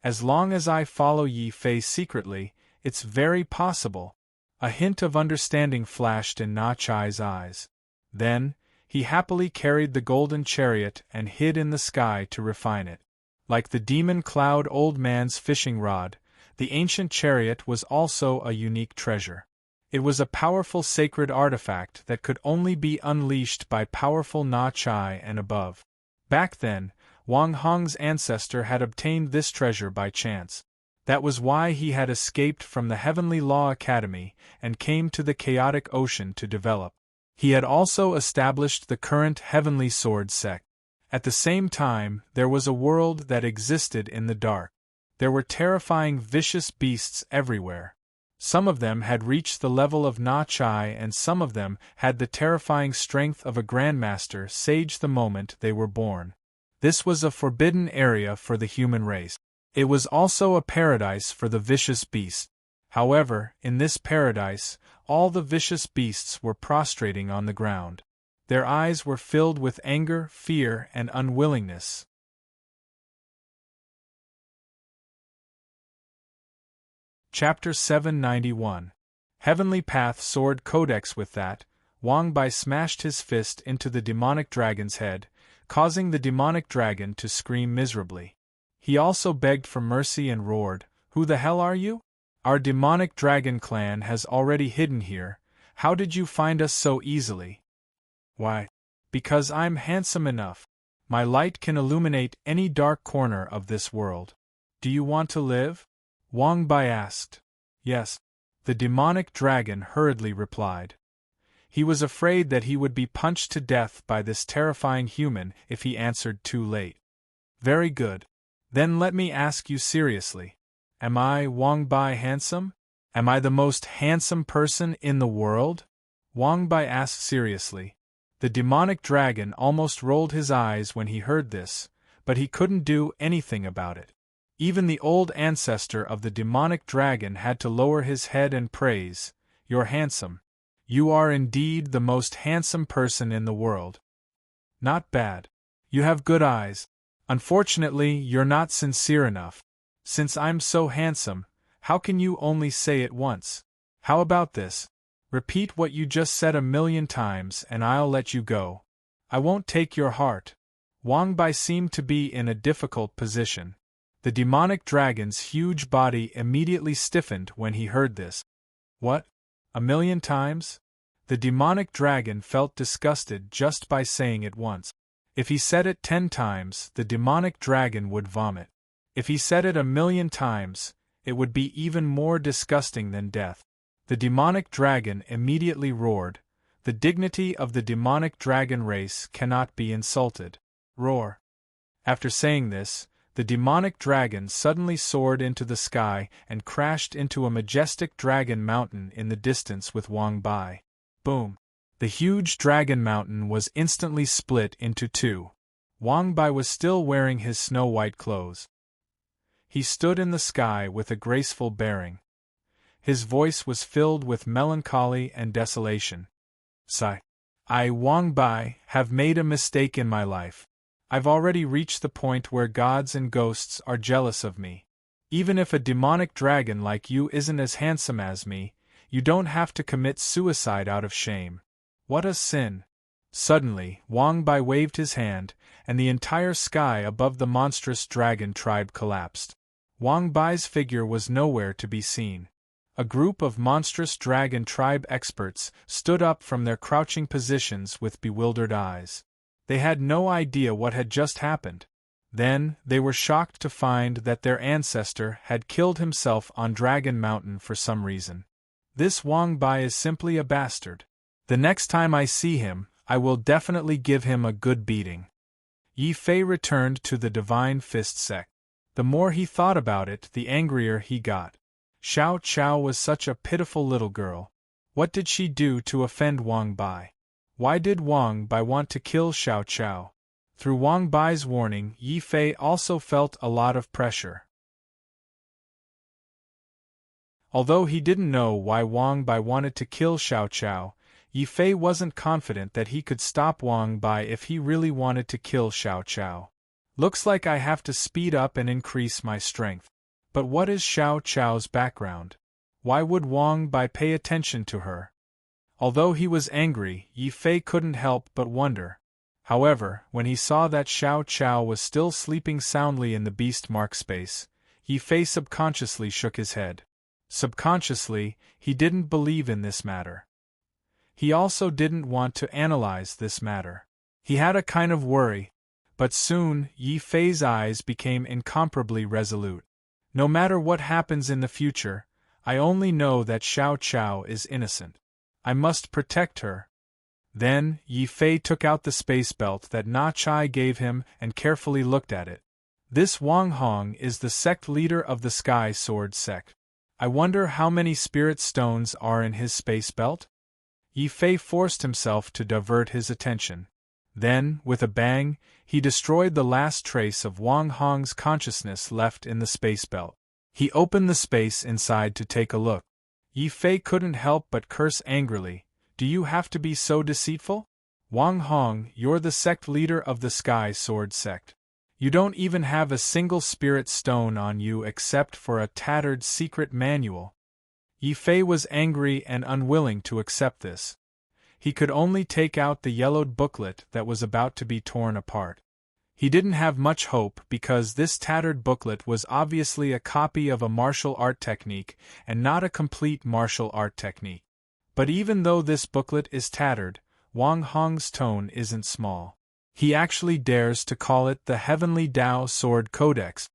As long as I follow Yi Fei secretly, it's very possible. A hint of understanding flashed in Na Chai's eyes. Then, he happily carried the golden chariot and hid in the sky to refine it. Like the demon cloud old man's fishing rod, the ancient chariot was also a unique treasure. It was a powerful sacred artifact that could only be unleashed by powerful Na Chai and above. Back then, Wang Hong's ancestor had obtained this treasure by chance. That was why he had escaped from the Heavenly Law Academy and came to the chaotic ocean to develop. He had also established the current Heavenly Sword sect. At the same time, there was a world that existed in the dark. There were terrifying vicious beasts everywhere. Some of them had reached the level of Na Chai and some of them had the terrifying strength of a Grandmaster Sage the moment they were born. This was a forbidden area for the human race. It was also a paradise for the vicious beasts. However, in this paradise, all the vicious beasts were prostrating on the ground. Their eyes were filled with anger, fear, and unwillingness. Chapter 791. Heavenly Path Sword Codex. With that, Wang Bai smashed his fist into the demonic dragon's head, causing the demonic dragon to scream miserably. He also begged for mercy and roared, "Who the hell are you? Our demonic dragon clan has already hidden here. How did you find us so easily?" "Why, because I'm handsome enough. My light can illuminate any dark corner of this world. Do you want to live?" Wang Bai asked. "Yes," the demonic dragon hurriedly replied. He was afraid that he would be punched to death by this terrifying human if he answered too late. "Very good. Then let me ask you seriously. Am I, Wang Bai, handsome? Am I the most handsome person in the world?" Wang Bai asked seriously. The demonic dragon almost rolled his eyes when he heard this, but he couldn't do anything about it. Even the old ancestor of the demonic dragon had to lower his head and praise, "You're handsome. You are indeed the most handsome person in the world. Not bad. You have good eyes. Unfortunately, you're not sincere enough. Since I'm so handsome, how can you only say it once? How about this? Repeat what you just said 1,000,000 times and I'll let you go. I won't take your heart." Wang Bai seemed to be in a difficult position. The demonic dragon's huge body immediately stiffened when he heard this. What? 1,000,000 times? The demonic dragon felt disgusted just by saying it once. If he said it 10 times, the demonic dragon would vomit. If he said it 1,000,000 times, it would be even more disgusting than death. The demonic dragon immediately roared. The dignity of the demonic dragon race cannot be insulted. Roar. After saying this, the demonic dragon suddenly soared into the sky and crashed into a majestic dragon mountain in the distance with Wang Bai. Boom! The huge dragon mountain was instantly split into two. Wang Bai was still wearing his snow-white clothes. He stood in the sky with a graceful bearing. His voice was filled with melancholy and desolation. Sigh. I, Wang Bai, have made a mistake in my life. I've already reached the point where gods and ghosts are jealous of me. Even if a demonic dragon like you isn't as handsome as me, you don't have to commit suicide out of shame. What a sin! Suddenly, Wang Bai waved his hand, and the entire sky above the monstrous dragon tribe collapsed. Wang Bai's figure was nowhere to be seen. A group of monstrous dragon tribe experts stood up from their crouching positions with bewildered eyes. They had no idea what had just happened. Then, they were shocked to find that their ancestor had killed himself on Dragon Mountain for some reason. This Wang Bai is simply a bastard. The next time I see him, I will definitely give him a good beating. Yi Fei returned to the Divine Fist sect. The more he thought about it, the angrier he got. Xiao Chao was such a pitiful little girl. What did she do to offend Wang Bai? Why did Wang Bai want to kill Xiao Chao? Through Wang Bai's warning, Yi Fei also felt a lot of pressure. Although he didn't know why Wang Bai wanted to kill Xiao Chao, Yi Fei wasn't confident that he could stop Wang Bai if he really wanted to kill Xiao Chao. Looks like I have to speed up and increase my strength. But what is Xiao Chao's background? Why would Wang Bai pay attention to her? Although he was angry, Yi Fei couldn't help but wonder. However, when he saw that Xiao Chao was still sleeping soundly in the beast mark space, Yi Fei subconsciously shook his head. Subconsciously, he didn't believe in this matter. He also didn't want to analyze this matter. He had a kind of worry, but soon Yi Fei's eyes became incomparably resolute. No matter what happens in the future, I only know that Xiao Chao is innocent. I must protect her. Then, Yi Fei took out the space belt that Na Chai gave him and carefully looked at it. This Wang Hong is the sect leader of the Sky Sword sect. I wonder how many spirit stones are in his space belt? Yi Fei forced himself to divert his attention. Then, with a bang, he destroyed the last trace of Wang Hong's consciousness left in the space belt. He opened the space inside to take a look. Yi Fei couldn't help but curse angrily. Do you have to be so deceitful? Wang Hong, you're the sect leader of the Sky Sword sect. You don't even have a single spirit stone on you except for a tattered secret manual. Yi Fei was angry and unwilling to accept this. He could only take out the yellowed booklet that was about to be torn apart. He didn't have much hope because this tattered booklet was obviously a copy of a martial art technique and not a complete martial art technique. But even though this booklet is tattered, Wang Hong's tone isn't small. He actually dares to call it the Heavenly Tao Sword Codex.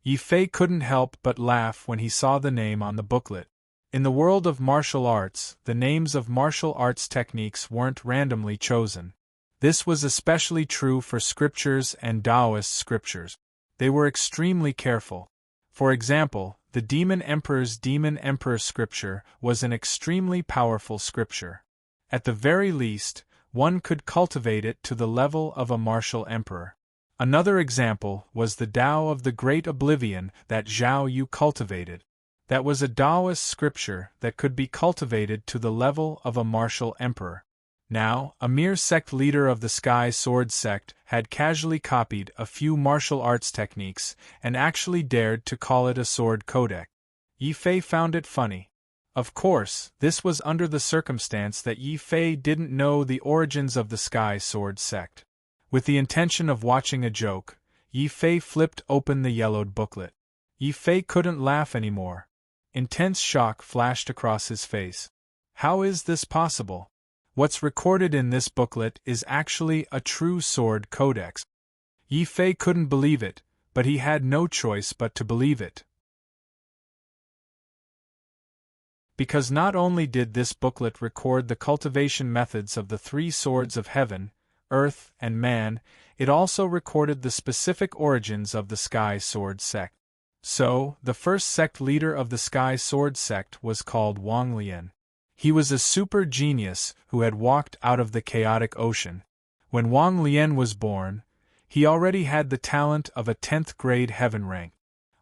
Yi Fei couldn't help but laugh when he saw the name on the booklet. In the world of martial arts, the names of martial arts techniques weren't randomly chosen. This was especially true for scriptures and Taoist scriptures. They were extremely careful. For example, the Demon Emperor's Demon Emperor scripture was an extremely powerful scripture. At the very least, one could cultivate it to the level of a martial emperor. Another example was the Tao of the Great Oblivion that Zhao Yu cultivated. That was a Taoist scripture that could be cultivated to the level of a martial emperor. Now, a mere sect leader of the Sky Sword sect had casually copied a few martial arts techniques and actually dared to call it a sword codex. Yi Fei found it funny. Of course, this was under the circumstance that Yi Fei didn't know the origins of the Sky Sword sect. With the intention of watching a joke, Yi Fei flipped open the yellowed booklet. Yi Fei couldn't laugh anymore. Intense shock flashed across his face. How is this possible? What's recorded in this booklet is actually a true sword codex. Yi Fei couldn't believe it, but he had no choice but to believe it. Because not only did this booklet record the cultivation methods of the three swords of heaven, earth, and man, it also recorded the specific origins of the Sky Sword sect. So, the first sect leader of the Sky Sword sect was called Wang Lian. He was a super genius who had walked out of the chaotic ocean. When Wang Lian was born, he already had the talent of a 10th grade heaven rank.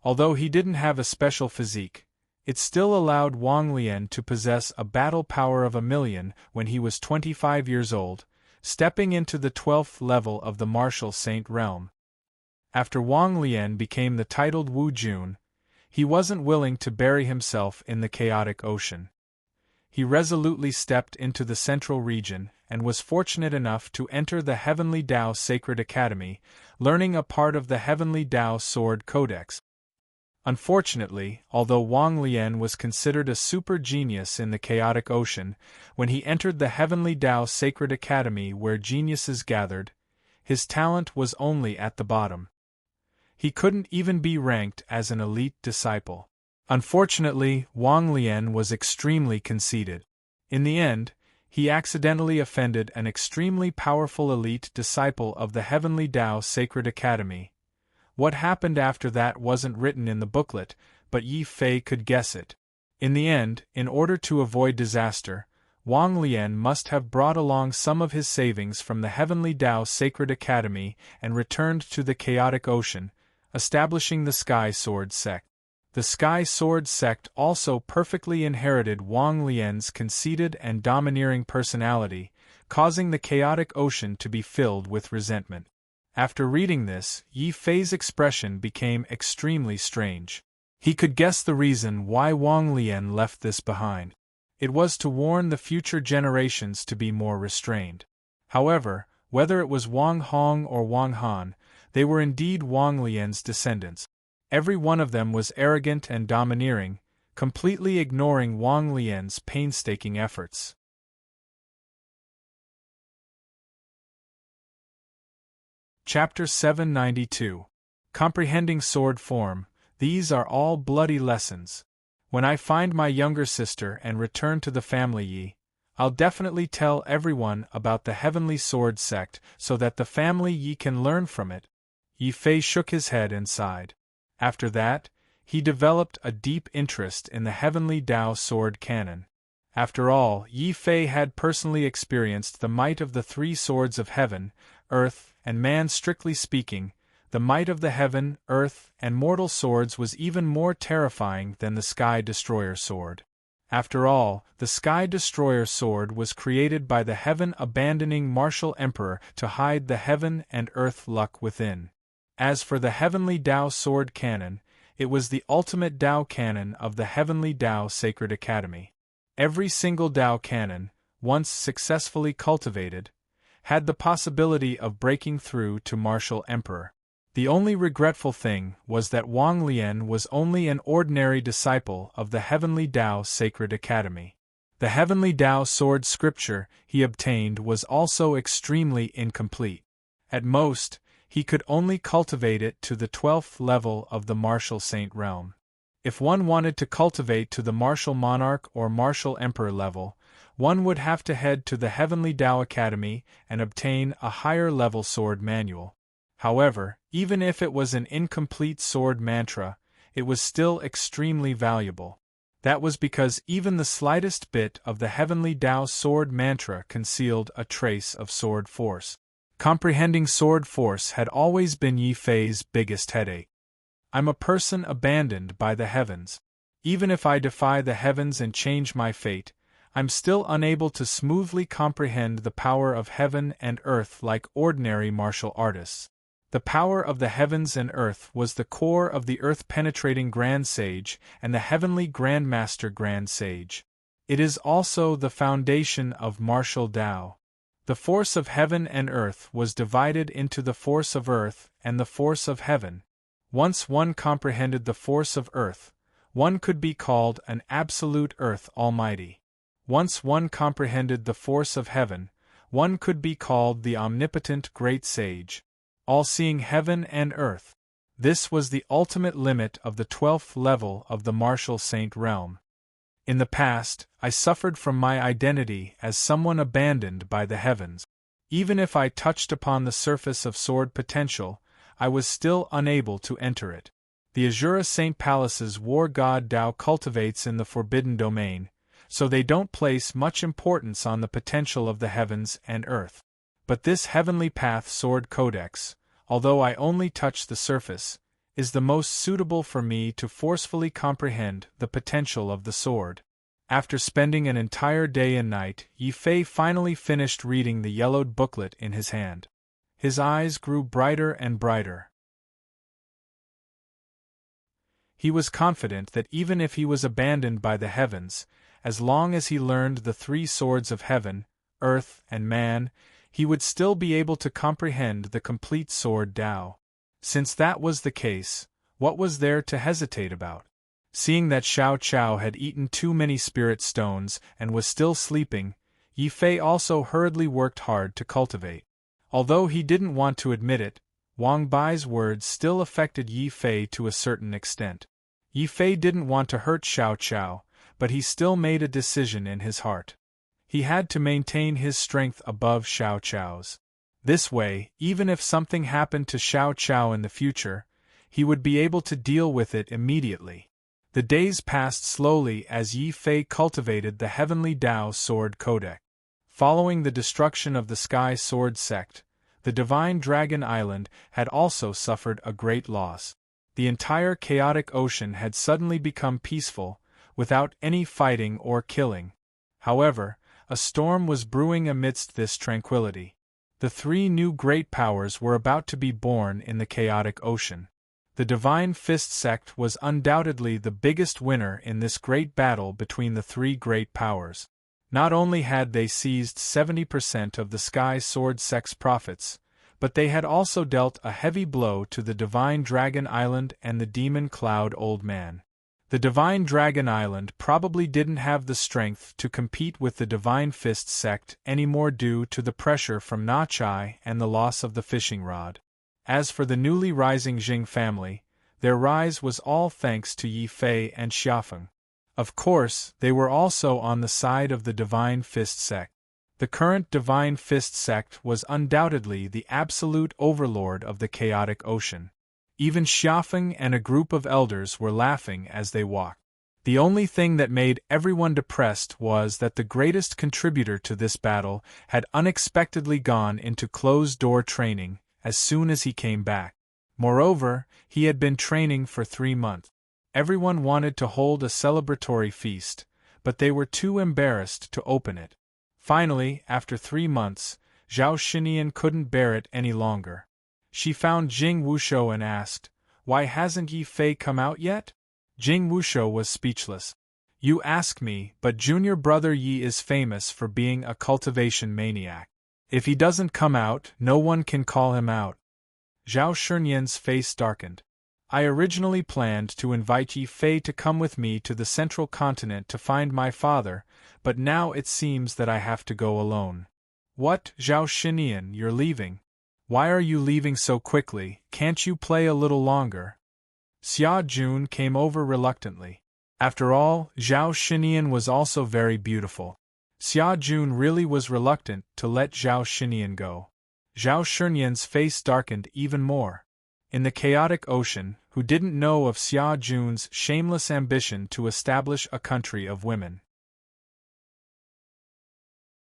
Although he didn't have a special physique, it still allowed Wang Lian to possess a battle power of 1,000,000 when he was 25 years old, stepping into the 12th level of the martial saint realm. After Wang Lian became the titled Wu Jun, he wasn't willing to bury himself in the chaotic ocean. He resolutely stepped into the central region and was fortunate enough to enter the Heavenly Tao Sacred Academy, learning a part of the Heavenly Tao Sword Codex. Unfortunately, although Wang Lian was considered a super genius in the chaotic ocean, when he entered the Heavenly Tao Sacred Academy where geniuses gathered, his talent was only at the bottom. He couldn't even be ranked as an elite disciple. Unfortunately, Wang Lian was extremely conceited. In the end, he accidentally offended an extremely powerful elite disciple of the Heavenly Tao Sacred Academy. What happened after that wasn't written in the booklet, but Yi Fei could guess it. In the end, in order to avoid disaster, Wang Lian must have brought along some of his savings from the Heavenly Tao Sacred Academy and returned to the chaotic ocean, establishing the Sky Sword sect. The Sky Sword sect also perfectly inherited Wang Lian's conceited and domineering personality, causing the chaotic ocean to be filled with resentment. After reading this, Yi Fei's expression became extremely strange. He could guess the reason why Wang Lian left this behind. It was to warn the future generations to be more restrained. However, whether it was Wang Hong or Wang Han, they were indeed Wang Lian's descendants. Every one of them was arrogant and domineering, completely ignoring Wang Lian's painstaking efforts. Chapter 792. Comprehending Sword Form. These are all bloody lessons. When I find my younger sister and return to the family Yi, I'll definitely tell everyone about the Heavenly Sword sect so that the family Yi can learn from it. Yi Fei shook his head and sighed. After that, he developed a deep interest in the Heavenly Tao Sword canon. After all, Yi Fei had personally experienced the might of the three swords of heaven, earth, and man. Strictly speaking, the might of the heaven, earth, and mortal swords was even more terrifying than the Sky Destroyer sword. After all, the Sky Destroyer sword was created by the heaven-abandoning martial emperor to hide the heaven and earth luck within. As for the Heavenly Tao Sword canon, it was the ultimate Tao canon of the Heavenly Tao Sacred Academy. Every single Tao canon, once successfully cultivated, had the possibility of breaking through to martial emperor. The only regretful thing was that Wang Lian was only an ordinary disciple of the Heavenly Tao Sacred Academy. The Heavenly Tao Sword scripture he obtained was also extremely incomplete. At most, he could only cultivate it to the 12th level of the martial saint realm. If one wanted to cultivate to the martial monarch or martial emperor level, one would have to head to the Heavenly Tao Academy and obtain a higher level sword manual. However, even if it was an incomplete sword mantra, it was still extremely valuable. That was because even the slightest bit of the heavenly Tao sword mantra concealed a trace of sword force. Comprehending sword force had always been Yi Fei's biggest headache. I'm a person abandoned by the heavens. Even if I defy the heavens and change my fate, I'm still unable to smoothly comprehend the power of heaven and earth like ordinary martial artists. The power of the heavens and earth was the core of the earth-penetrating Grand Sage and the heavenly Grandmaster Grand Sage. It is also the foundation of martial Tao. The force of heaven and earth was divided into the force of earth and the force of heaven. Once one comprehended the force of earth, one could be called an absolute Earth Almighty. Once one comprehended the force of heaven, one could be called the omnipotent Great Sage, all-seeing heaven and earth. This was the ultimate limit of the 12th level of the martial saint realm. In the past, I suffered from my identity as someone abandoned by the heavens. Even if I touched upon the surface of sword potential, I was still unable to enter it. The Azura Saint Palace's war god Tao cultivates in the forbidden domain, so they don't place much importance on the potential of the heavens and earth. But this Heavenly Path Sword Codex, although I only touch the surface, is the most suitable for me to forcefully comprehend the potential of the sword. After spending an entire day and night, Yi Fei finally finished reading the yellowed booklet in his hand. His eyes grew brighter and brighter. He was confident that even if he was abandoned by the heavens, as long as he learned the three swords of heaven, earth, and man, he would still be able to comprehend the complete sword Tao. Since that was the case, what was there to hesitate about? Seeing that Xiao Chao had eaten too many spirit stones and was still sleeping, Yi Fei also hurriedly worked hard to cultivate. Although he didn't want to admit it, Wang Bai's words still affected Yi Fei to a certain extent. Yi Fei didn't want to hurt Xiao Chao, but he still made a decision in his heart. He had to maintain his strength above Xiao Chao's. This way, even if something happened to Xiao Chao in the future, he would be able to deal with it immediately. The days passed slowly as Yi Fei cultivated the Heavenly Tao Sword Codex. Following the destruction of the Sky Sword Sect, the Divine Dragon Island had also suffered a great loss. The entire chaotic ocean had suddenly become peaceful, without any fighting or killing. However, a storm was brewing amidst this tranquility. The three new great powers were about to be born in the chaotic ocean. The Divine Fist Sect was undoubtedly the biggest winner in this great battle between the three great powers. Not only had they seized 70% of the Sky Sword Sect's profits, but they had also dealt a heavy blow to the Divine Dragon Island and the Demon Cloud Old Man. The Divine Dragon Island probably didn't have the strength to compete with the Divine Fist Sect anymore due to the pressure from Na Chai and the loss of the fishing rod. As for the newly rising Jing family, their rise was all thanks to Yi Fei and Xiafeng. Of course, they were also on the side of the Divine Fist Sect. The current Divine Fist Sect was undoubtedly the absolute overlord of the chaotic ocean. Even Xiafeng and a group of elders were laughing as they walked. The only thing that made everyone depressed was that the greatest contributor to this battle had unexpectedly gone into closed-door training as soon as he came back. Moreover, he had been training for 3 months. Everyone wanted to hold a celebratory feast, but they were too embarrassed to open it. Finally, after 3 months, Zhao Xinian couldn't bear it any longer. She found Jing Wushou and asked, "Why hasn't Yi Fei come out yet?" Jing Wushou was speechless. "You ask me, but junior brother Yi is famous for being a cultivation maniac. If he doesn't come out, no one can call him out." Zhao Shinian's face darkened. "I originally planned to invite Yi Fei to come with me to the central continent to find my father, but now it seems that I have to go alone." "What, Zhao Xinian, you're leaving? Why are you leaving so quickly? Can't you play a little longer?" Xia Jun came over reluctantly. After all, Zhao Xinian was also very beautiful. Xia Jun really was reluctant to let Zhao Xinian go. Zhao Shinian's face darkened even more. in the chaotic ocean, who didn't know of Xia Jun's shameless ambition to establish a country of women.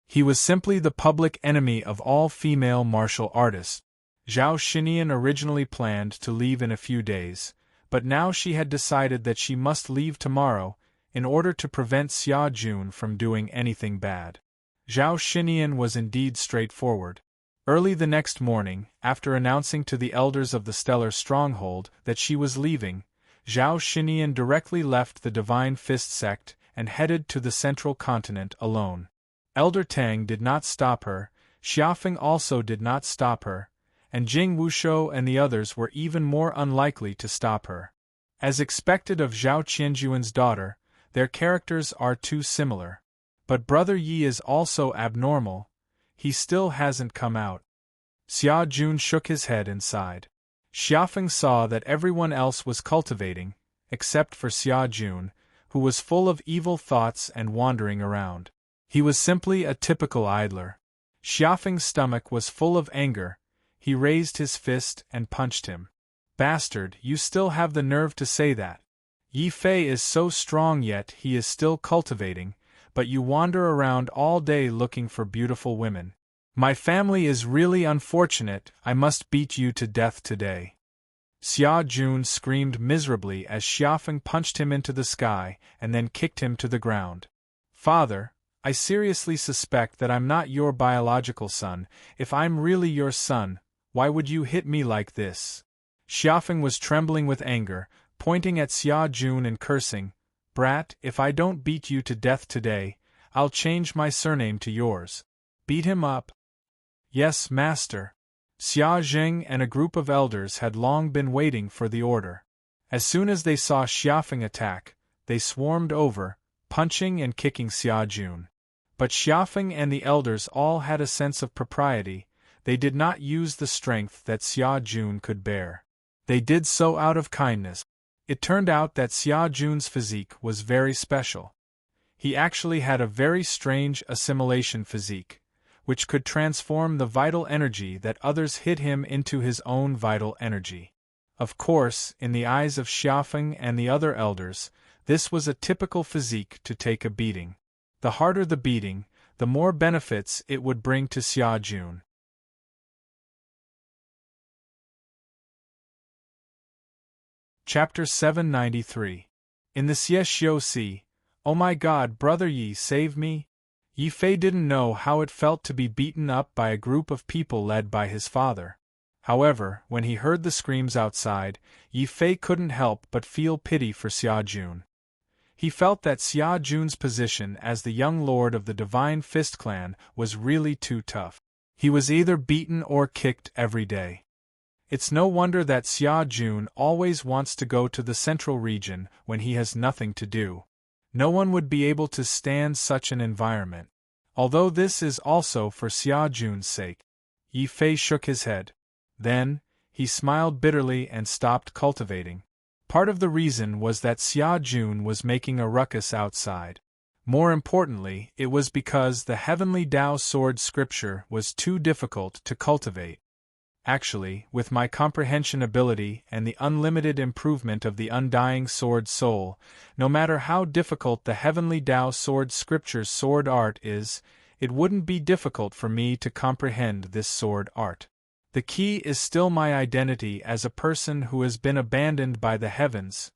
He was simply the public enemy of all female martial artists. Zhao Xinian originally planned to leave in a few days, but now she had decided that she must leave tomorrow, in order to prevent Xia Jun from doing anything bad. Zhao Xinian was indeed straightforward. Early the next morning, after announcing to the elders of the Stellar Stronghold that she was leaving, Zhao Xinian directly left the Divine Fist sect and headed to the Central Continent alone. Elder Tang did not stop her, Xiafeng also did not stop her, and Jing Wushou and the others were even more unlikely to stop her. As expected of Zhao Qianjuan's daughter, their characters are too similar. But Brother Yi is also abnormal, he still hasn't come out. Xia Jun shook his head and sighed. Xiafeng saw that everyone else was cultivating, except for Xia Jun, who was full of evil thoughts and wandering around. He was simply a typical idler. Xiafeng's stomach was full of anger, he raised his fist and punched him. Bastard, you still have the nerve to say that. Yi Fei is so strong yet he is still cultivating, but you wander around all day looking for beautiful women. My family is really unfortunate, I must beat you to death today. Xia Jun screamed miserably as Xiafeng punched him into the sky and then kicked him to the ground. Father, I seriously suspect that I'm not your biological son. If I'm really your son, why would you hit me like this? Xiafeng was trembling with anger, pointing at Xia Jun and cursing, Brat, if I don't beat you to death today, I'll change my surname to yours. Beat him up. Yes, master. Xia Zheng and a group of elders had long been waiting for the order. As soon as they saw Xiafeng attack, they swarmed over, punching and kicking Xia Jun. But Xiafeng and the elders all had a sense of propriety, they did not use the strength that Xia Jun could bear. They did so out of kindness. It turned out that Xia Jun's physique was very special. He actually had a very strange assimilation physique, which could transform the vital energy that others hid him into his own vital energy. Of course, in the eyes of Xiafeng and the other elders, this was a typical physique to take a beating. The harder the beating, the more benefits it would bring to Xia Jun. Chapter 793. In the Xie Sea, oh my God, Brother Yi, save me! Yi Fei didn't know how it felt to be beaten up by a group of people led by his father. However, when he heard the screams outside, Yi Fei couldn't help but feel pity for Xia Jun. He felt that Xia Jun's position as the young lord of the Divine Fist clan was really too tough. He was either beaten or kicked every day. It's no wonder that Xia Jun always wants to go to the central region when he has nothing to do. No one would be able to stand such an environment. Although this is also for Xia Jun's sake. Yi Fei shook his head. Then, he smiled bitterly and stopped cultivating. Part of the reason was that Xia Jun was making a ruckus outside. More importantly, it was because the Heavenly Tao Sword scripture was too difficult to cultivate. Actually, with my comprehension ability and the unlimited improvement of the undying sword soul, no matter how difficult the Heavenly Tao Sword scripture's sword art is, it wouldn't be difficult for me to comprehend this sword art. The key is still my identity as a person who has been abandoned by the heavens.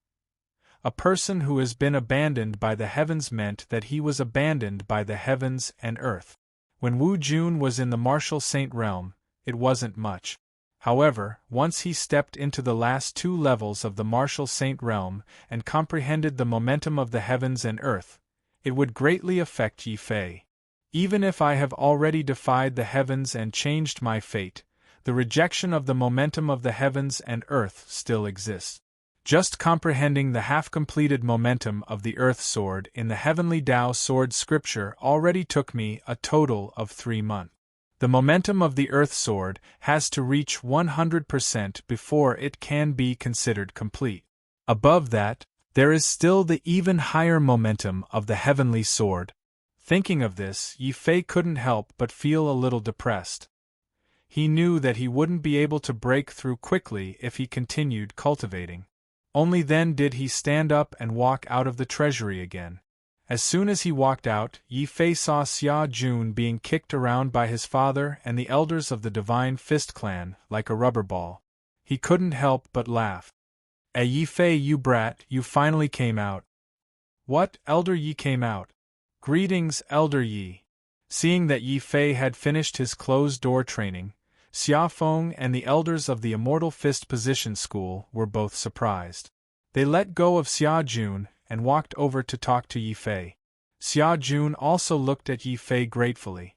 A person who has been abandoned by the heavens meant that he was abandoned by the heavens and earth. When Wu Jun was in the martial saint realm, it wasn't much. However, once he stepped into the last two levels of the martial saint realm and comprehended the momentum of the heavens and earth, it would greatly affect Yi Fei. Even if I have already defied the heavens and changed my fate, the rejection of the momentum of the heavens and earth still exists. Just comprehending the half-completed momentum of the earth sword in the Heavenly Tao Sword scripture already took me a total of 3 months. The momentum of the earth sword has to reach 100% before it can be considered complete. Above that, there is still the even higher momentum of the heavenly sword. Thinking of this, Yi Fei couldn't help but feel a little depressed. He knew that he wouldn't be able to break through quickly if he continued cultivating. Only then did he stand up and walk out of the treasury again. As soon as he walked out, Yi Fei saw Xia Jun being kicked around by his father and the elders of the Divine Fist clan like a rubber ball. He couldn't help but laugh. Yi Fei, you brat, you finally came out. What, Elder Yi came out? Greetings, Elder Yi. Seeing that Yi Fei had finished his closed-door training, Xia Feng and the elders of the Immortal Fist Position School were both surprised. They let go of Xia Jun and walked over to talk to Yi Fei. Xia Jun also looked at Yi Fei gratefully.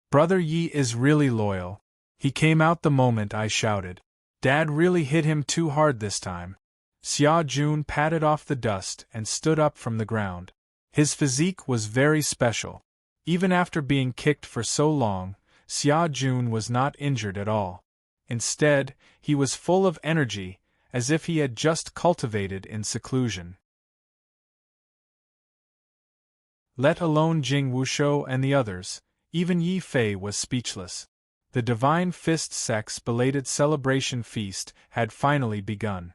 Brother Yi is really loyal. He came out the moment I shouted. Dad really hit him too hard this time. Xia Jun patted off the dust and stood up from the ground. His physique was very special. Even after being kicked for so long, Xia Jun was not injured at all. Instead, he was full of energy, as if he had just cultivated in seclusion. Let alone Jing Wushou and the others, even Yi Fei was speechless. The Divine Fist Sect's belated celebration feast had finally begun.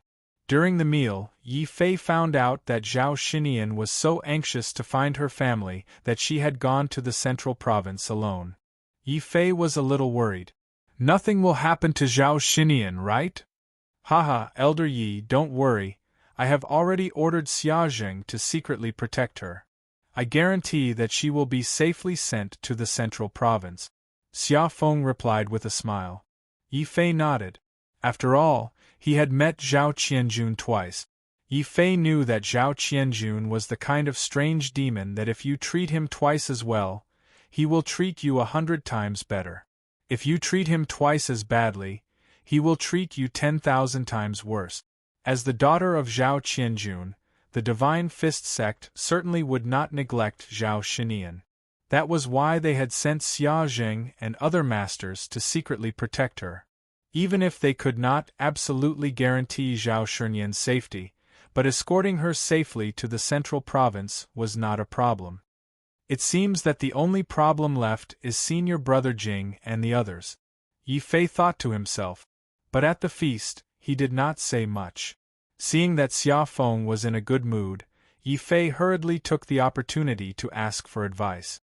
During the meal, Yi Fei found out that Zhao Xinian was so anxious to find her family that she had gone to the central province alone. Yi Fei was a little worried. Nothing will happen to Zhao Xinian, right? Haha, Elder Yi, don't worry. I have already ordered Xia Zheng to secretly protect her. I guarantee that she will be safely sent to the central province. Xia Feng replied with a smile. Yi Fei nodded. After all, he had met Zhao Qianjun twice. Yi Fei knew that Zhao Qianjun was the kind of strange demon that if you treat him twice as well, he will treat you 100 times better. If you treat him twice as badly, he will treat you 10,000 times worse. As the daughter of Zhao Qianjun, the Divine Fist sect certainly would not neglect Zhao Xinian. That was why they had sent Xia Zheng and other masters to secretly protect her. Even if they could not absolutely guarantee Zhao Xinian's safety, but escorting her safely to the central province was not a problem. It seems that the only problem left is senior brother Jing and the others. Yi Fei thought to himself. But at the feast, he did not say much. Seeing that Xia Feng was in a good mood, Yi Fei hurriedly took the opportunity to ask for advice.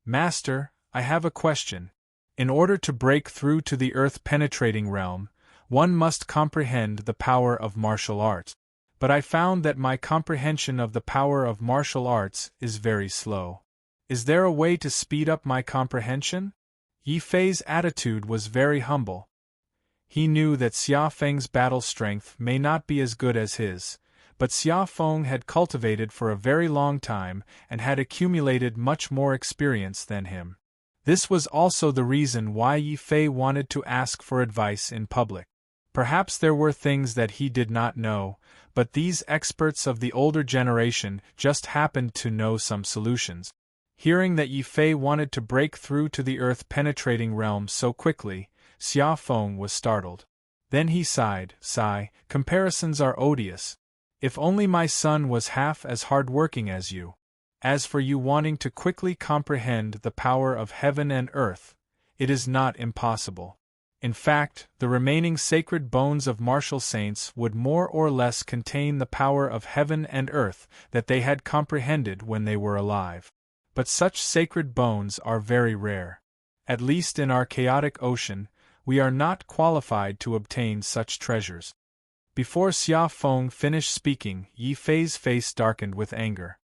Master, I have a question. In order to break through to the earth-penetrating realm, one must comprehend the power of martial arts. But I found that my comprehension of the power of martial arts is very slow. Is there a way to speed up my comprehension? Yi Fei's attitude was very humble. He knew that Xia Feng's battle strength may not be as good as his, but Xia Feng had cultivated for a very long time and had accumulated much more experience than him. This was also the reason why Yi Fei wanted to ask for advice in public. Perhaps there were things that he did not know, but these experts of the older generation just happened to know some solutions. Hearing that Yi Fei wanted to break through to the earth-penetrating realm so quickly, Xia Feng was startled. Then he sighed, comparisons are odious. If only my son was half as hard-working as you. As for you wanting to quickly comprehend the power of heaven and earth, it is not impossible. In fact, the remaining sacred bones of martial saints would more or less contain the power of heaven and earth that they had comprehended when they were alive. But such sacred bones are very rare. At least in our chaotic ocean, we are not qualified to obtain such treasures. Before Xia Feng finished speaking, Yi Fei's face darkened with anger.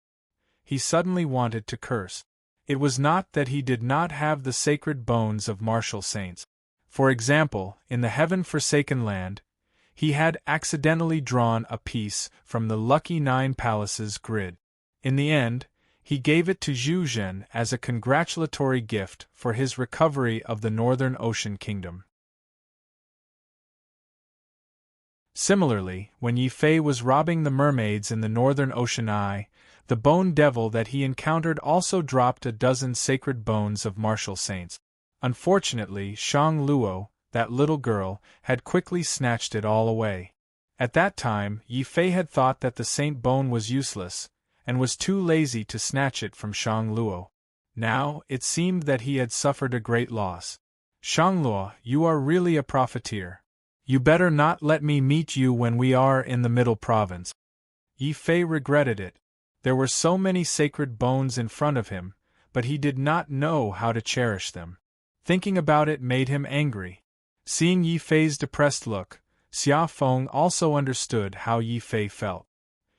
He suddenly wanted to curse. It was not that he did not have the sacred bones of martial saints. For example, in the heaven-forsaken land, he had accidentally drawn a piece from the Lucky Nine Palaces grid. In the end, he gave it to Zhu Zhen as a congratulatory gift for his recovery of the Northern Ocean Kingdom. Similarly, when Yi Fei was robbing the mermaids in the Northern Ocean Eye, the bone devil that he encountered also dropped a dozen sacred bones of martial saints. Unfortunately, Shang Luo, that little girl, had quickly snatched it all away. At that time, Yi Fei had thought that the saint bone was useless, and was too lazy to snatch it from Shang Luo. Now, it seemed that he had suffered a great loss. Shangluo, you are really a profiteer. You better not let me meet you when we are in the Middle Province. Yi Fei regretted it. There were so many sacred bones in front of him, but he did not know how to cherish them. Thinking about it made him angry. Seeing Yi Fei's depressed look, Xia Feng also understood how Yi Fei felt.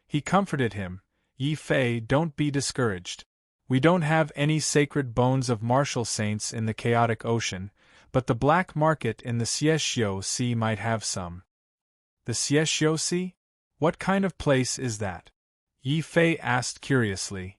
He comforted him. Yi Fei, don't be discouraged. We don't have any sacred bones of martial saints in the chaotic ocean, but the black market in the Xieshio Sea might have some. The Xieshio Sea? What kind of place is that? Yi Fei asked curiously.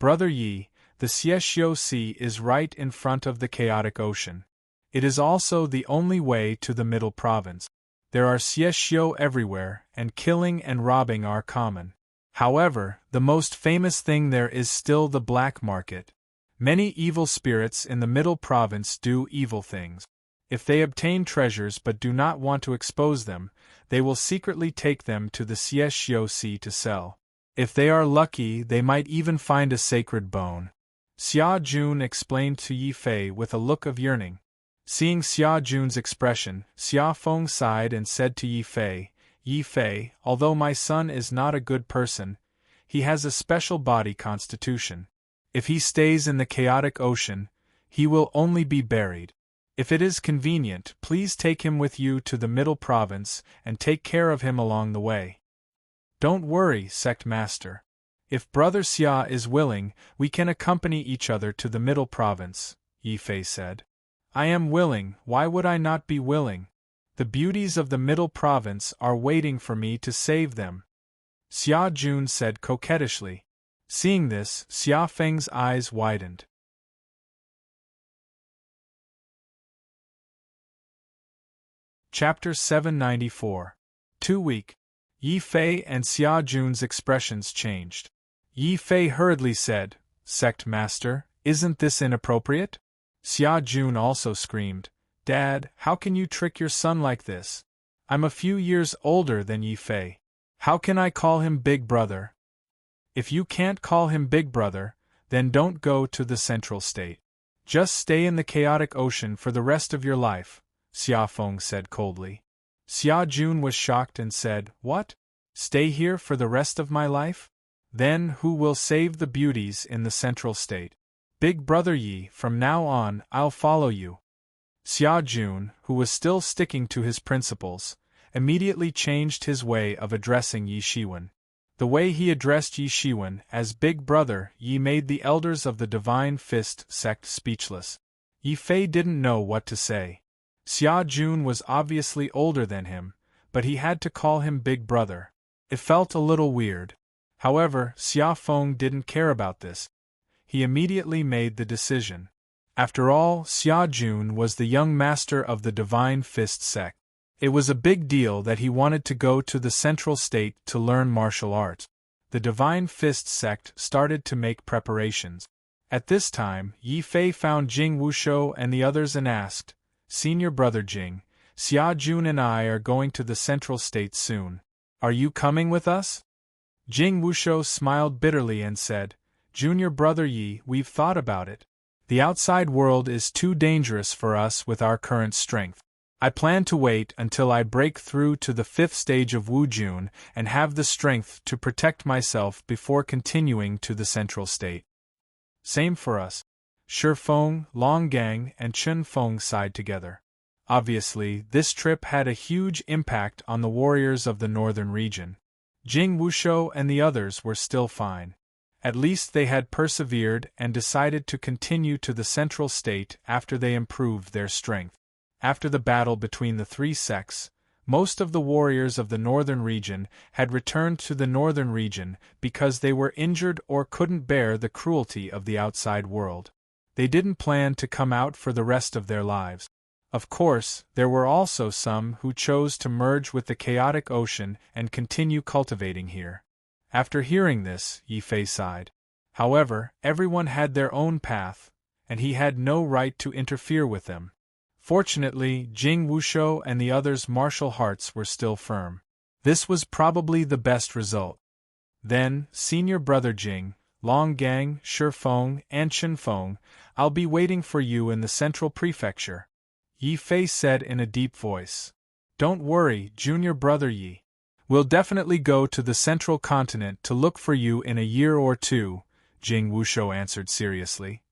Brother Yi, the Xieshio Sea is right in front of the chaotic ocean. It is also the only way to the Middle Province. There are Xieshio everywhere, and killing and robbing are common. However, the most famous thing there is still the black market. Many evil spirits in the Middle Province do evil things. If they obtain treasures but do not want to expose them, they will secretly take them to the Xieshio Sea to sell. If they are lucky, they might even find a sacred bone. Xia Jun explained to Yi Fei with a look of yearning. Seeing Xia Jun's expression, Xia Feng sighed and said to Yi Fei, although my son is not a good person, he has a special body constitution. If he stays in the chaotic ocean, he will only be buried. If it is convenient, please take him with you to the Middle Province and take care of him along the way. Don't worry, Sect Master. If Brother Xia is willing, we can accompany each other to the Middle Province, Yi Fei said. I am willing, why would I not be willing? The beauties of the Middle Province are waiting for me to save them, Xia Jun said coquettishly. Seeing this, Xia Feng's eyes widened. Chapter 794. 2 week. Yi Fei and Xia Jun's expressions changed. Yi Fei hurriedly said, Sect Master, isn't this inappropriate? Xia Jun also screamed, Dad, how can you trick your son like this? I'm a few years older than Yi Fei. How can I call him Big Brother? If you can't call him Big Brother, then don't go to the Central State. Just stay in the chaotic ocean for the rest of your life, Xia Feng said coldly. Xia Jun was shocked and said, What? Stay here for the rest of my life? Then who will save the beauties in the Central State? Big Brother Yi, from now on, I'll follow you. Xia Jun, who was still sticking to his principles, immediately changed his way of addressing Yi Shiwen. The way he addressed Yi Shiwen as Big Brother Yi made the elders of the Divine Fist sect speechless. Yi Fei didn't know what to say. Xia Jun was obviously older than him, but he had to call him Big Brother. It felt a little weird. However, Xia Feng didn't care about this. He immediately made the decision. After all, Xia Jun was the young master of the Divine Fist sect. It was a big deal that he wanted to go to the Central State to learn martial arts. The Divine Fist sect started to make preparations. At this time, Yi Fei found Jing Wushou and the others and asked, Senior Brother Jing, Xia Jun and I are going to the Central State soon. Are you coming with us? Jing Wushou smiled bitterly and said, Junior Brother Yi, we've thought about it. The outside world is too dangerous for us with our current strength. I plan to wait until I break through to the 5th stage of Wujun and have the strength to protect myself before continuing to the Central State. Same for us. Shi Feng, Long Gang, and Chen Feng sighed together. Obviously, this trip had a huge impact on the warriors of the northern region. Jing Wushou and the others were still fine. At least they had persevered and decided to continue to the Central State after they improved their strength. After the battle between the three sects, most of the warriors of the northern region had returned to the northern region because they were injured or couldn't bear the cruelty of the outside world. They didn't plan to come out for the rest of their lives. Of course, there were also some who chose to merge with the chaotic ocean and continue cultivating here. After hearing this, Yi Fei sighed. However, everyone had their own path, and he had no right to interfere with them. Fortunately, Jing Wushou and the others' martial hearts were still firm. This was probably the best result. Then, Senior Brother Jing, Long Gang, Shi Feng, and Chen Feng, I'll be waiting for you in the Central Prefecture. Yi Fei said in a deep voice. Don't worry, junior brother Yi. We'll definitely go to the central continent to look for you in a year or two, Jing Wushou answered seriously.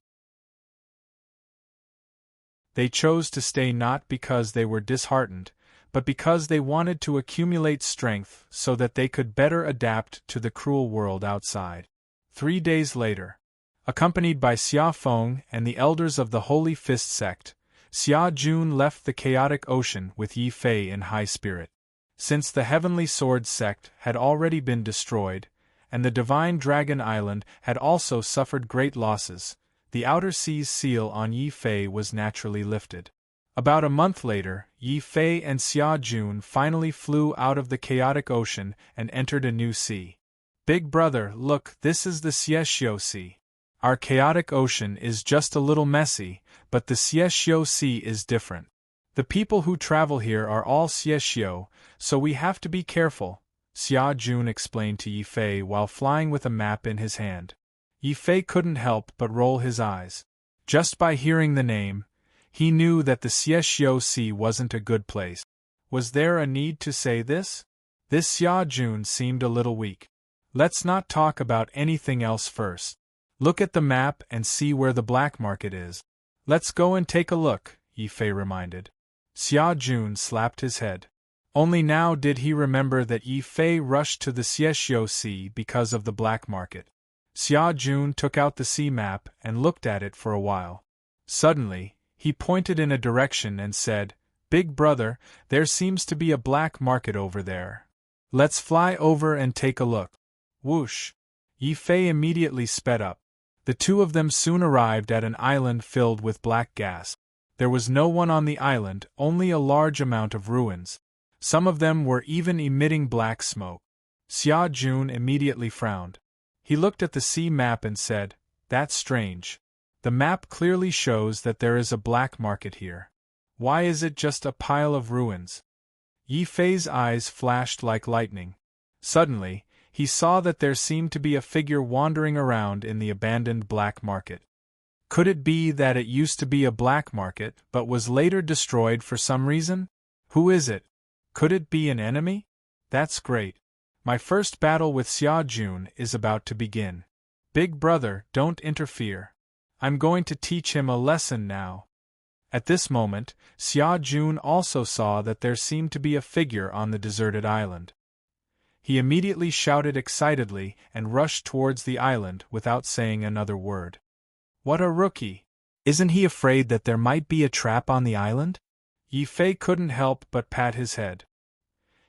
They chose to stay not because they were disheartened, but because they wanted to accumulate strength so that they could better adapt to the cruel world outside. 3 days later, accompanied by Xia Feng and the elders of the Holy Fist sect, Xia Jun left the chaotic ocean with Yi Fei in high spirit. Since the Heavenly Sword sect had already been destroyed, and the Divine Dragon Island had also suffered great losses, the Outer Seas seal on Yi Fei was naturally lifted. About a month later, Yi Fei and Xia Jun finally flew out of the chaotic ocean and entered a new sea. Big brother, look, this is the Xieshio Sea. Our chaotic ocean is just a little messy, but the Xieshio Sea is different. The people who travel here are all Xieshio, so we have to be careful, Xia Jun explained to Yi Fei while flying with a map in his hand. Yi Fei couldn't help but roll his eyes. Just by hearing the name, he knew that the Xieshio Sea wasn't a good place. Was there a need to say this? This Xia Jun seemed a little weak. Let's not talk about anything else first. Look at the map and see where the black market is. Let's go and take a look, Yi Fei reminded. Xia Jun slapped his head. Only now did he remember that Yi Fei rushed to the Xieshio Sea because of the black market. Xia Jun took out the sea map and looked at it for a while. Suddenly, he pointed in a direction and said, Big brother, there seems to be a black market over there. Let's fly over and take a look. Whoosh! Yi Fei immediately sped up. The two of them soon arrived at an island filled with black gas. There was no one on the island, only a large amount of ruins. Some of them were even emitting black smoke. Xia Jun immediately frowned. He looked at the sea map and said, That's strange. The map clearly shows that there is a black market here. Why is it just a pile of ruins? Yi Fei's eyes flashed like lightning. Suddenly, he saw that there seemed to be a figure wandering around in the abandoned black market. Could it be that it used to be a black market but was later destroyed for some reason? Who is it? Could it be an enemy? That's great. My first battle with Xia Jun is about to begin. Big brother, don't interfere. I'm going to teach him a lesson now. At this moment, Xia Jun also saw that there seemed to be a figure on the deserted island. He immediately shouted excitedly and rushed towards the island without saying another word. What a rookie! Isn't he afraid that there might be a trap on the island? Yi Fei couldn't help but pat his head.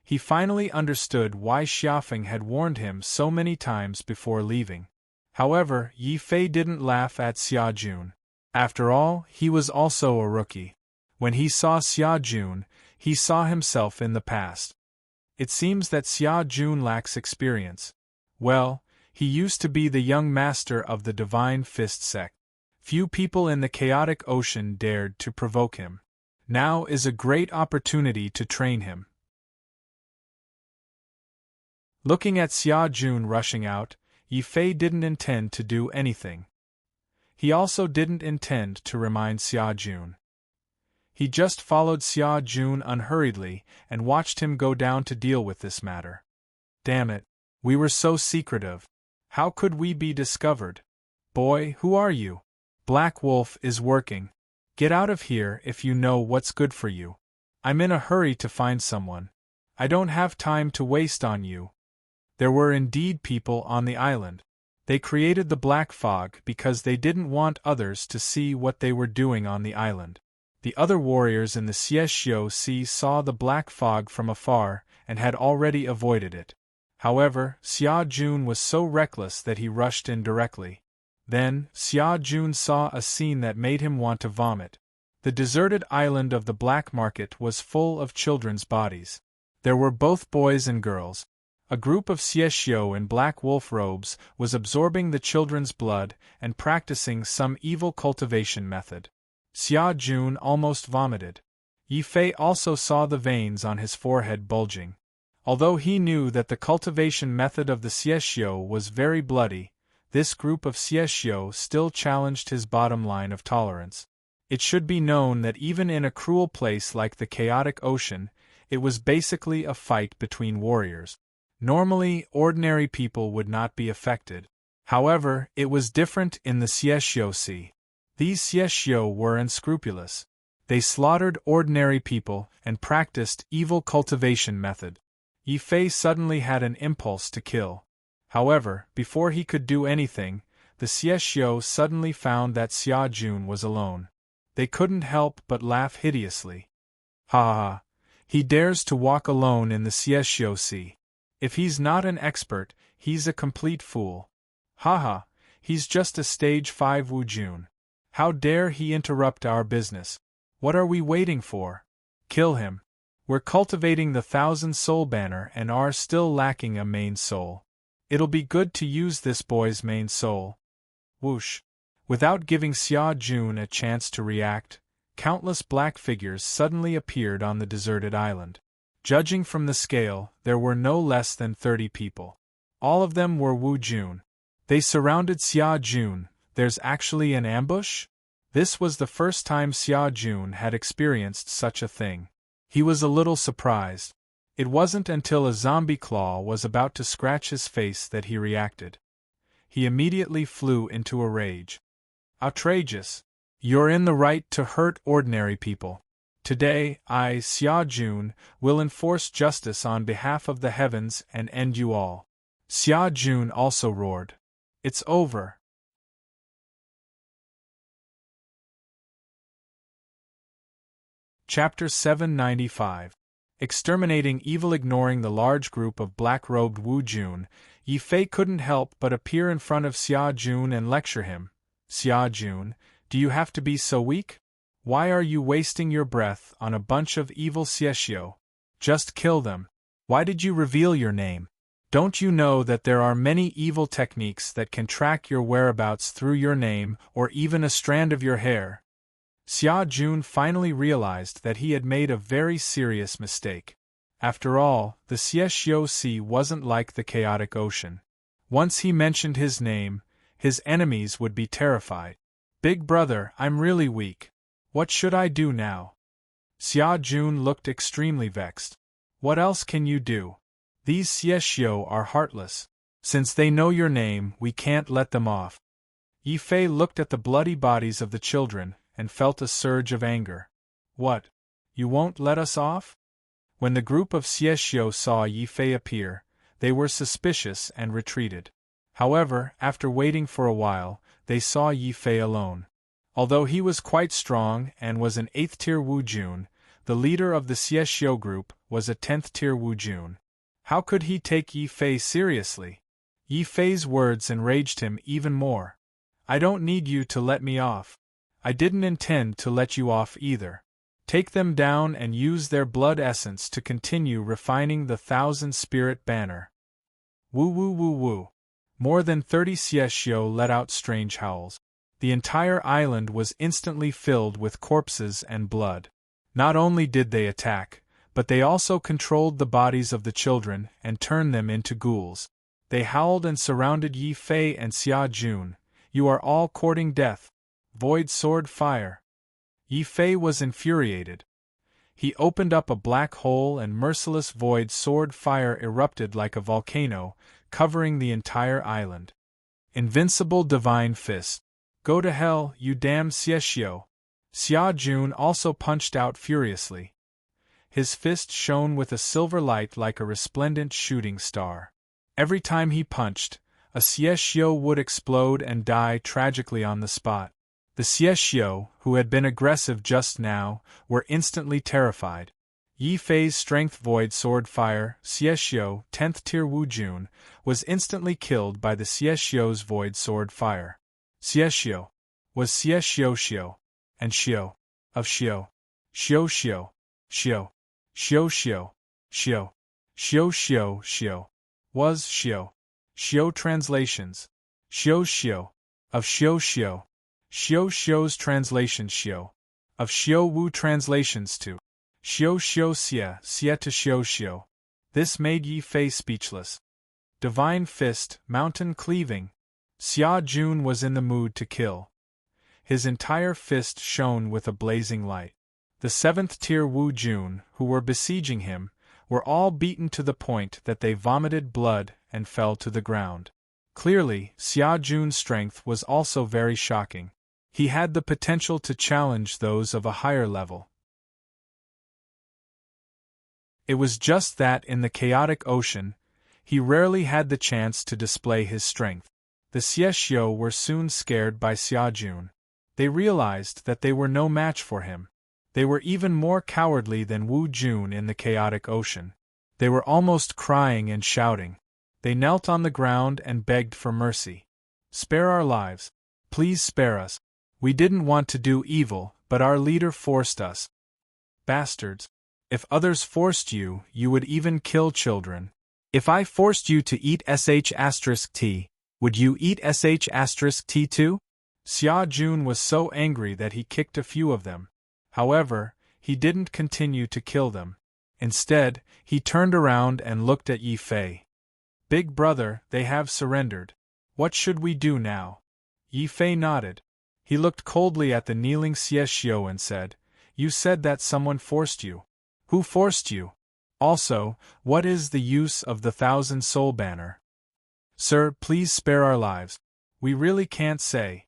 He finally understood why Xiafeng had warned him so many times before leaving. However, Yi Fei didn't laugh at Xia Jun. After all, he was also a rookie. When he saw Xia Jun, he saw himself in the past. It seems that Xia Jun lacks experience. Well, he used to be the young master of the Divine Fist sect. Few people in the chaotic ocean dared to provoke him. Now is a great opportunity to train him. Looking at Xia Jun rushing out, Yi Fei didn't intend to do anything. He also didn't intend to remind Xia Jun. He just followed Xia Jun unhurriedly and watched him go down to deal with this matter. Damn it, we were so secretive. How could we be discovered? Boy, who are you? Black Wolf is working. Get out of here if you know what's good for you. I'm in a hurry to find someone. I don't have time to waste on you. There were indeed people on the island. They created the black fog because they didn't want others to see what they were doing on the island. The other warriors in the Xieshio Sea saw the black fog from afar and had already avoided it. However, Xia Jun was so reckless that he rushed in directly. Then, Xia Jun saw a scene that made him want to vomit. The deserted island of the black market was full of children's bodies. There were both boys and girls. A group of Xieshio in black wolf robes was absorbing the children's blood and practicing some evil cultivation method. Xia Jun almost vomited. Yi Fei also saw the veins on his forehead bulging. Although he knew that the cultivation method of the Xieshio was very bloody, this group of Xieshio still challenged his bottom line of tolerance. It should be known that even in a cruel place like the chaotic ocean, it was basically a fight between warriors. Normally, ordinary people would not be affected. However, it was different in the Xieshio Sea. These Xieshio were unscrupulous. They slaughtered ordinary people and practiced evil cultivation method. Yi Fei suddenly had an impulse to kill. However, before he could do anything, the Xieshio suddenly found that Xia Jun was alone. They couldn't help but laugh hideously. Ha ha ha! He dares to walk alone in the Xieshio Sea. If he's not an expert, he's a complete fool. Ha ha! He's just a stage 5 Wu Jun. How dare he interrupt our business? What are we waiting for? Kill him. We're cultivating the 1,000-soul banner and are still lacking a main soul. It'll be good to use this boy's main soul. Whoosh! Without giving Xia Jun a chance to react, countless black figures suddenly appeared on the deserted island. Judging from the scale, there were no less than 30 people. All of them were Wu Jun. They surrounded Xia Jun. There's actually an ambush? This was the first time Xia Jun had experienced such a thing. He was a little surprised. It wasn't until a zombie claw was about to scratch his face that he reacted. He immediately flew into a rage. Outrageous! You're in the right to hurt ordinary people. Today, I, Xia Jun, will enforce justice on behalf of the heavens and end you all. Xia Jun also roared. It's over. Chapter 795. Exterminating evil. Ignoring the large group of black-robed Wu Jun, Yi Fei couldn't help but appear in front of Xia Jun and lecture him. Xia Jun, do you have to be so weak? Why are you wasting your breath on a bunch of evil Xieshio? Just kill them. Why did you reveal your name? Don't you know that there are many evil techniques that can track your whereabouts through your name or even a strand of your hair? Xia Jun finally realized that he had made a very serious mistake. After all, the Xieshio Sea wasn't like the chaotic ocean. Once he mentioned his name, his enemies would be terrified. Big brother, I'm really weak. What should I do now? Xia Jun looked extremely vexed. What else can you do? These Xieshio are heartless. Since they know your name, we can't let them off. Yi Fei looked at the bloody bodies of the children and felt a surge of anger. What? You won't let us off? When the group of Xieshio saw Yi Fei appear, they were suspicious and retreated. However, after waiting for a while, they saw Yi Fei alone. Although he was quite strong and was an 8th-tier Wu Jun, the leader of the Xieshio group was a 10th-tier Wu Jun. How could he take Yi Fei seriously? Yi Fei's words enraged him even more. I don't need you to let me off. I didn't intend to let you off either. Take them down and use their blood essence to continue refining the 1,000-spirit banner. Woo woo woo woo. More than 30 Xieshio let out strange howls. The entire island was instantly filled with corpses and blood. Not only did they attack, but they also controlled the bodies of the children and turned them into ghouls. They howled and surrounded Yi Fei and Xia Jun. You are all courting death. Void sword fire. Yi Fei was infuriated. He opened up a black hole and merciless void sword fire erupted like a volcano, covering the entire island. Invincible divine fist. Go to hell, you damn Xieshio. Xia Jun also punched out furiously. His fist shone with a silver light like a resplendent shooting star. Every time he punched, a Xieshio would explode and die tragically on the spot. The Xieshio, who had been aggressive just now, were instantly terrified. Yi Fei's strength void sword fire, Xieshio, 10th-tier Wu Jun, was instantly killed by the Xieshio's void sword fire. Xieshio was Xieshio and Shio of Shio. Shio was Shio. Shio translations. Shio of Shio. Shio's translation Shio of Shio Wu translations to Shio Xia to Shio. This made Yi Fei speechless. Divine fist, mountain cleaving. Xia Jun was in the mood to kill. His entire fist shone with a blazing light. The 7th tier Wu Jun, who were besieging him, were all beaten to the point that they vomited blood and fell to the ground. Clearly, Xia Jun's strength was also very shocking. He had the potential to challenge those of a higher level. It was just that in the chaotic ocean, he rarely had the chance to display his strength. The Xieshio were soon scared by Xia Jun. They realized that they were no match for him. They were even more cowardly than Wu Jun in the chaotic ocean. They were almost crying and shouting. They knelt on the ground and begged for mercy. "Spare our lives. Please spare us. We didn't want to do evil, but our leader forced us." "Bastards. If others forced you, you would even kill children. If I forced you to eat sh*t, would you eat sh*t too?" Xia Jun was so angry that he kicked a few of them. However, he didn't continue to kill them. Instead, he turned around and looked at Yi Fei. "Big brother, they have surrendered. What should we do now?" Yi Fei nodded. He looked coldly at the kneeling Xieshio and said, "You said that someone forced you. Who forced you? Also, what is the use of the 1,000-soul banner?" "Sir, please spare our lives. We really can't say."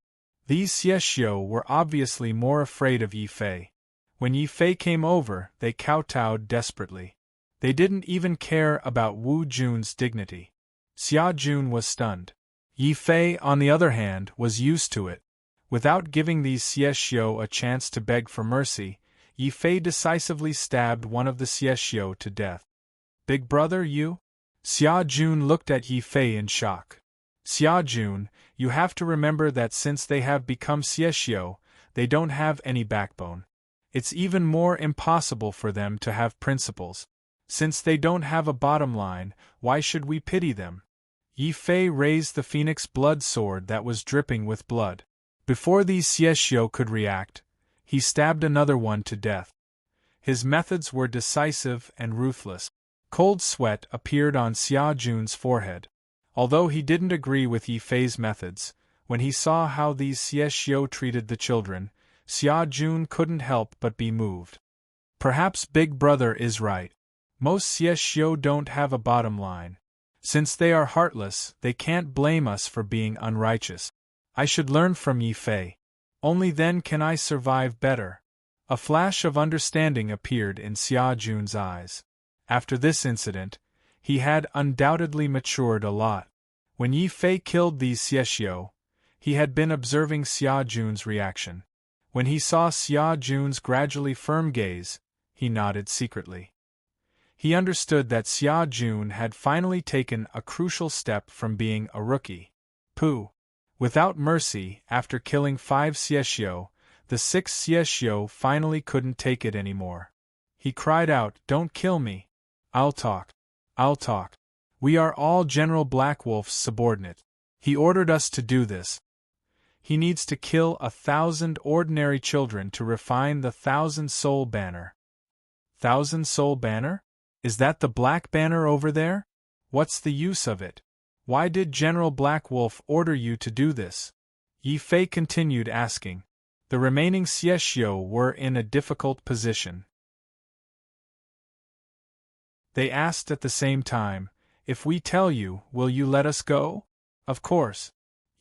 These Xieshio were obviously more afraid of Yi Fei. When Yi Fei came over, they kowtowed desperately. They didn't even care about Wu Jun's dignity. Xia Jun was stunned. Yi Fei, on the other hand, was used to it. Without giving these Xieshio a chance to beg for mercy, Yi Fei decisively stabbed one of the Xieshio to death. "Big brother, you?" Xia Jun looked at Yi Fei in shock. "Xia Jun, you have to remember that since they have become Xieshio, they don't have any backbone. It's even more impossible for them to have principles. Since they don't have a bottom line, why should we pity them?" Yi Fei raised the phoenix blood sword that was dripping with blood. Before these Xieshio could react, he stabbed another one to death. His methods were decisive and ruthless. Cold sweat appeared on Xia Jun's forehead. Although he didn't agree with Yi Fei's methods, when he saw how these Xieshio treated the children, Xia Jun couldn't help but be moved. Perhaps Big Brother is right. Most Xieshio don't have a bottom line. Since they are heartless, they can't blame us for being unrighteous. I should learn from Yi Fei. Only then can I survive better. A flash of understanding appeared in Xia Jun's eyes. After this incident, he had undoubtedly matured a lot. When Yi Fei killed these Xieshio, he had been observing Xia Jun's reaction. When he saw Xia Jun's gradually firm gaze, he nodded secretly. He understood that Xia Jun had finally taken a crucial step from being a rookie. Pooh! Without mercy, after killing 5 Xieshio, the 6th Xieshio finally couldn't take it anymore. He cried out, "Don't kill me! I'll talk. I'll talk. We are all General Blackwolf's subordinate. He ordered us to do this. He needs to kill 1,000 ordinary children to refine the 1,000-soul banner." 1,000-soul banner? Is that the black banner over there? What's the use of it? Why did General Blackwolf order you to do this? Yi Fei continued asking. The remaining Xieshio were in a difficult position. They asked at the same time, "If we tell you, will you let us go?" "Of course,"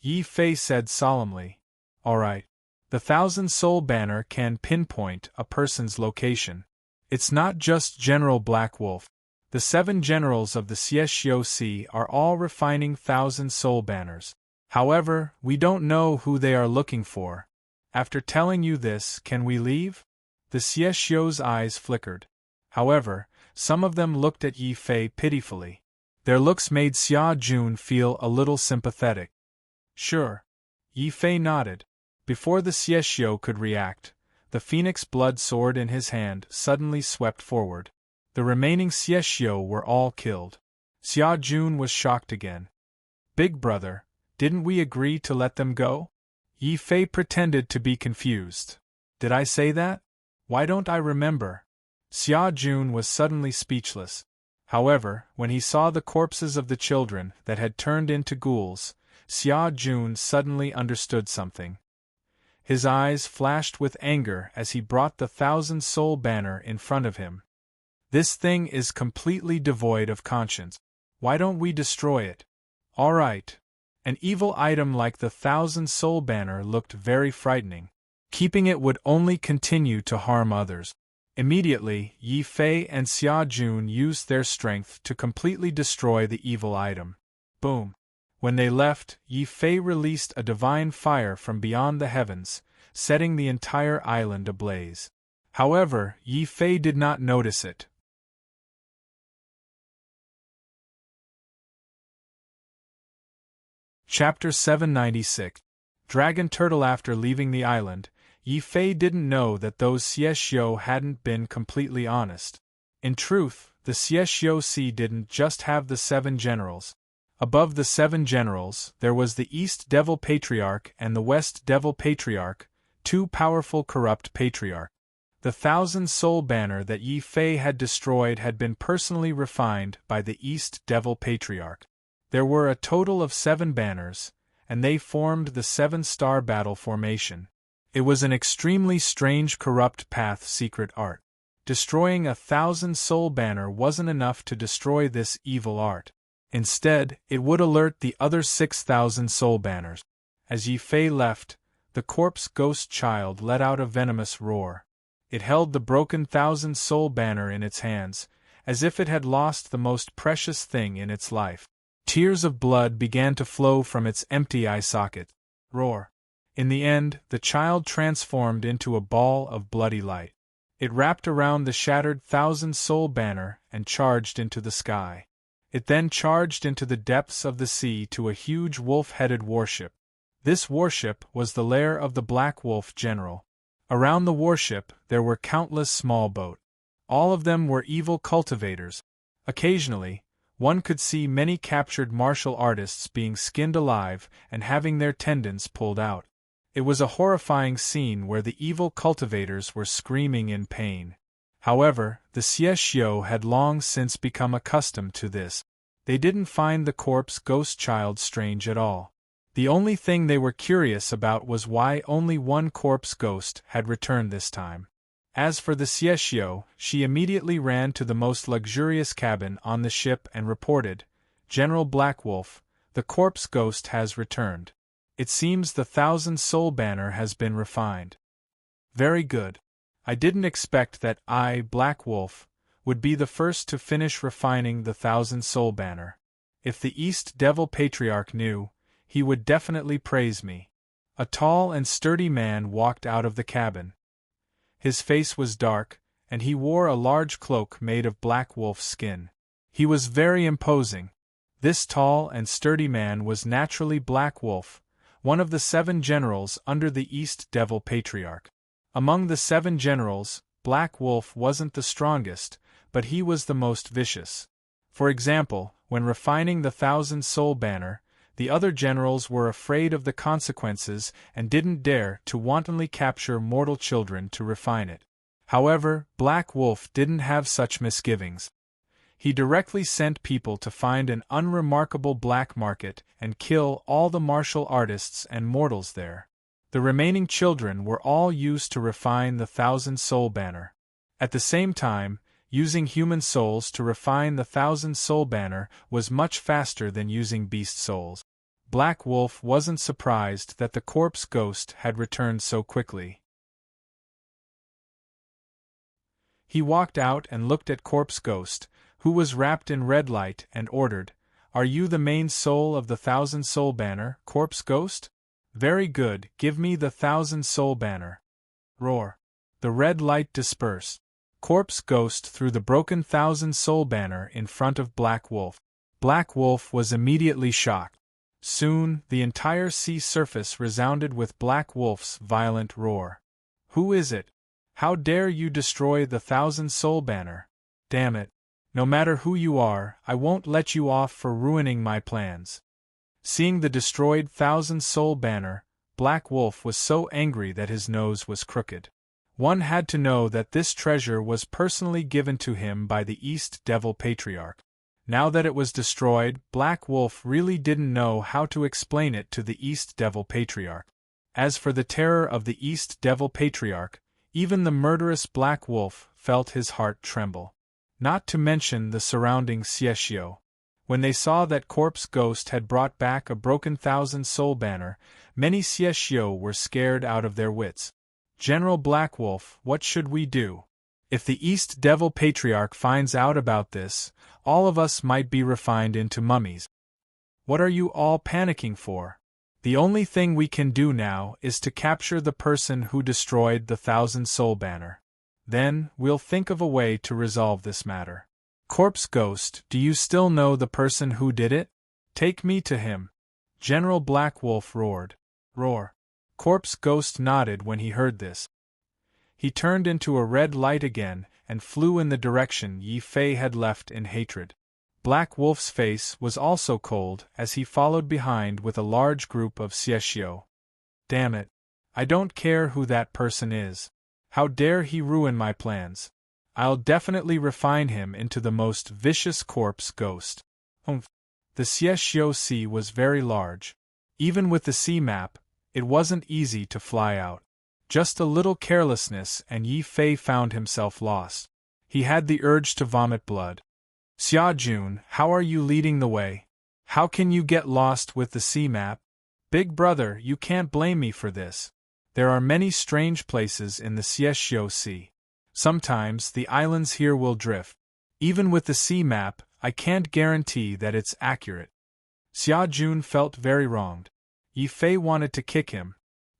Yi Fei said solemnly. "All right. The 1,000-soul banner can pinpoint a person's location. It's not just General Blackwolf. The 7 generals of the Xieshio Sea are all refining 1,000-soul banners. However, we don't know who they are looking for. After telling you this, can we leave?" The Xieshio's eyes flickered. However, some of them looked at Yi Fei pitifully. Their looks made Xia Jun feel a little sympathetic. "Sure." Yi Fei nodded. Before the Xieshio could react, the phoenix blood sword in his hand suddenly swept forward. The remaining Xieshio were all killed. Xia Jun was shocked again. "Big brother, didn't we agree to let them go?" Yi Fei pretended to be confused. "Did I say that? Why don't I remember?" Xia Jun was suddenly speechless. However, when he saw the corpses of the children that had turned into ghouls, Xia Jun suddenly understood something. His eyes flashed with anger as he brought the 1,000-soul banner in front of him. This thing is completely devoid of conscience. Why don't we destroy it? All right. An evil item like the 1,000-soul banner looked very frightening. Keeping it would only continue to harm others. Immediately, Yi Fei and Xia Jun used their strength to completely destroy the evil item. Boom! When they left, Yi Fei released a divine fire from beyond the heavens, setting the entire island ablaze. However, Yi Fei did not notice it. Chapter 796. Dragon Turtle. After leaving the island, Yi Fei didn't know that those Xieshio hadn't been completely honest. In truth, the Xieshio Sea didn't just have the 7 generals. Above the 7 generals, there was the East Devil Patriarch and the West Devil Patriarch, 2 powerful corrupt patriarchs. The 1,000-soul banner that Yi Fei had destroyed had been personally refined by the East Devil Patriarch. There were a total of 7 banners, and they formed the 7-star battle formation. It was an extremely strange corrupt path secret art. Destroying a 1,000-soul banner wasn't enough to destroy this evil art. Instead, it would alert the other 6,000-soul banners. As Yi Fei left, the corpse ghost child let out a venomous roar. It held the broken 1,000-soul banner in its hands, as if it had lost the most precious thing in its life. Tears of blood began to flow from its empty eye socket. Roar! In the end, the child transformed into a ball of bloody light. It wrapped around the shattered 1,000-soul banner and charged into the sky. It then charged into the depths of the sea to a huge wolf-headed warship. This warship was the lair of the Black Wolf General. Around the warship there were countless small boats. All of them were evil cultivators. Occasionally, one could see many captured martial artists being skinned alive and having their tendons pulled out. It was a horrifying scene where the evil cultivators were screaming in pain. However, the Xieshio had long since become accustomed to this. They didn't find the corpse ghost child strange at all. The only thing they were curious about was why only one corpse ghost had returned this time. As for the Xieshio, she immediately ran to the most luxurious cabin on the ship and reported, "General Black Wolf, the corpse ghost has returned. It seems the 1,000-soul banner has been refined." "Very good. I didn't expect that I, Black Wolf, would be the first to finish refining the 1,000-soul banner. If the East Devil Patriarch knew, he would definitely praise me." A tall and sturdy man walked out of the cabin. His face was dark, and he wore a large cloak made of Black Wolf's skin. He was very imposing. This tall and sturdy man was naturally Black Wolf, one of the 7 generals under the East Devil Patriarch. Among the 7 generals, Black Wolf wasn't the strongest, but he was the most vicious. For example, when refining the 1,000-soul banner, the other generals were afraid of the consequences and didn't dare to wantonly capture mortal children to refine it. However, Black Wolf didn't have such misgivings. He directly sent people to find an unremarkable black market and kill all the martial artists and mortals there. The remaining children were all used to refine the 1,000-soul banner. At the same time, using human souls to refine the 1,000-soul banner was much faster than using beast souls. Black Wolf wasn't surprised that the corpse ghost had returned so quickly. He walked out and looked at Corpse Ghost, who was wrapped in red light, and ordered, "Are you the main soul of the 1,000-soul banner, Corpse Ghost? Very good, give me the 1,000-soul banner." Roar! The red light dispersed. Corpse Ghost threw the broken 1,000-soul banner in front of Black Wolf. Black Wolf was immediately shocked. Soon, the entire sea surface resounded with Black Wolf's violent roar. "Who is it? How dare you destroy the 1,000-soul banner? Damn it! No matter who you are, I won't let you off for ruining my plans." Seeing the destroyed 1,000-soul banner, Black Wolf was so angry that his nose was crooked. One had to know that this treasure was personally given to him by the East Devil Patriarch. Now that it was destroyed, Black Wolf really didn't know how to explain it to the East Devil Patriarch. As for the terror of the East Devil Patriarch, even the murderous Black Wolf felt his heart tremble. Not to mention the surrounding Sieshio. When they saw that Corpse Ghost had brought back a broken 1,000-soul banner, many Sieshio were scared out of their wits. General Black Wolf, what should we do? If the East Devil Patriarch finds out about this, all of us might be refined into mummies. What are you all panicking for? The only thing we can do now is to capture the person who destroyed the 1,000-soul banner. Then, we'll think of a way to resolve this matter. Corpse Ghost, do you still know the person who did it? Take me to him. General Black Wolf roared. Roar. Corpse Ghost nodded when he heard this. He turned into a red light again and flew in the direction Yi Fei had left in hatred. Black Wolf's face was also cold as he followed behind with a large group of Sieshio. Damn it. I don't care who that person is. How dare he ruin my plans? I'll definitely refine him into the most vicious Corpse Ghost. The Sieshio Sea was very large. Even with the sea map, it wasn't easy to fly out. Just a little carelessness and Yi Fei found himself lost. He had the urge to vomit blood. Xia Jun, how are you leading the way? How can you get lost with the sea map? Big brother, you can't blame me for this. There are many strange places in the Sieshio Sea. Sometimes the islands here will drift. Even with the sea map, I can't guarantee that it's accurate. Xia Jun felt very wronged. Yi Fei wanted to kick him.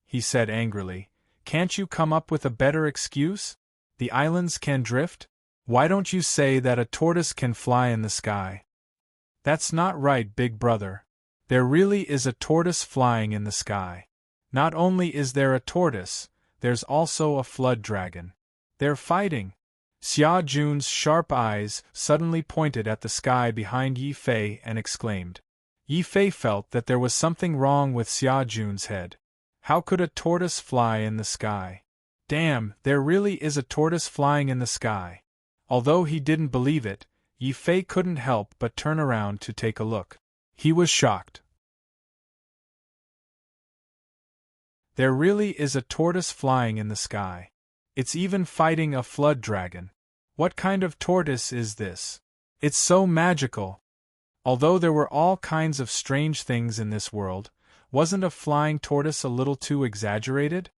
He said angrily, "Can't you come up with a better excuse? The islands can drift? Why don't you say that a tortoise can fly in the sky?" That's not right, big brother. There really is a tortoise flying in the sky. Not only is there a tortoise, there's also a flood dragon. They're fighting. Xia Jun's sharp eyes suddenly pointed at the sky behind Yi Fei and exclaimed. Yi Fei felt that there was something wrong with Xia Jun's head. How could a tortoise fly in the sky? Damn, there really is a tortoise flying in the sky. Although he didn't believe it, Yi Fei couldn't help but turn around to take a look. He was shocked. There really is a tortoise flying in the sky. It's even fighting a flood dragon. What kind of tortoise is this? It's so magical. Although there were all kinds of strange things in this world, wasn't a flying tortoise a little too exaggerated?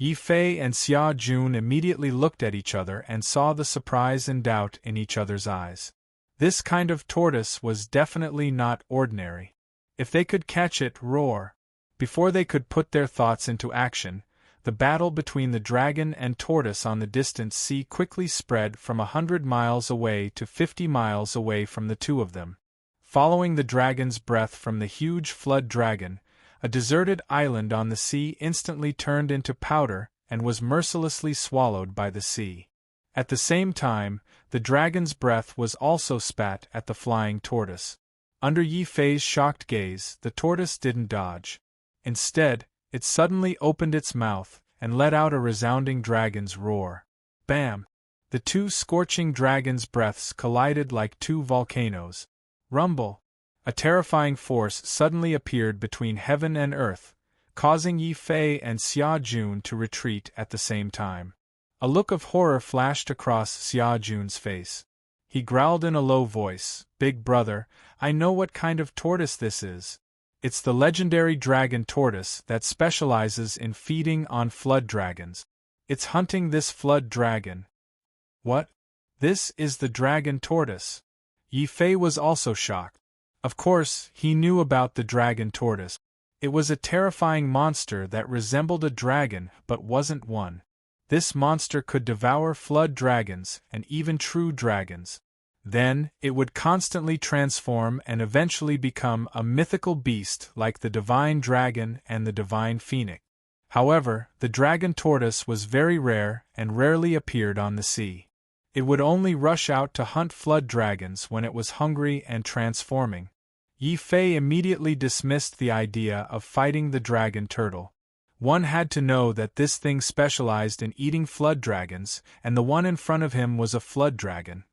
Yi Fei and Xia Jun immediately looked at each other and saw the surprise and doubt in each other's eyes. This kind of tortoise was definitely not ordinary. If they could catch it, roar. Before they could put their thoughts into action, the battle between the dragon and tortoise on the distant sea quickly spread from 100 miles away to 50 miles away from the two of them. Following the dragon's breath from the huge flood dragon, a deserted island on the sea instantly turned into powder and was mercilessly swallowed by the sea. At the same time, the dragon's breath was also spat at the flying tortoise. Under Yi Fei's shocked gaze, the tortoise didn't dodge. Instead, it suddenly opened its mouth and let out a resounding dragon's roar. Bam! The two scorching dragon's breaths collided like two volcanoes. Rumble! A terrifying force suddenly appeared between heaven and earth, causing Yi Fei and Xia Jun to retreat at the same time. A look of horror flashed across Xia Jun's face. He growled in a low voice, "Big brother, I know what kind of tortoise this is. It's the legendary dragon tortoise that specializes in feeding on flood dragons. It's hunting this flood dragon." What? This is the dragon tortoise? Yi Fei was also shocked. Of course, he knew about the dragon tortoise. It was a terrifying monster that resembled a dragon but wasn't one. This monster could devour flood dragons and even true dragons. Then, it would constantly transform and eventually become a mythical beast like the divine dragon and the divine phoenix. However, the dragon tortoise was very rare and rarely appeared on the sea. It would only rush out to hunt flood dragons when it was hungry and transforming. Yi Fei immediately dismissed the idea of fighting the dragon turtle. One had to know that this thing specialized in eating flood dragons, and the one in front of him was a flood dragon.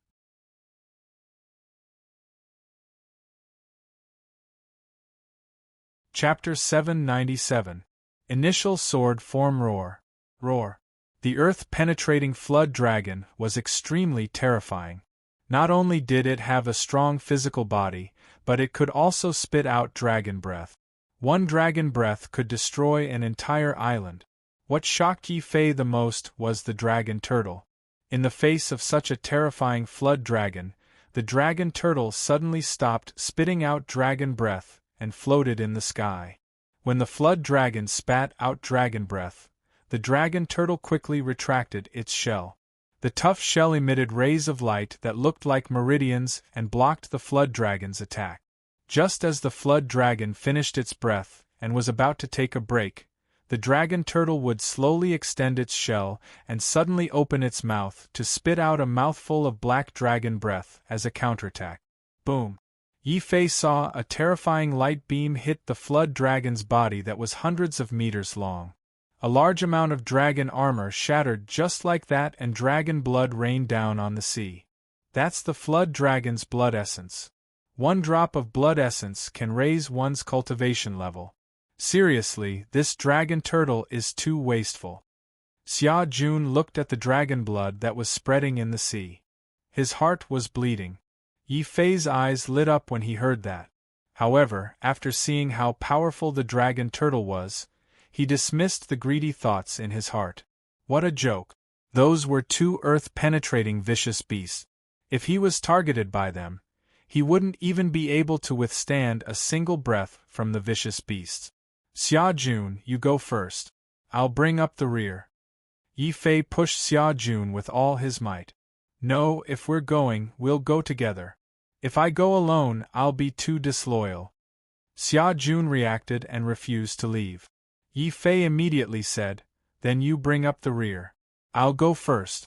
Chapter 797. Initial sword form roar. Roar. The earth-penetrating flood dragon was extremely terrifying. Not only did it have a strong physical body, but it could also spit out dragon breath. One dragon breath could destroy an entire island. What shocked Yi Fei the most was the dragon turtle. In the face of such a terrifying flood dragon, the dragon turtle suddenly stopped spitting out dragon breath and floated in the sky. When the flood dragon spat out dragon breath, the dragon turtle quickly retracted its shell. The tough shell emitted rays of light that looked like meridians and blocked the flood dragon's attack. Just as the flood dragon finished its breath and was about to take a break, the dragon turtle would slowly extend its shell and suddenly open its mouth to spit out a mouthful of black dragon breath as a counterattack. Boom! Yi Fei saw a terrifying light beam hit the flood dragon's body that was hundreds of meters long. A large amount of dragon armor shattered just like that, and dragon blood rained down on the sea. That's the flood dragon's blood essence. One drop of blood essence can raise one's cultivation level. Seriously, this dragon turtle is too wasteful. Xia Jun looked at the dragon blood that was spreading in the sea. His heart was bleeding. Yi Fei's eyes lit up when he heard that. However, after seeing how powerful the dragon turtle was, he dismissed the greedy thoughts in his heart. What a joke! Those were two earth-penetrating vicious beasts. If he was targeted by them, he wouldn't even be able to withstand a single breath from the vicious beasts. Xia Jun, you go first. I'll bring up the rear. Yi Fei pushed Xia Jun with all his might. No, if we're going, we'll go together. If I go alone, I'll be too disloyal. Xia Jun reacted and refused to leave. Yi Fei immediately said, then you bring up the rear. I'll go first.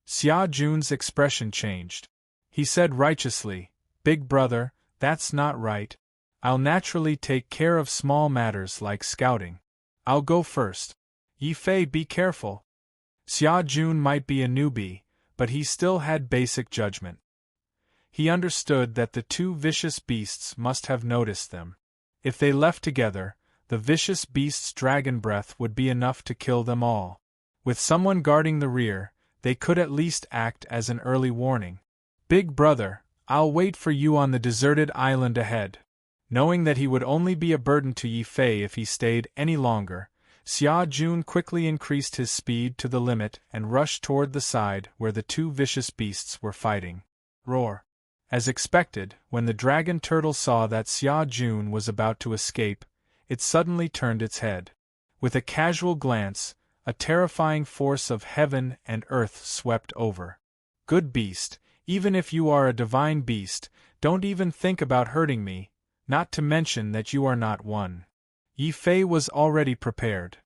Xia Jun's expression changed. He said righteously, Big brother, that's not right. I'll naturally take care of small matters like scouting. I'll go first. Yi Fei, be careful. Xia Jun might be a newbie, but he still had basic judgment. He understood that the two vicious beasts must have noticed them. If they left together, the vicious beast's dragon breath would be enough to kill them all. With someone guarding the rear, they could at least act as an early warning. Big brother, I'll wait for you on the deserted island ahead. Knowing that he would only be a burden to Yi Fei if he stayed any longer, Xia Jun quickly increased his speed to the limit and rushed toward the side where the two vicious beasts were fighting. Roar! As expected, when the dragon turtle saw that Xia Jun was about to escape, it suddenly turned its head. With a casual glance, a terrifying force of heaven and earth swept over. Good beast, even if you are a divine beast, don't even think about hurting me, not to mention that you are not one. Yi Fei was already prepared.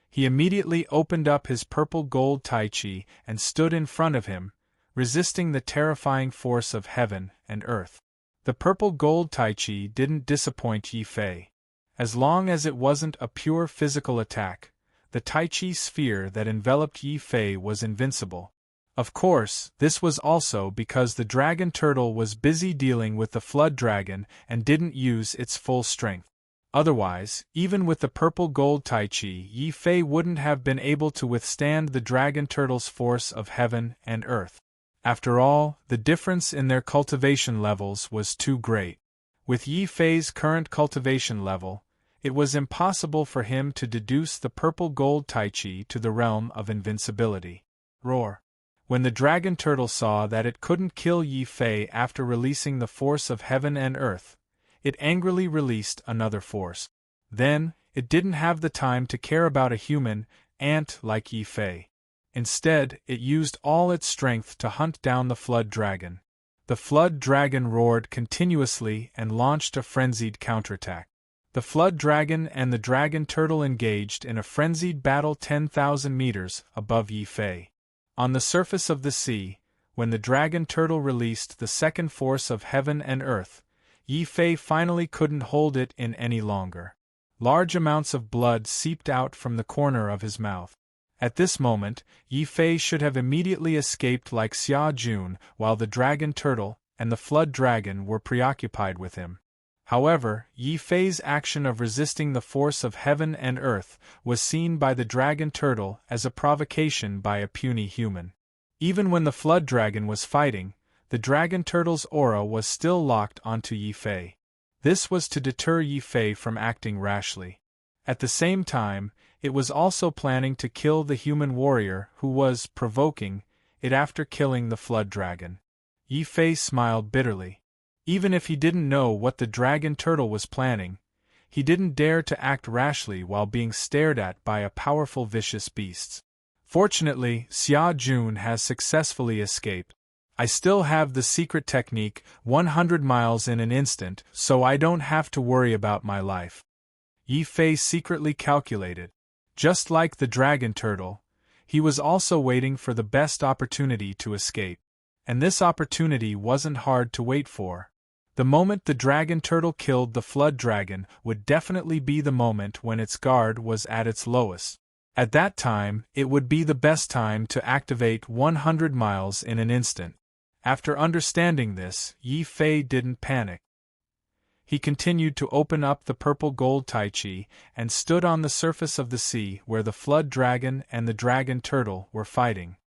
He immediately opened up his purple gold Tai Chi and stood in front of him, resisting the terrifying force of heaven and earth. The purple gold Tai Chi didn't disappoint Yi Fei. As long as it wasn't a pure physical attack, the Tai Chi sphere that enveloped Yi Fei was invincible. Of course, this was also because the dragon turtle was busy dealing with the flood dragon and didn't use its full strength. Otherwise, even with the purple gold Tai Chi, Yi Fei wouldn't have been able to withstand the dragon turtle's force of heaven and earth. After all, the difference in their cultivation levels was too great. With Yi Fei's current cultivation level, it was impossible for him to deduce the purple gold Tai Chi to the realm of invincibility. Roar! When the dragon turtle saw that it couldn't kill Yi Fei after releasing the force of heaven and earth, it angrily released another force. Then, it didn't have the time to care about a human ant like Yi Fei. Instead, it used all its strength to hunt down the flood dragon. The flood dragon roared continuously and launched a frenzied counterattack. The flood dragon and the dragon turtle engaged in a frenzied battle 10,000 meters above Yi Fei. On the surface of the sea, when the dragon turtle released the second force of heaven and earth, Yi Fei finally couldn't hold it in any longer. Large amounts of blood seeped out from the corner of his mouth. At this moment, Yi Fei should have immediately escaped like Xia Jun, while the dragon turtle and the flood dragon were preoccupied with him. However, Yi Fei's action of resisting the force of heaven and earth was seen by the dragon turtle as a provocation by a puny human. Even when the flood dragon was fighting, the dragon turtle's aura was still locked onto Yi Fei. This was to deter Yi Fei from acting rashly. At the same time, it was also planning to kill the human warrior who was provoking it after killing the flood dragon. Yi Fei smiled bitterly. Even if he didn't know what the dragon turtle was planning, he didn't dare to act rashly while being stared at by a powerful vicious beast. Fortunately, Xia Jun has successfully escaped. I still have the secret technique 100 miles in an instant, so I don't have to worry about my life. Yi Fei secretly calculated. Just like the dragon turtle, he was also waiting for the best opportunity to escape. And this opportunity wasn't hard to wait for. The moment the dragon turtle killed the flood dragon would definitely be the moment when its guard was at its lowest. At that time, it would be the best time to activate 100 miles in an instant. After understanding this, Yi Fei didn't panic. He continued to open up the purple gold Tai Chi and stood on the surface of the sea where the flood dragon and the dragon turtle were fighting.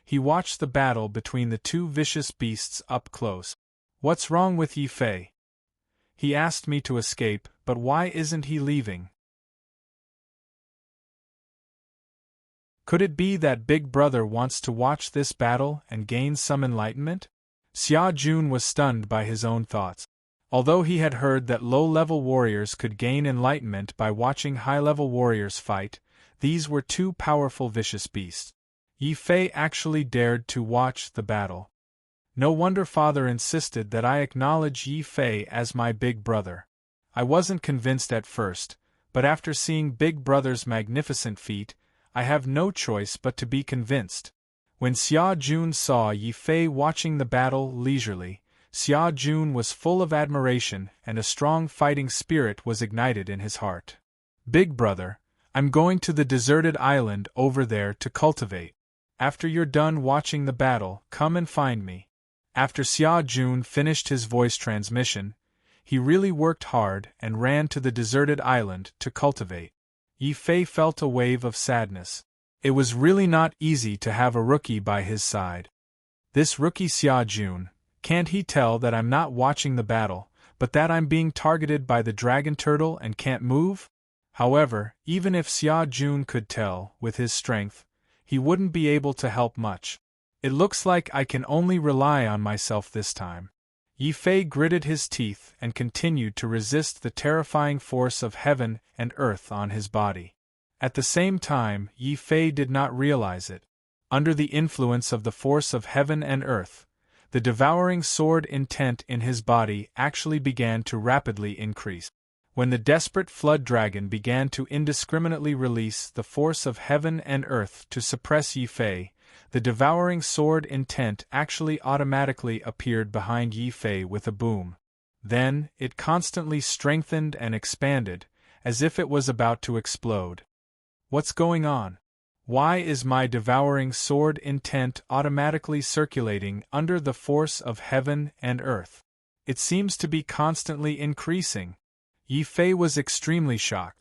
He watched the battle between the two vicious beasts up close. "What's wrong with Yi Fei? He asked me to escape, but why isn't he leaving? Could it be that Big Brother wants to watch this battle and gain some enlightenment?" Xia Jun was stunned by his own thoughts. Although he had heard that low-level warriors could gain enlightenment by watching high-level warriors fight, these were two powerful vicious beasts. Yi Fei actually dared to watch the battle. No wonder Father insisted that I acknowledge Yi Fei as my big brother. I wasn't convinced at first, but after seeing Big Brother's magnificent feat, I have no choice but to be convinced. When Xia Jun saw Yi Fei watching the battle leisurely, Xia Jun was full of admiration and a strong fighting spirit was ignited in his heart. "Big Brother, I'm going to the deserted island over there to cultivate. After you're done watching the battle, come and find me." After Xia Jun finished his voice transmission, he really worked hard and ran to the deserted island to cultivate. Yi Fei felt a wave of sadness. It was really not easy to have a rookie by his side. This rookie Xia Jun, can't he tell that I'm not watching the battle, but that I'm being targeted by the dragon turtle and can't move? However, even if Xia Jun could tell, with his strength, he wouldn't be able to help much. It looks like I can only rely on myself this time. Yi Fei gritted his teeth and continued to resist the terrifying force of heaven and earth on his body. At the same time, Yi Fei did not realize it. Under the influence of the force of heaven and earth, the devouring sword intent in his body actually began to rapidly increase. When the desperate flood dragon began to indiscriminately release the force of heaven and earth to suppress Yi Fei, the devouring sword intent actually automatically appeared behind Yi Fei with a boom. Then, it constantly strengthened and expanded, as if it was about to explode. What's going on? Why is my devouring sword intent automatically circulating under the force of heaven and earth? It seems to be constantly increasing. Yi Fei was extremely shocked.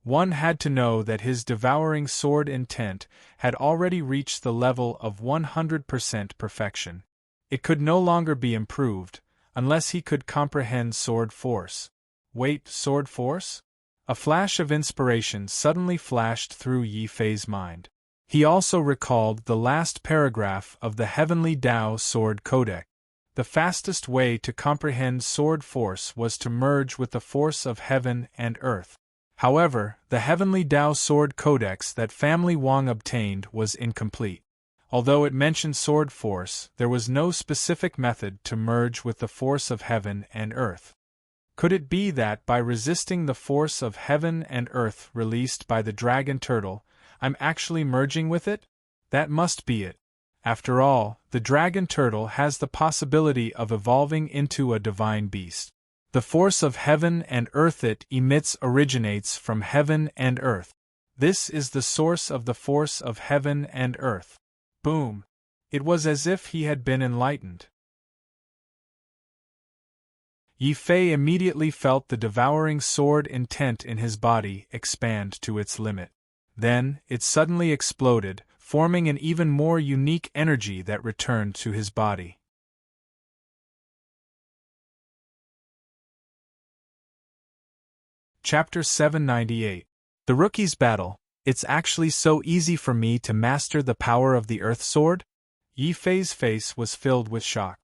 One had to know that his devouring sword intent had already reached the level of 100% perfection. It could no longer be improved, unless he could comprehend sword force. Wait, sword force? A flash of inspiration suddenly flashed through Yi Fei's mind. He also recalled the last paragraph of the Heavenly Tao Sword Codex. The fastest way to comprehend sword force was to merge with the force of heaven and earth. However, the Heavenly Tao Sword Codex that Family Wang obtained was incomplete. Although it mentioned sword force, there was no specific method to merge with the force of heaven and earth. Could it be that by resisting the force of heaven and earth released by the dragon turtle, I'm actually merging with it? That must be it. After all, the dragon turtle has the possibility of evolving into a divine beast. The force of heaven and earth it emits originates from heaven and earth. This is the source of the force of heaven and earth. Boom! It was as if he had been enlightened. Yi Fei immediately felt the devouring sword intent in his body expand to its limit. Then, it suddenly exploded, forming an even more unique energy that returned to his body. Chapter 798. The Rookie's Battle. It's actually so easy for me to master the power of the Earth Sword? Yi Fei's face was filled with shock.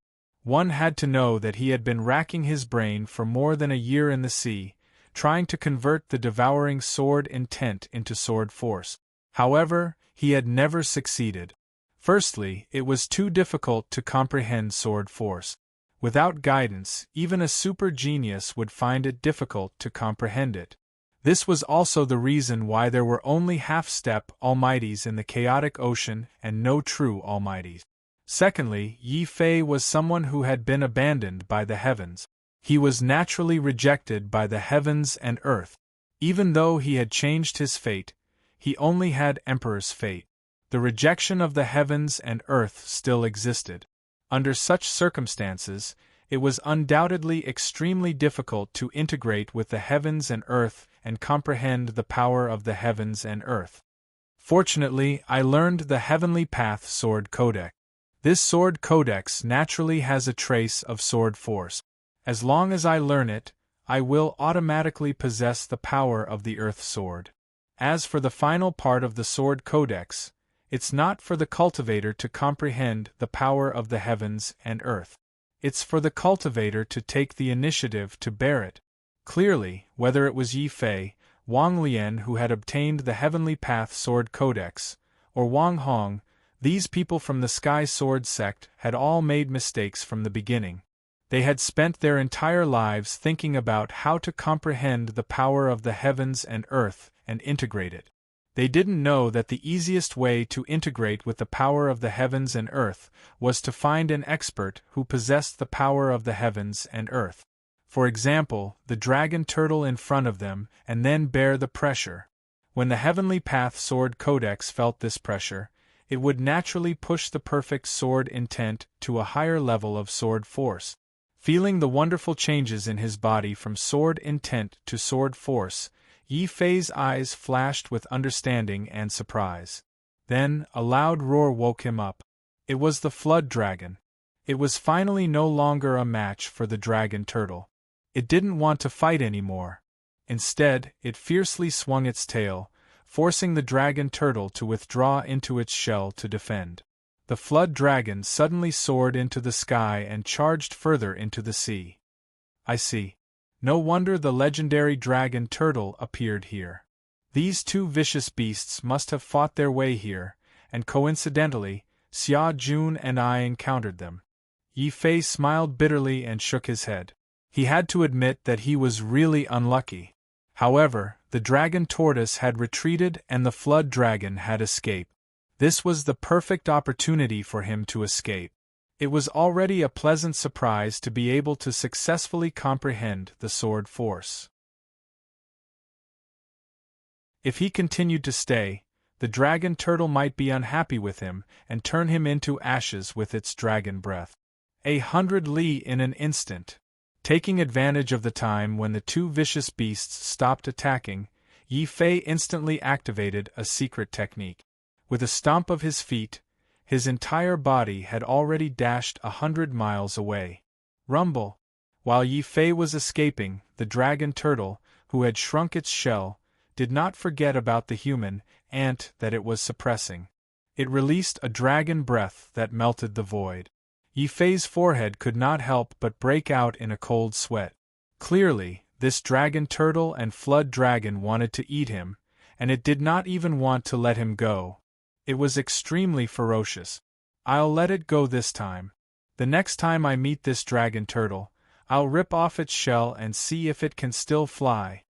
One had to know that he had been racking his brain for more than a year in the sea, trying to convert the devouring sword intent into sword force. However, he had never succeeded. Firstly, it was too difficult to comprehend sword force. Without guidance, even a super genius would find it difficult to comprehend it. This was also the reason why there were only half-step almighties in the chaotic ocean and no true almighties. Secondly, Yi Fei was someone who had been abandoned by the heavens. He was naturally rejected by the heavens and earth. Even though he had changed his fate, he only had Emperor's fate. The rejection of the heavens and earth still existed. Under such circumstances, it was undoubtedly extremely difficult to integrate with the heavens and earth and comprehend the power of the heavens and earth. Fortunately, I learned the Heavenly Path Sword Codex. This Sword Codex naturally has a trace of sword force. As long as I learn it, I will automatically possess the power of the Earth Sword. As for the final part of the Sword Codex, it's not for the cultivator to comprehend the power of the heavens and earth. It's for the cultivator to take the initiative to bear it. Clearly, whether it was Yi Fei, Wang Lian who had obtained the Heavenly Path Sword Codex, or Wang Hong, these people from the Sky Sword sect had all made mistakes from the beginning. They had spent their entire lives thinking about how to comprehend the power of the heavens and earth and integrate it. They didn't know that the easiest way to integrate with the power of the heavens and earth was to find an expert who possessed the power of the heavens and earth. For example, the dragon turtle in front of them, and then bear the pressure. When the Heavenly Path Sword Codex felt this pressure, it would naturally push the perfect sword intent to a higher level of sword force. Feeling the wonderful changes in his body from sword intent to sword force, Yi Fei's eyes flashed with understanding and surprise. Then, a loud roar woke him up. It was the flood dragon. It was finally no longer a match for the dragon turtle. It didn't want to fight anymore. Instead, it fiercely swung its tail, forcing the dragon turtle to withdraw into its shell to defend. The flood dragon suddenly soared into the sky and charged further into the sea. I see. No wonder the legendary dragon turtle appeared here. These two vicious beasts must have fought their way here, and coincidentally, Xia Jun and I encountered them. Yi Fei smiled bitterly and shook his head. He had to admit that he was really unlucky. However, the dragon tortoise had retreated and the flood dragon had escaped. This was the perfect opportunity for him to escape. It was already a pleasant surprise to be able to successfully comprehend the sword force. If he continued to stay, the dragon turtle might be unhappy with him and turn him into ashes with its dragon breath. 100 li in an instant. Taking advantage of the time when the two vicious beasts stopped attacking, Yi Fei instantly activated a secret technique. With a stomp of his feet, his entire body had already dashed 100 miles away. Rumble! While Yi Fei was escaping, the dragon turtle, who had shrunk its shell, did not forget about the human ant that it was suppressing. It released a dragon breath that melted the void. Yi Fei's forehead could not help but break out in a cold sweat. Clearly, this dragon turtle and flood dragon wanted to eat him, and it did not even want to let him go. It was extremely ferocious. I'll let it go this time. The next time I meet this dragon turtle, I'll rip off its shell and see if it can still fly.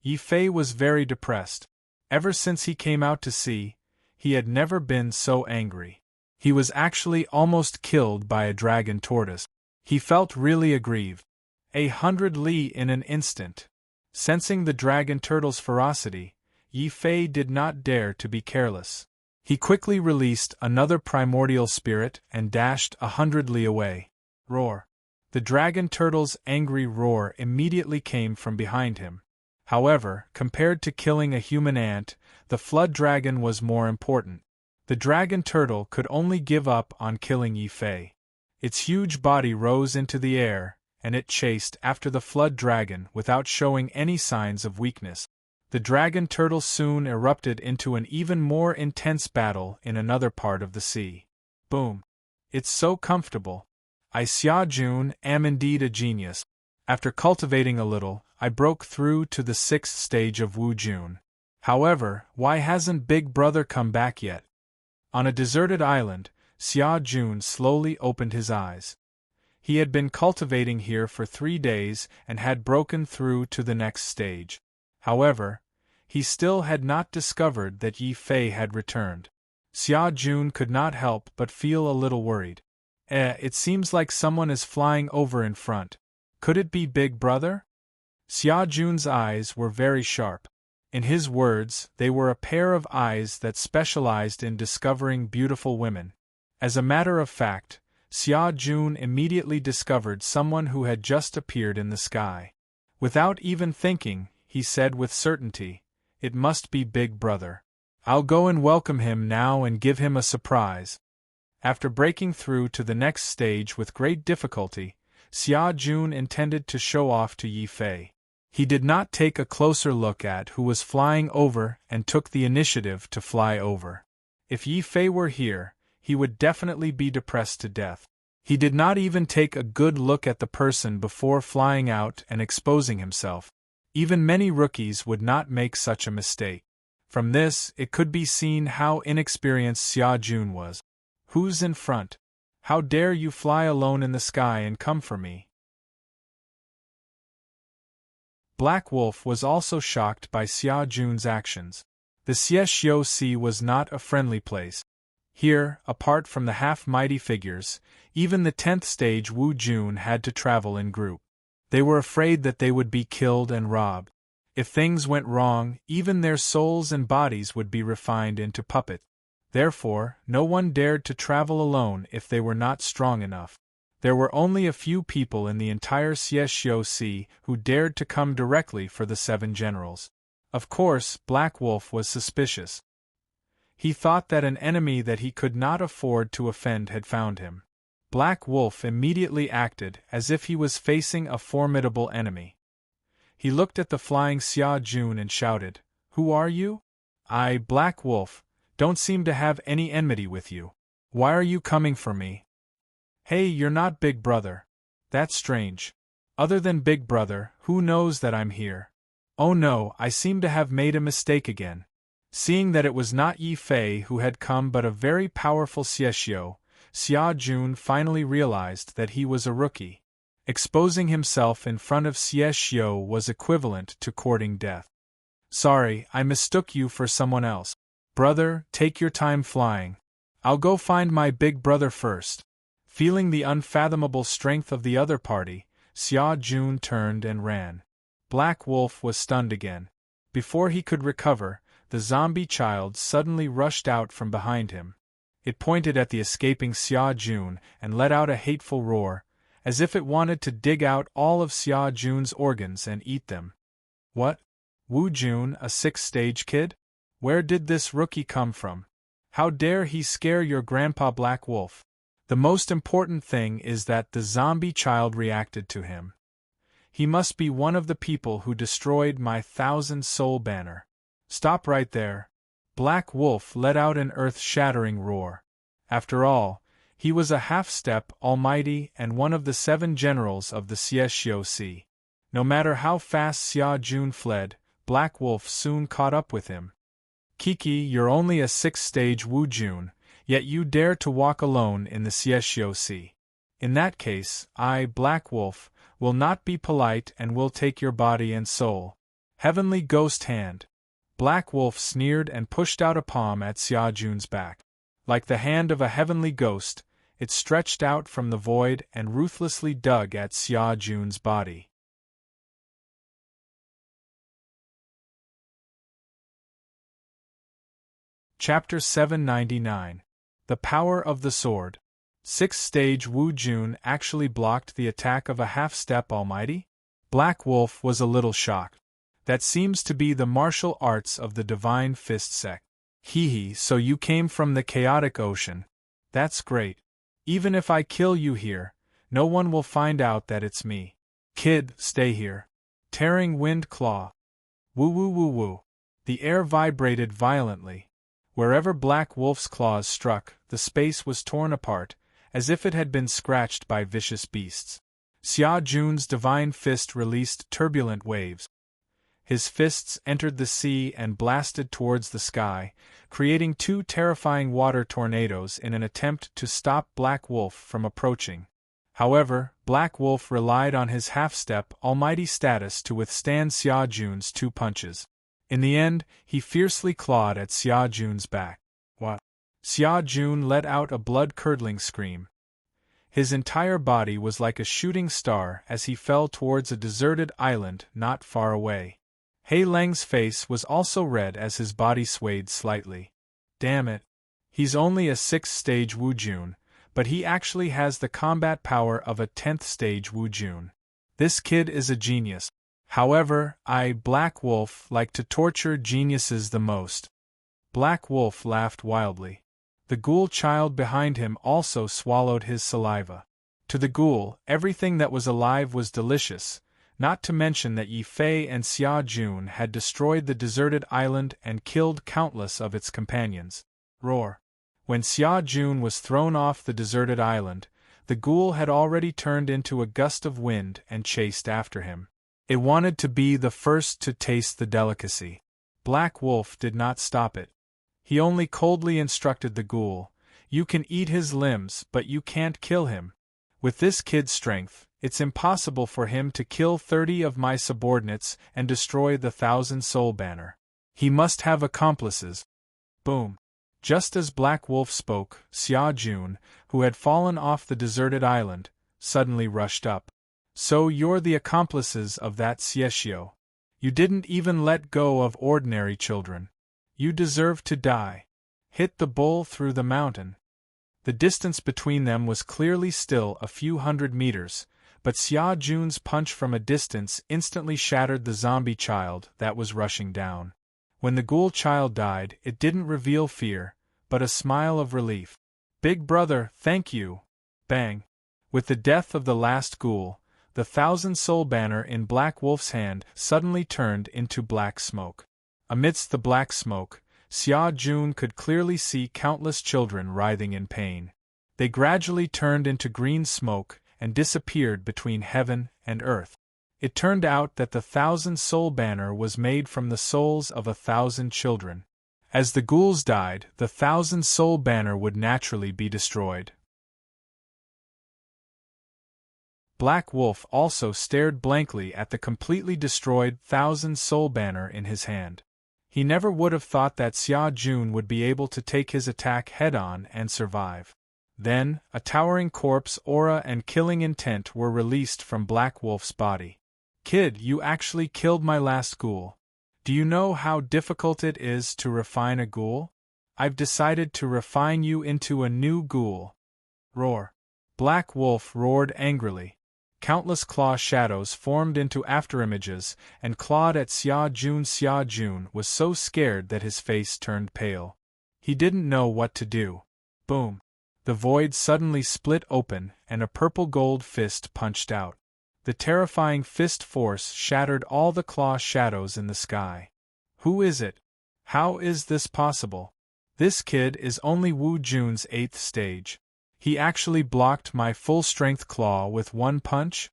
Yi Fei was very depressed. Ever since he came out to sea, he had never been so angry. He was actually almost killed by a dragon tortoise. He felt really aggrieved. 100 li in an instant. Sensing the dragon turtle's ferocity, Yi Fei did not dare to be careless. He quickly released another primordial spirit and dashed 100 li away. Roar! The dragon turtle's angry roar immediately came from behind him. However, compared to killing a human ant, the flood dragon was more important. The dragon turtle could only give up on killing Yi Fei. Its huge body rose into the air, and it chased after the flood dragon without showing any signs of weakness. The dragon turtle soon erupted into an even more intense battle in another part of the sea. Boom! It's so comfortable. I Xia Jun am indeed a genius. After cultivating a little, I broke through to the 6th stage of Wu Jun. However, why hasn't Big Brother come back yet? On a deserted island, Xia Jun slowly opened his eyes. He had been cultivating here for 3 days and had broken through to the next stage. However, he still had not discovered that Yi Fei had returned. Xia Jun could not help but feel a little worried. It seems like someone is flying over in front. Could it be Big Brother? Xia Jun's eyes were very sharp. In his words, they were a pair of eyes that specialized in discovering beautiful women. As a matter of fact, Xia Jun immediately discovered someone who had just appeared in the sky. Without even thinking, he said with certainty, "It must be Big Brother. I'll go and welcome him now and give him a surprise." After breaking through to the next stage with great difficulty, Xia Jun intended to show off to Yi Fei. He did not take a closer look at who was flying over and took the initiative to fly over. If Yi Fei were here, he would definitely be depressed to death. He did not even take a good look at the person before flying out and exposing himself. Even many rookies would not make such a mistake. From this, it could be seen how inexperienced Xia Jun was. Who's in front? How dare you fly alone in the sky and come for me? Black Wolf was also shocked by Xia Jun's actions. The Xieshio Sea was not a friendly place. Here, apart from the half-mighty figures, even the 10th stage Wu Jun had to travel in group. They were afraid that they would be killed and robbed. If things went wrong, even their souls and bodies would be refined into puppets. Therefore, no one dared to travel alone if they were not strong enough. There were only a few people in the entire Xieshio Sea who dared to come directly for the 7 generals. Of course, Black Wolf was suspicious. He thought that an enemy that he could not afford to offend had found him. Black Wolf immediately acted as if he was facing a formidable enemy. He looked at the flying Xia Jun and shouted, "Who are you?" "I, Black Wolf, don't seem to have any enmity with you. Why are you coming for me?" "Hey, you're not Big Brother. That's strange. Other than Big Brother, who knows that I'm here?" "Oh no, I seem to have made a mistake again." Seeing that it was not Yi Fei who had come but a very powerful Xieshio, Xia Jun finally realized that he was a rookie. Exposing himself in front of Xieshio was equivalent to courting death. "Sorry, I mistook you for someone else. Brother, take your time flying. I'll go find my Big Brother first." Feeling the unfathomable strength of the other party, Xia Jun turned and ran. Black Wolf was stunned again. Before he could recover, the zombie child suddenly rushed out from behind him. It pointed at the escaping Xia Jun and let out a hateful roar, as if it wanted to dig out all of Xia Jun's organs and eat them. "What? Wu Jun, a 6th-stage kid? Where did this rookie come from? How dare he scare your grandpa Black Wolf?" The most important thing is that the zombie child reacted to him. He must be one of the people who destroyed my 1,000-soul banner. "Stop right there." Black Wolf let out an earth-shattering roar. After all, he was a half-step almighty and one of the 7 generals of the Xieshio Sea. No matter how fast Xia Jun fled, Black Wolf soon caught up with him. "Kiki, you're only a 6th-stage Wu Jun, yet you dare to walk alone in the Xieshio Sea. In that case, I, Black Wolf, will not be polite and will take your body and soul." Heavenly Ghost Hand. Black Wolf sneered and pushed out a palm at Xia Jun's back. Like the hand of a heavenly ghost, it stretched out from the void and ruthlessly dug at Xia Jun's body. Chapter 799. The Power of the Sword. Sixth stage Wu Jun actually blocked the attack of a half-step almighty? Black Wolf was a little shocked. That seems to be the martial arts of the Divine Fist sect. Hee, so you came from the chaotic ocean. That's great. Even if I kill you here, no one will find out that it's me. Kid, stay here. Tearing wind claw. Woo woo woo woo. The air vibrated violently. Wherever Black Wolf's claws struck, the space was torn apart, as if it had been scratched by vicious beasts. Xia Jun's divine fist released turbulent waves. His fists entered the sea and blasted towards the sky, creating two terrifying water tornadoes in an attempt to stop Black Wolf from approaching. However, Black Wolf relied on his half-step almighty status to withstand Xia Jun's two punches. In the end, he fiercely clawed at Xia Jun's back. What? Xia Jun let out a blood-curdling scream. His entire body was like a shooting star as he fell towards a deserted island not far away. Hei Leng's face was also red as his body swayed slightly. Damn it. He's only a 6th stage Wu Jun, but he actually has the combat power of a 10th stage Wu Jun. This kid is a genius. However, Black Wolf, like to torture geniuses the most. Black Wolf laughed wildly. The ghoul child behind him also swallowed his saliva. To the ghoul, everything that was alive was delicious, not to mention that Yi Fei and Xia Jun had destroyed the deserted island and killed countless of its companions. Roar. When Xia Jun was thrown off the deserted island, the ghoul had already turned into a gust of wind and chased after him. It wanted to be the first to taste the delicacy. Black Wolf did not stop it. He only coldly instructed the ghoul, "You can eat his limbs, but you can't kill him. With this kid's strength, it's impossible for him to kill 30 of my subordinates and destroy the 1,000-soul banner. He must have accomplices." Boom. Just as Black Wolf spoke, Xia Jun, who had fallen off the deserted island, suddenly rushed up. "So you're the accomplices of that Xiexio. You didn't even let go of ordinary children. You deserve to die." Hit the bull through the mountain. The distance between them was clearly still a few hundred meters, but Xia Jun's punch from a distance instantly shattered the zombie child that was rushing down. When the ghoul child died, it didn't reveal fear, but a smile of relief. "Big brother, thank you." Bang. With the death of the last ghoul, the 1,000-soul banner in Black Wolf's hand suddenly turned into black smoke. Amidst the black smoke, Xia Jun could clearly see countless children writhing in pain. They gradually turned into green smoke and disappeared between heaven and earth. It turned out that the 1,000-soul banner was made from the souls of 1,000 children. As the ghouls died, the 1,000-soul banner would naturally be destroyed. Black Wolf also stared blankly at the completely destroyed 1,000-soul banner in his hand. He never would have thought that Xia Jun would be able to take his attack head-on and survive. Then, a towering corpse aura and killing intent were released from Black Wolf's body. "Kid, you actually killed my last ghoul. Do you know how difficult it is to refine a ghoul? I've decided to refine you into a new ghoul." Roar. Black Wolf roared angrily. Countless claw shadows formed into afterimages and clawed at Xia Jun. Xia Jun was so scared that his face turned pale. He didn't know what to do. Boom. The void suddenly split open and a purple-gold fist punched out. The terrifying fist force shattered all the claw shadows in the sky. Who is it? How is this possible? This kid is only Wu Jun's 8th stage. He actually blocked my full-strength claw with one punch?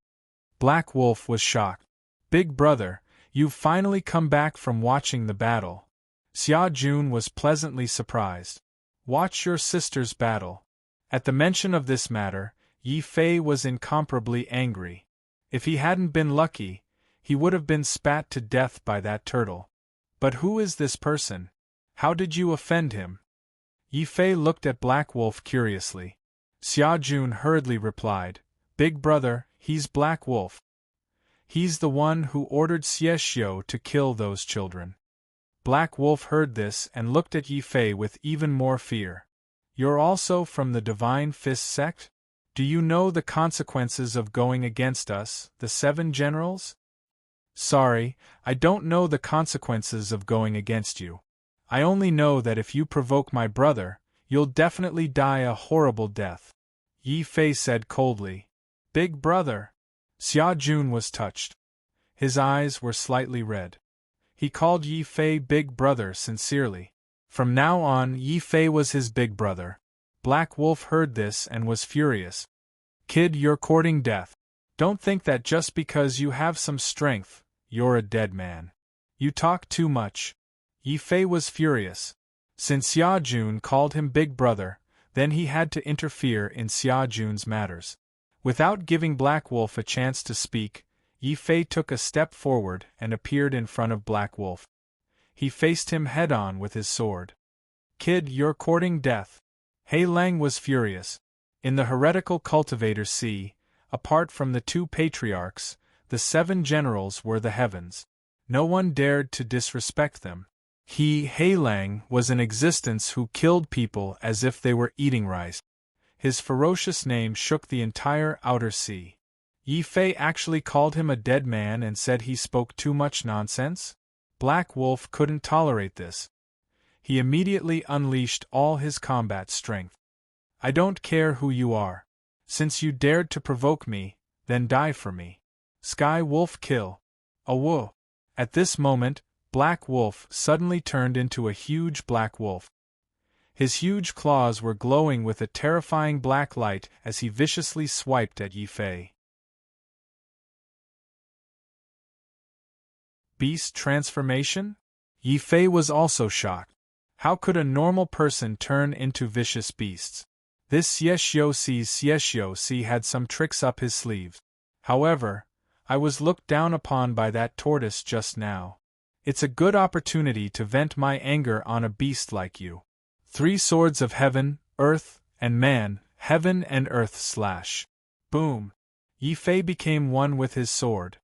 Black Wolf was shocked. "Big brother, you've finally come back from watching the battle." Xia Jun was pleasantly surprised. "Watch your sister's battle." At the mention of this matter, Yi Fei was incomparably angry. If he hadn't been lucky, he would have been spat to death by that turtle. "But who is this person? How did you offend him?" Yi Fei looked at Black Wolf curiously. Xia Jun hurriedly replied, "Big brother, he's Black Wolf. He's the one who ordered Xiexio to kill those children." Black Wolf heard this and looked at Yi Fei with even more fear. You're also from the Divine Fist sect? Do you know the consequences of going against us, the 7 generals? Sorry, I don't know the consequences of going against you. I only know that if you provoke my brother, you'll definitely die a horrible death. Yi Fei said coldly. Big brother. Xia Jun was touched. His eyes were slightly red. He called Yi Fei big brother sincerely. From now on, Yi Fei was his big brother. Black Wolf heard this and was furious. Kid, you're courting death. Don't think that just because you have some strength, you're a dead man. You talk too much. Yi Fei was furious. Since Xia Jun called him big brother, then he had to interfere in Xia Jun's matters. Without giving Black Wolf a chance to speak, Yi Fei took a step forward and appeared in front of Black Wolf. He faced him head-on with his sword. Kid, you're courting death. He Lang was furious. In the heretical cultivator sea, apart from the 2 patriarchs, the 7 generals were the heavens. No one dared to disrespect them. He Lang was in existence who killed people as if they were eating rice. His ferocious name shook the entire outer sea. Yi Fei actually called him a dead man and said he spoke too much nonsense? Black Wolf couldn't tolerate this. He immediately unleashed all his combat strength. I don't care who you are. Since you dared to provoke me, then die for me. Sky Wolf kill. Awoo. At this moment, Black Wolf suddenly turned into a huge black wolf. His huge claws were glowing with a terrifying black light as he viciously swiped at Yi Fei. Beast transformation? Yi Fei was also shocked. How could a normal person turn into vicious beasts? This Xiexio had some tricks up his sleeves. However, I was looked down upon by that tortoise just now. It's a good opportunity to vent my anger on a beast like you. 3 swords of heaven, earth, and man, heaven and earth / Boom! Yi Fei became one with his sword.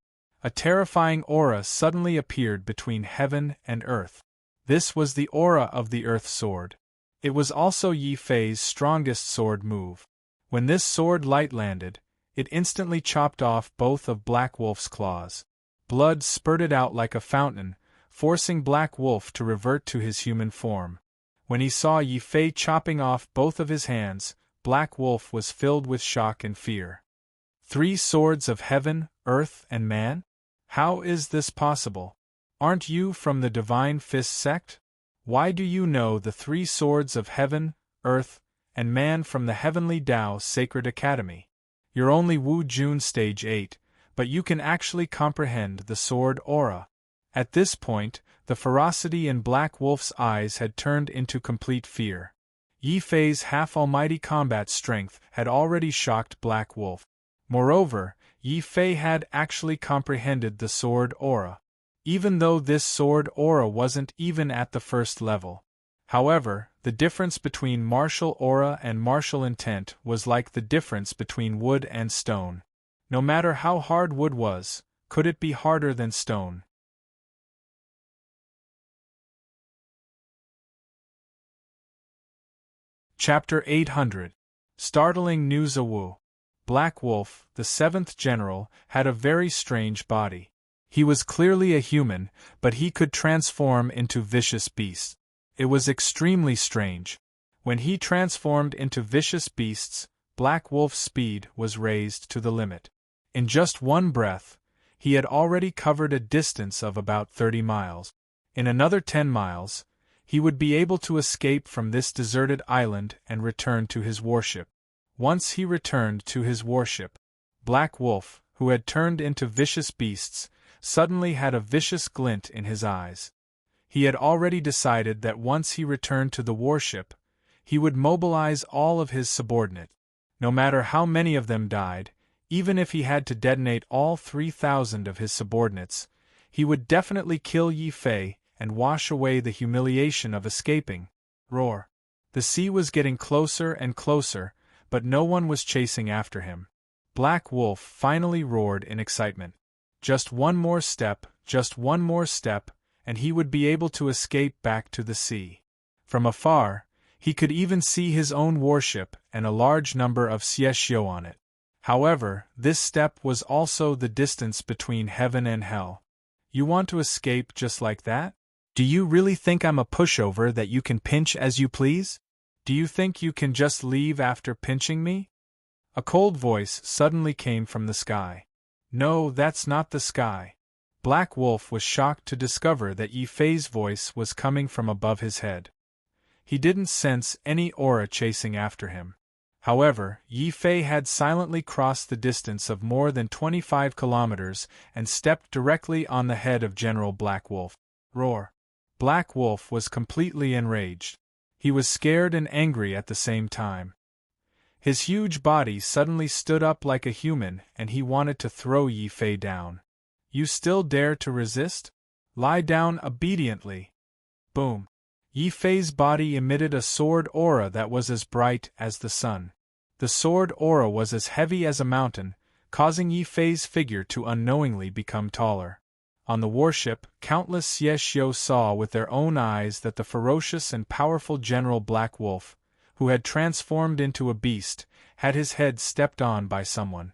A terrifying aura suddenly appeared between heaven and earth. This was the aura of the Earth Sword. It was also Yi Fei's strongest sword move. When this sword light landed, it instantly chopped off both of Black Wolf's claws. Blood spurted out like a fountain, forcing Black Wolf to revert to his human form. When he saw Yi Fei chopping off both of his hands, Black Wolf was filled with shock and fear. 3 swords of heaven, earth, and man? How is this possible? Aren't you from the Divine Fist sect? Why do you know the 3 swords of heaven, earth, and man from the Heavenly Tao Sacred Academy? You're only Wu Jun stage 8, but you can actually comprehend the sword aura. At this point, the ferocity in Black Wolf's eyes had turned into complete fear. Yi Fei's half-almighty combat strength had already shocked Black Wolf. Moreover, Yi Fei had actually comprehended the sword aura. Even though this sword aura wasn't even at the first level. However, the difference between martial aura and martial intent was like the difference between wood and stone. No matter how hard wood was, could it be harder than stone? Chapter 800. Startling News. Awu. Black Wolf, the 7th general, had a very strange body. He was clearly a human, but he could transform into vicious beasts. It was extremely strange. When he transformed into vicious beasts, Black Wolf's speed was raised to the limit. In just one breath, he had already covered a distance of about 30 miles. In another 10 miles, he would be able to escape from this deserted island and return to his warship. Once he returned to his warship, Black Wolf, who had turned into vicious beasts, suddenly had a vicious glint in his eyes. He had already decided that once he returned to the warship, he would mobilize all of his subordinates. No matter how many of them died, even if he had to detonate all 3,000 of his subordinates, he would definitely kill Yi Fei and wash away the humiliation of escaping. Roar. The sea was getting closer and closer, but no one was chasing after him. Black Wolf finally roared in excitement. Just one more step, and he would be able to escape back to the sea. From afar, He could even see his own warship and a large number of Xieshio on it. However, this step was also the distance between heaven and hell. You want to escape just like that? Do you really think I'm a pushover that you can pinch as you please? Do you think you can just leave after pinching me? A cold voice suddenly came from the sky. No, that's not the sky. Black Wolf was shocked to discover that Yi Fei's voice was coming from above his head. He didn't sense any aura chasing after him. However, Yi Fei had silently crossed the distance of more than 25 kilometers and stepped directly on the head of General Black Wolf. Roar! Black Wolf was completely enraged. He was scared and angry at the same time. His huge body suddenly stood up like a human and he wanted to throw Yi Fei down. You still dare to resist? Lie down obediently. Boom! Yi Fei's body emitted a sword aura that was as bright as the sun. The sword aura was as heavy as a mountain, causing Yi Fei's figure to unknowingly become taller. On the warship, countless Xieshio saw with their own eyes that the ferocious and powerful General Black Wolf, who had transformed into a beast, had his head stepped on by someone.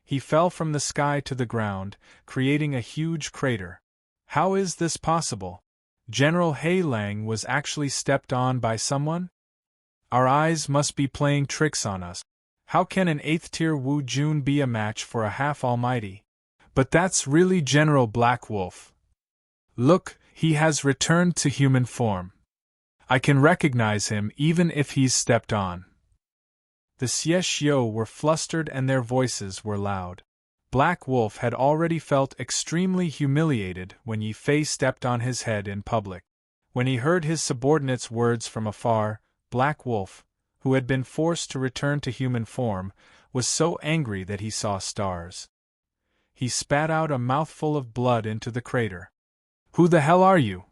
He fell from the sky to the ground, creating a huge crater. How is this possible? General He Lang was actually stepped on by someone? Our eyes must be playing tricks on us. How can an 8th-tier Wu Jun be a match for a half-almighty? But that's really General Black Wolf. Look, he has returned to human form. I can recognize him even if he's stepped on. The Xieshio were flustered and their voices were loud. Black Wolf had already felt extremely humiliated when Yi Fei stepped on his head in public. When he heard his subordinate's words from afar, Black Wolf, who had been forced to return to human form, was so angry that he saw stars. He spat out a mouthful of blood into the crater. Who the hell are you?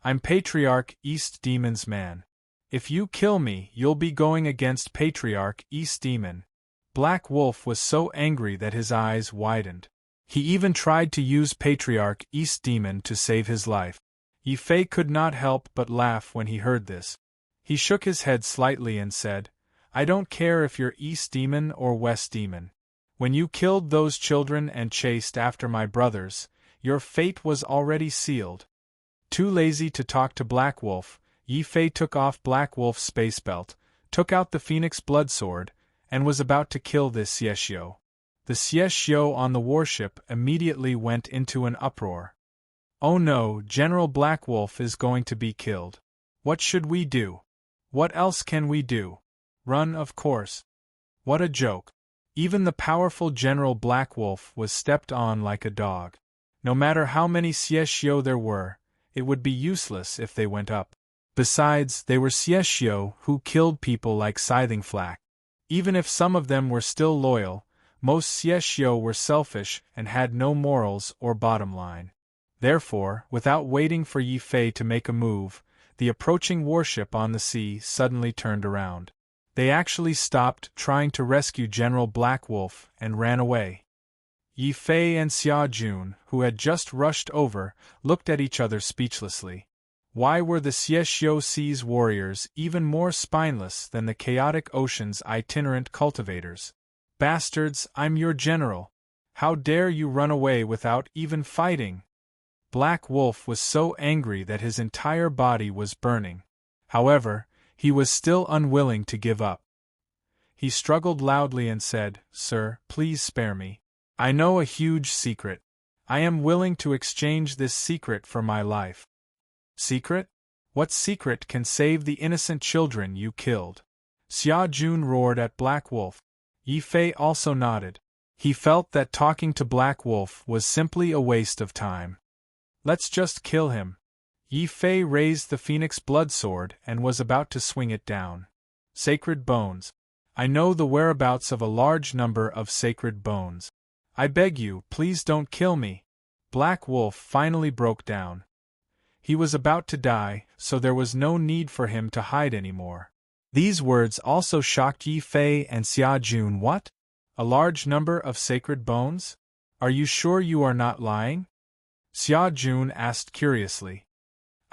I'm Patriarch East Demon's man. If you kill me, you'll be going against Patriarch East Demon. Black Wolf was so angry that his eyes widened. He even tried to use Patriarch East Demon to save his life. Yi Fei could not help but laugh when he heard this. He shook his head slightly and said, I don't care if you're East Demon or West Demon. When you killed those children and chased after my brothers, your fate was already sealed. Too lazy to talk to Black Wolf, Yi Fei took off Black Wolf's space belt, took out the Phoenix blood sword, and was about to kill this Xieshio. The Xieshio on the warship immediately went into an uproar. Oh no, General Black Wolf is going to be killed. What should we do? What else can we do? Run, of course. What a joke. Even the powerful General Black Wolf was stepped on like a dog. No matter how many Xieshio there were, it would be useless if they went up. Besides, they were Xieshio who killed people like Scything Flak. Even if some of them were still loyal, most Xieshio were selfish and had no morals or bottom line. Therefore, without waiting for Yi Fei to make a move, the approaching warship on the sea suddenly turned around. They actually stopped trying to rescue General Black Wolf and ran away. Yi Fei and Xia Jun, who had just rushed over, looked at each other speechlessly. Why were the Xieshio Sea's warriors even more spineless than the chaotic ocean's itinerant cultivators? Bastards, I'm your general. How dare you run away without even fighting? Black Wolf was so angry that his entire body was burning. However, he was still unwilling to give up. He struggled loudly and said, Sir, please spare me. I know a huge secret. I am willing to exchange this secret for my life. Secret? What secret can save the innocent children you killed? Xia Jun roared at Black Wolf. Yi Fei also nodded. He felt that talking to Black Wolf was simply a waste of time. Let's just kill him. Yi Fei raised the Phoenix blood sword and was about to swing it down. Sacred bones. I know the whereabouts of a large number of sacred bones. I beg you, please don't kill me. Black Wolf finally broke down. He was about to die, so there was no need for him to hide anymore. These words also shocked Yi Fei and Xia Jun. What? A large number of sacred bones? Are you sure you are not lying? Xia Jun asked curiously.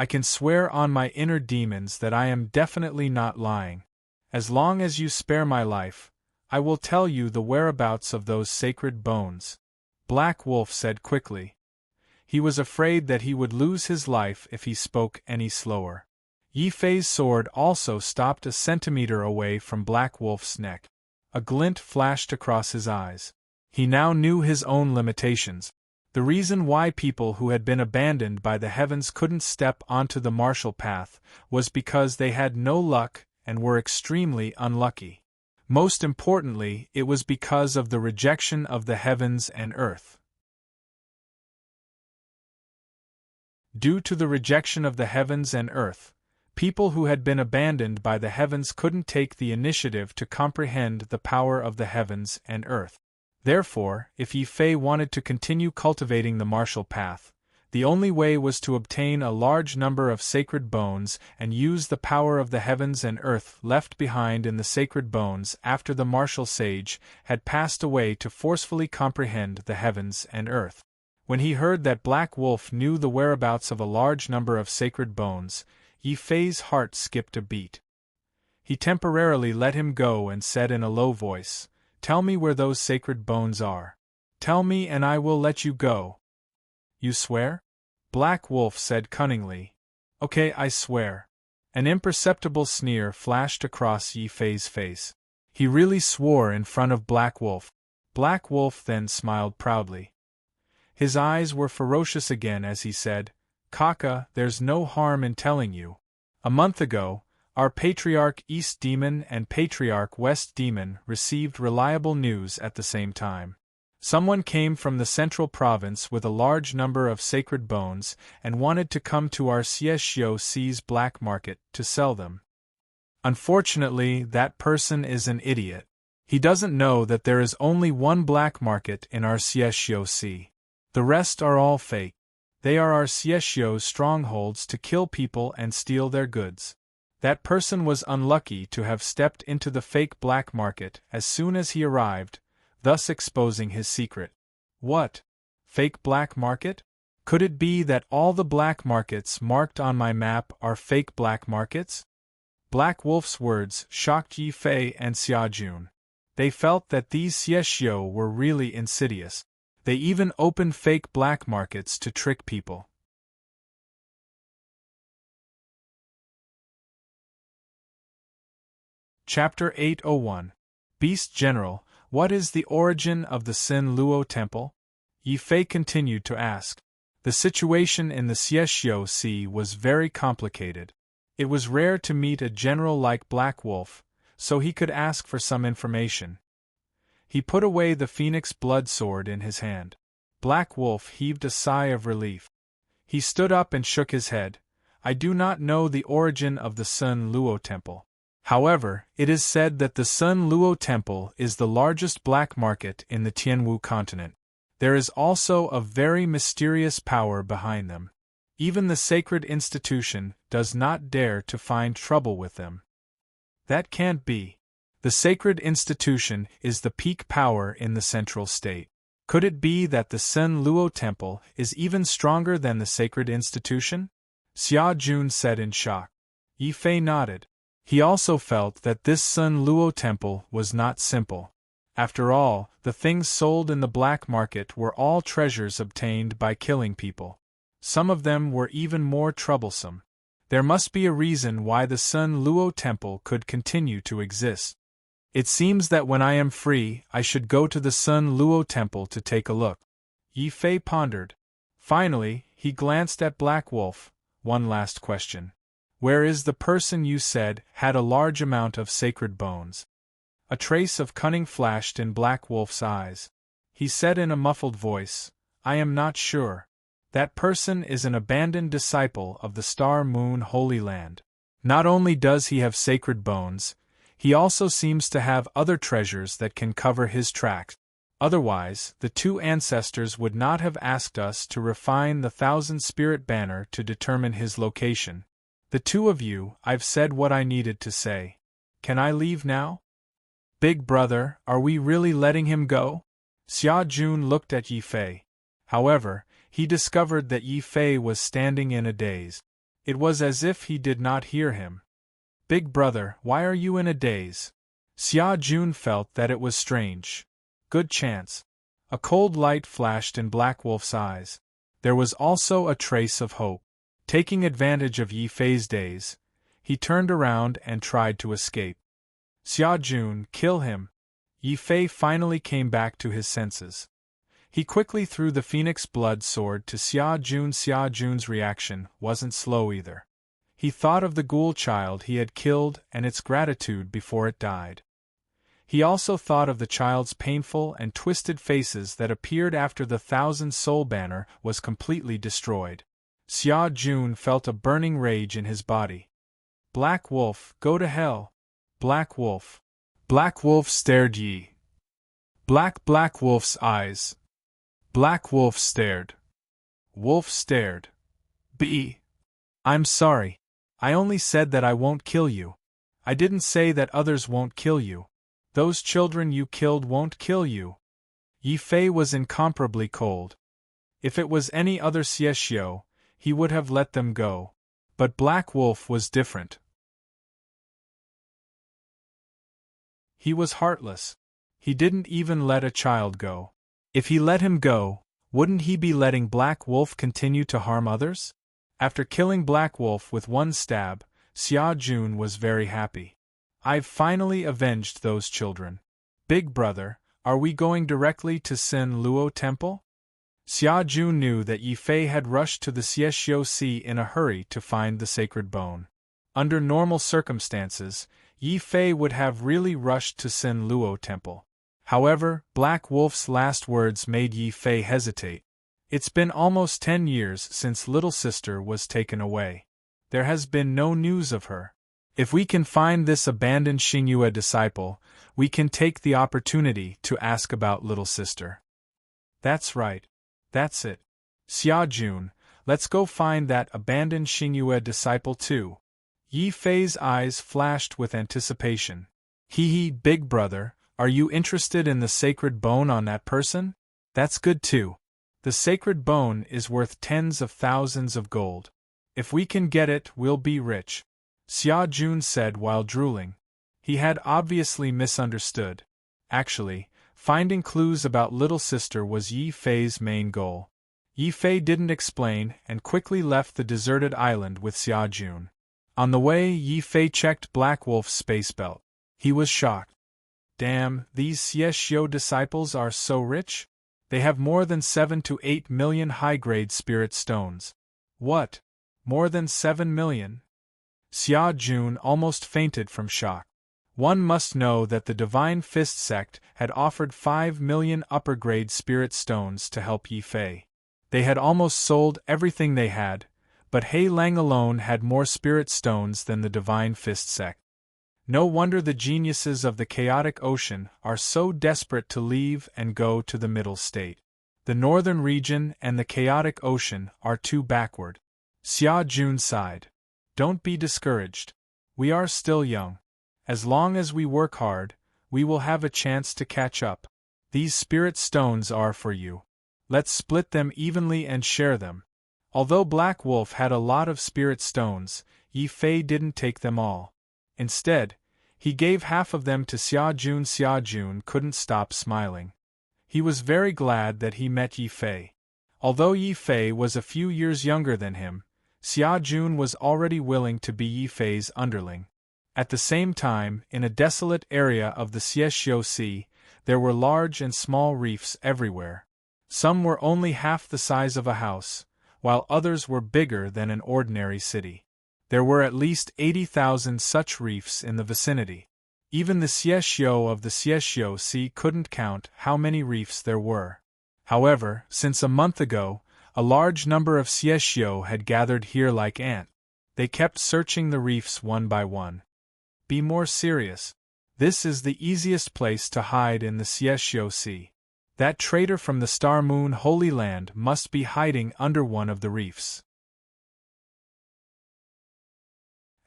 I can swear on my inner demons that I am definitely not lying. As long as you spare my life, I will tell you the whereabouts of those sacred bones," Black Wolf said quickly. He was afraid that he would lose his life if he spoke any slower. Yi Fei's sword also stopped a centimeter away from Black Wolf's neck. A glint flashed across his eyes. He now knew his own limitations. The reason why people who had been abandoned by the heavens couldn't step onto the martial path was because they had no luck and were extremely unlucky. Most importantly, it was because of the rejection of the heavens and earth. Due to the rejection of the heavens and earth, people who had been abandoned by the heavens couldn't take the initiative to comprehend the power of the heavens and earth. Therefore, if Yi Fei wanted to continue cultivating the martial path, the only way was to obtain a large number of sacred bones and use the power of the heavens and earth left behind in the sacred bones after the martial sage had passed away to forcefully comprehend the heavens and earth. When he heard that Black Wolf knew the whereabouts of a large number of sacred bones, Yi Fei's heart skipped a beat. He temporarily let him go and said in a low voice, "Tell me where those sacred bones are. Tell me and I will let you go." "You swear?" Black Wolf said cunningly. "Okay, I swear." An imperceptible sneer flashed across Yi Fei's face. He really swore in front of Black Wolf. Black Wolf then smiled proudly. His eyes were ferocious again as he said, "Kaka, there's no harm in telling you. A month ago, our Patriarch East Demon and Patriarch West Demon received reliable news at the same time. Someone came from the central province with a large number of sacred bones and wanted to come to our Xiexio's black market to sell them. Unfortunately, that person is an idiot. He doesn't know that there is only one black market in our Xiexio. The rest are all fake. They are our Xiexio's strongholds to kill people and steal their goods. That person was unlucky to have stepped into the fake black market as soon as he arrived, thus exposing his secret." "What? Fake black market? Could it be that all the black markets marked on my map are fake black markets?" Black Wolf's words shocked Yi Fei and Xiaojun. They felt that these Xiexio were really insidious. They even opened fake black markets to trick people. Chapter 801. Beast General, what is the origin of the Sin Luo Temple? Yi Fei continued to ask. The situation in the Xiexio was very complicated. It was rare to meet a general like Black Wolf, so he could ask for some information. He put away the phoenix blood sword in his hand. Black Wolf heaved a sigh of relief. He stood up and shook his head. "I do not know the origin of the Sun Luo Temple. However, it is said that the Sun Luo Temple is the largest black market in the Tianwu continent. There is also a very mysterious power behind them. Even the sacred institution does not dare to find trouble with them." "That can't be. The sacred institution is the peak power in the central state. Could it be that the Sun Luo Temple is even stronger than the sacred institution?" Xiaojun said in shock. Yi Fei nodded. He also felt that this Sun Luo Temple was not simple. After all, the things sold in the black market were all treasures obtained by killing people. Some of them were even more troublesome. There must be a reason why the Sun Luo Temple could continue to exist. It seems that when I am free, I should go to the Sun Luo Temple to take a look. Yi Fei pondered. Finally, he glanced at Black Wolf. One last question. Where is the person you said had a large amount of sacred bones? A trace of cunning flashed in Black Wolf's eyes. He said in a muffled voice, "I am not sure. That person is an abandoned disciple of the Star Moon Holy Land. Not only does he have sacred bones, he also seems to have other treasures that can cover his tracks. Otherwise, the two ancestors would not have asked us to refine the 1,000-spirit banner to determine his location. The two of you, I've said what I needed to say. Can I leave now?" "Big brother, are we really letting him go?" Xiaojun looked at Yi Fei. However, he discovered that Yi Fei was standing in a daze. It was as if he did not hear him. "Big brother, why are you in a daze?" Xia Jun felt that it was strange. Good chance. A cold light flashed in Black Wolf's eyes. There was also a trace of hope. Taking advantage of Yi Fei's daze, he turned around and tried to escape. "Xia Jun, kill him!" Yi Fei finally came back to his senses. He quickly threw the phoenix blood sword to Xia Jun. Xia Jun's reaction wasn't slow either. He thought of the ghoul child he had killed and its gratitude before it died. He also thought of the child's painful and twisted faces that appeared after the 1,000-soul banner was completely destroyed. Xia Jun felt a burning rage in his body. "Black Wolf, go to hell! Black Wolf!" Black Wolf stared Yi. Black Wolf's eyes. Black Wolf stared. Wolf stared. I'm sorry. I only said that I won't kill you. I didn't say that others won't kill you. Those children you killed won't kill you." Yi Fei was incomparably cold. If it was any other Xiexio, he would have let them go. But Black Wolf was different. He was heartless. He didn't even let a child go. If he let him go, wouldn't he be letting Black Wolf continue to harm others? After killing Black Wolf with one stab, Xia Jun was very happy. "I've finally avenged those children. Big brother, are we going directly to Sin Luo Temple?" Xia Jun knew that Yi Fei had rushed to the Xiexio Sea in a hurry to find the sacred bone. Under normal circumstances, Yi Fei would have really rushed to Sin Luo Temple. However, Black Wolf's last words made Yi Fei hesitate. It's been almost 10 years since little sister was taken away. There has been no news of her. If we can find this abandoned Xingyue disciple, we can take the opportunity to ask about little sister. That's right. That's it. Xia Jun, let's go find that abandoned Xingyue disciple too. Yi Fei's eyes flashed with anticipation. Hee, big brother, are you interested in the sacred bone on that person? That's good too. The sacred bone is worth tens of thousands of gold. If we can get it, we'll be rich. Xia Jun said while drooling. He had obviously misunderstood. Actually, finding clues about little sister was Yi Fei's main goal. Yi Fei didn't explain and quickly left the deserted island with Xia Jun. On the way, Yi Fei checked Black Wolf's space belt. He was shocked. Damn, these Xiexio disciples are so rich? They have more than 7 to 8 million high-grade spirit stones. What? More than 7 million? Xia Jun almost fainted from shock. One must know that the Divine Fist sect had offered 5 million upper-grade spirit stones to help Yi Fei. They had almost sold everything they had, but He Lang alone had more spirit stones than the Divine Fist sect. No wonder the geniuses of the chaotic ocean are so desperate to leave and go to the middle state. The northern region and the chaotic ocean are too backward. Xia Jun sighed. Don't be discouraged. We are still young. As long as we work hard, we will have a chance to catch up. These spirit stones are for you. Let's split them evenly and share them. Although Black Wolf had a lot of spirit stones, Yi Fei didn't take them all. Instead, he gave half of them to Xia Jun. Xia Jun couldn't stop smiling. He was very glad that he met Yi Fei. Although Yi Fei was a few years younger than him, Xia Jun was already willing to be Yi Fei's underling. At the same time, in a desolate area of the Xiexio Sea, there were large and small reefs everywhere. Some were only half the size of a house, while others were bigger than an ordinary city. There were at least 80,000 such reefs in the vicinity. Even the Xiexio of the Xiexio Sea couldn't count how many reefs there were. However, since a month ago, a large number of Xiexio had gathered here like ants. They kept searching the reefs one by one. Be more serious. This is the easiest place to hide in the Xiexio Sea. That traitor from the Star Moon Holy Land must be hiding under one of the reefs.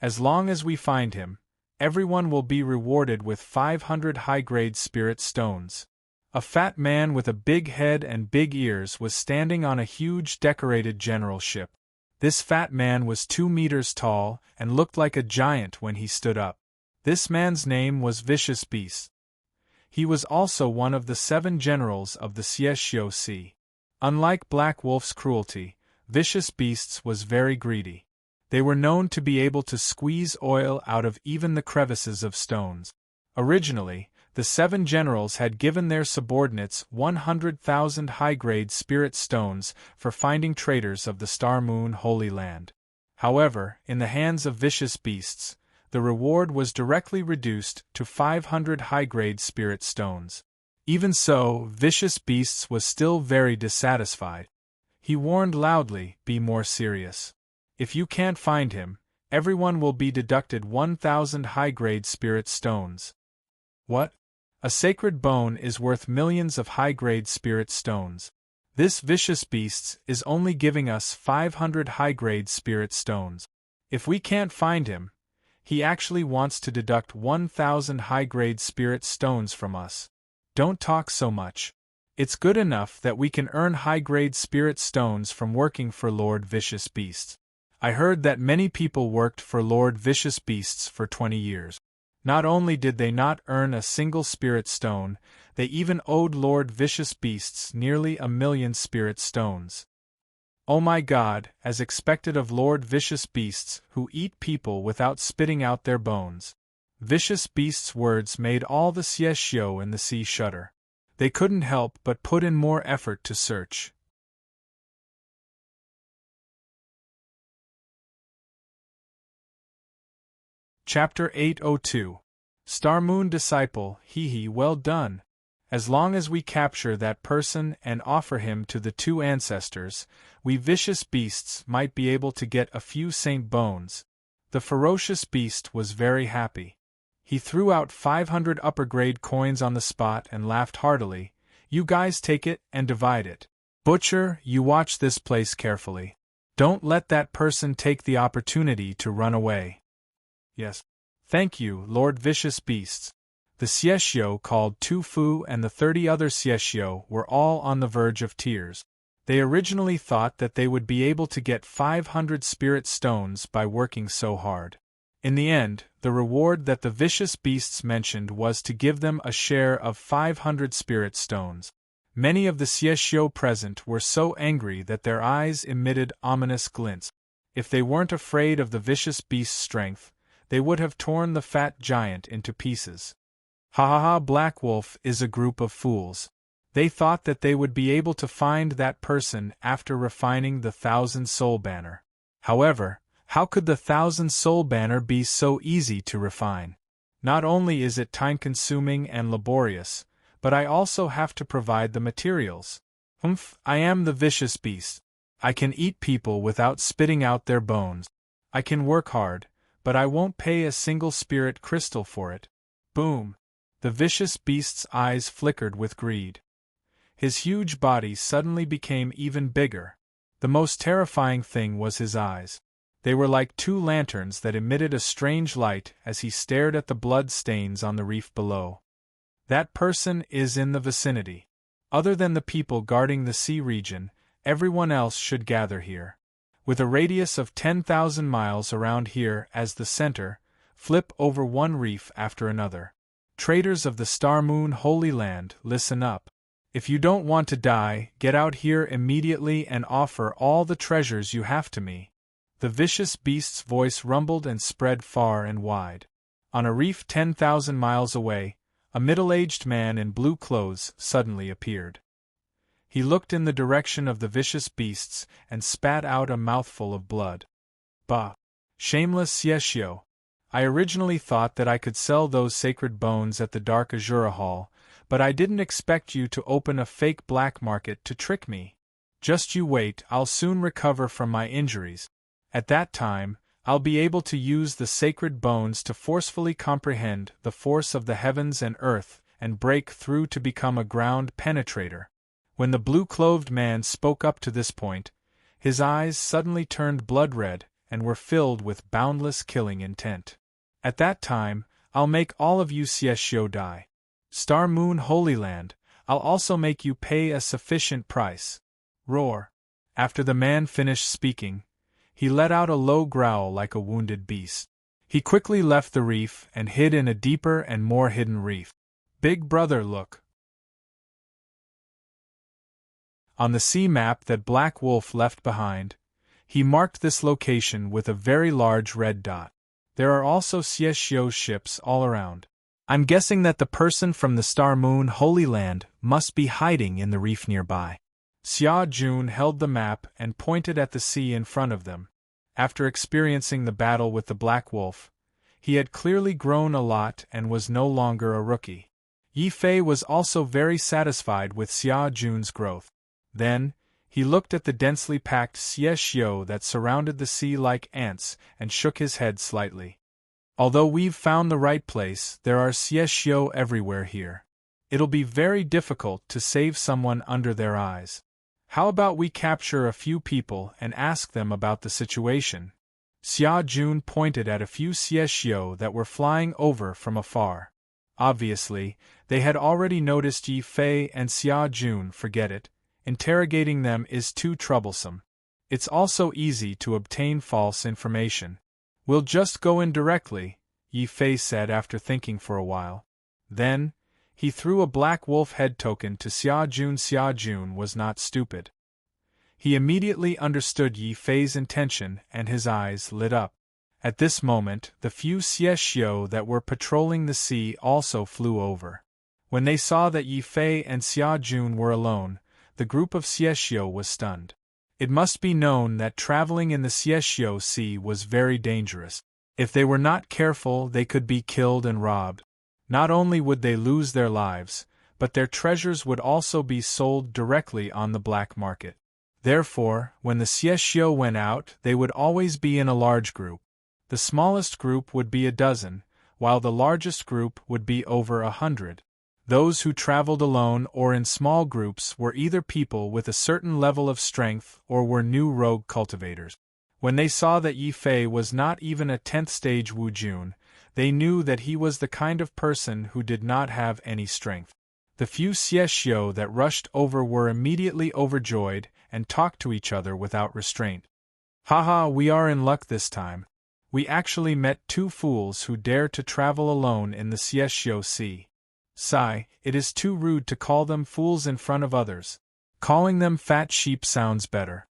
As long as we find him, everyone will be rewarded with 500 high-grade spirit stones. A fat man with a big head and big ears was standing on a huge decorated general ship. This fat man was 2 meters tall and looked like a giant when he stood up. This man's name was Vicious Beast. He was also one of the 7 generals of the Sea. Unlike Black Wolf's cruelty, Vicious Beasts was very greedy. They were known to be able to squeeze oil out of even the crevices of stones. Originally, the 7 generals had given their subordinates 100,000 high-grade spirit stones for finding traitors of the Star Moon Holy Land. However, in the hands of Vicious Beasts, the reward was directly reduced to 500 high-grade spirit stones. Even so, Vicious Beasts was still very dissatisfied. He warned loudly, "Be more serious. If you can't find him, everyone will be deducted 1,000 high-grade spirit stones." What? A sacred bone is worth millions of high-grade spirit stones. This Vicious Beasts is only giving us 500 high-grade spirit stones. If we can't find him, he actually wants to deduct 1,000 high-grade spirit stones from us. Don't talk so much. It's good enough that we can earn high-grade spirit stones from working for Lord Vicious Beasts. I heard that many people worked for Lord Vicious Beasts for 20 years. Not only did they not earn a single spirit stone, they even owed Lord Vicious Beasts nearly 1,000,000 spirit stones. Oh my God, as expected of Lord Vicious Beasts who eat people without spitting out their bones. Vicious Beasts' words made all the Sieshio in the sea shudder. They couldn't help but put in more effort to search. Chapter 802. Star Moon Disciple, hee well done. As long as we capture that person and offer him to the 2 ancestors, we Vicious Beasts might be able to get a few saint bones. The ferocious beast was very happy. He threw out 500 upper-grade coins on the spot and laughed heartily. "You guys take it and divide it. Butcher, you watch this place carefully. Don't let that person take the opportunity to run away." "Yes. Thank you, Lord Vicious Beasts." The Sieshio called Tufu and the 30 other Sieshio were all on the verge of tears. They originally thought that they would be able to get 500 spirit stones by working so hard. In the end, the reward that the Vicious Beasts mentioned was to give them a share of 500 spirit stones. Many of the Sieshio present were so angry that their eyes emitted ominous glints. If they weren't afraid of the Vicious Beast's strength, they would have torn the fat giant into pieces. Ha ha ha! Black Wolf is a group of fools. They thought that they would be able to find that person after refining the 1,000-soul banner. However, how could the 1,000-soul banner be so easy to refine? Not only is it time-consuming and laborious, but I also have to provide the materials. I am the Vicious Beast. I can eat people without spitting out their bones. I can work hard, but I won't pay a single spirit crystal for it. Boom! The Vicious Beast's eyes flickered with greed. His huge body suddenly became even bigger. The most terrifying thing was his eyes. They were like 2 lanterns that emitted a strange light as he stared at the blood stains on the reef below. That person is in the vicinity. Other than the people guarding the sea region, everyone else should gather here. With a radius of 10,000 miles around here as the center, flip over one reef after another. Traders of the Star Moon Holy Land, listen up. If you don't want to die, get out here immediately and offer all the treasures you have to me. The Vicious Beast's voice rumbled and spread far and wide. On a reef 10,000 miles away, a middle-aged man in blue clothes suddenly appeared. He looked in the direction of the Vicious Beasts and spat out a mouthful of blood. Bah! Shameless Sieshio! I originally thought that I could sell those sacred bones at the Dark Azura Hall, but I didn't expect you to open a fake black market to trick me. Just you wait, I'll soon recover from my injuries. At that time, I'll be able to use the sacred bones to forcefully comprehend the force of the heavens and earth and break through to become a ground penetrator. When the blue-clothed man spoke up to this point, his eyes suddenly turned blood-red and were filled with boundless killing intent. At that time, I'll make all of you Sieshio die. Star Moon Holy Land, I'll also make you pay a sufficient price. Roar. After the man finished speaking, He let out a low growl like a wounded beast. He quickly left the reef and hid in a deeper and more hidden reef. Big brother, look! On the sea map that Black Wolf left behind, he marked this location with a very large red dot. There are also Xieshio ships all around. I'm guessing that the person from the Star Moon Holy Land must be hiding in the reef nearby. Xia Jun held the map and pointed at the sea in front of them. After experiencing the battle with the Black Wolf, he had clearly grown a lot and was no longer a rookie. Yi Fei was also very satisfied with Xia Jun's growth. Then, he looked at the densely packed Xieshio that surrounded the sea like ants and shook his head slightly. Although we've found the right place, there are Xieshio everywhere here. It'll be very difficult to save someone under their eyes. How about we capture a few people and ask them about the situation? Xia Jun pointed at a few Xieshio that were flying over from afar. Obviously, they had already noticed Yi Fei and Xia Jun. Forget it. Interrogating them is too troublesome. It's also easy to obtain false information. We'll just go in directly, Yi Fei said after thinking for a while. Then, he threw a Black Wolf head token to Xia Jun. Xia Jun was not stupid. He immediately understood Yi Fei's intention and his eyes lit up. At this moment, the few Xieshio that were patrolling the sea also flew over. When they saw that Yi Fei and Xia Jun were alone, the group of Xieshio was stunned. It must be known that traveling in the Xieshio Sea was very dangerous. If they were not careful, they could be killed and robbed. Not only would they lose their lives, but their treasures would also be sold directly on the black market. Therefore, when the Xieshio went out, they would always be in a large group. The smallest group would be a dozen, while the largest group would be over 100. Those who traveled alone or in small groups were either people with a certain level of strength or were new rogue cultivators. When they saw that Yi Fei was not even a 10th stage Wu Jun, they knew that he was the kind of person who did not have any strength. The few Xieshio that rushed over were immediately overjoyed and talked to each other without restraint. Haha, we are in luck this time. We actually met two fools who dare to travel alone in the Xieshio Sea. Sigh, it is too rude to call them fools in front of others. Calling them fat sheep sounds better.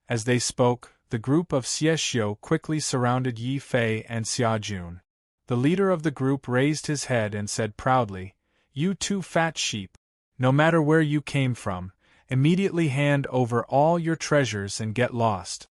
As they spoke, the group of Xieshio quickly surrounded Yi Fei and Xia Jun. The leader of the group raised his head and said proudly, "You two fat sheep. No matter where you came from, immediately hand over all your treasures and get lost.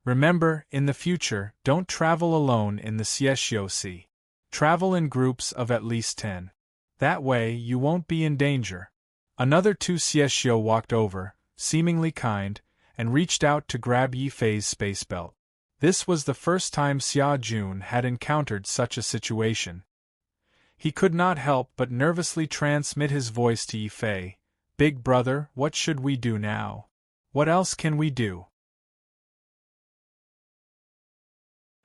Remember, in the future, don't travel alone in the Xieshio Sea. Travel in groups of at least 10. That way, you won't be in danger." Another two Xieshio walked over, seemingly kind, and reached out to grab Yi Fei's space belt. This was the first time Xia Jun had encountered such a situation. He could not help but nervously transmit his voice to Yi Fei. "Big brother, what should we do now? What else can we do?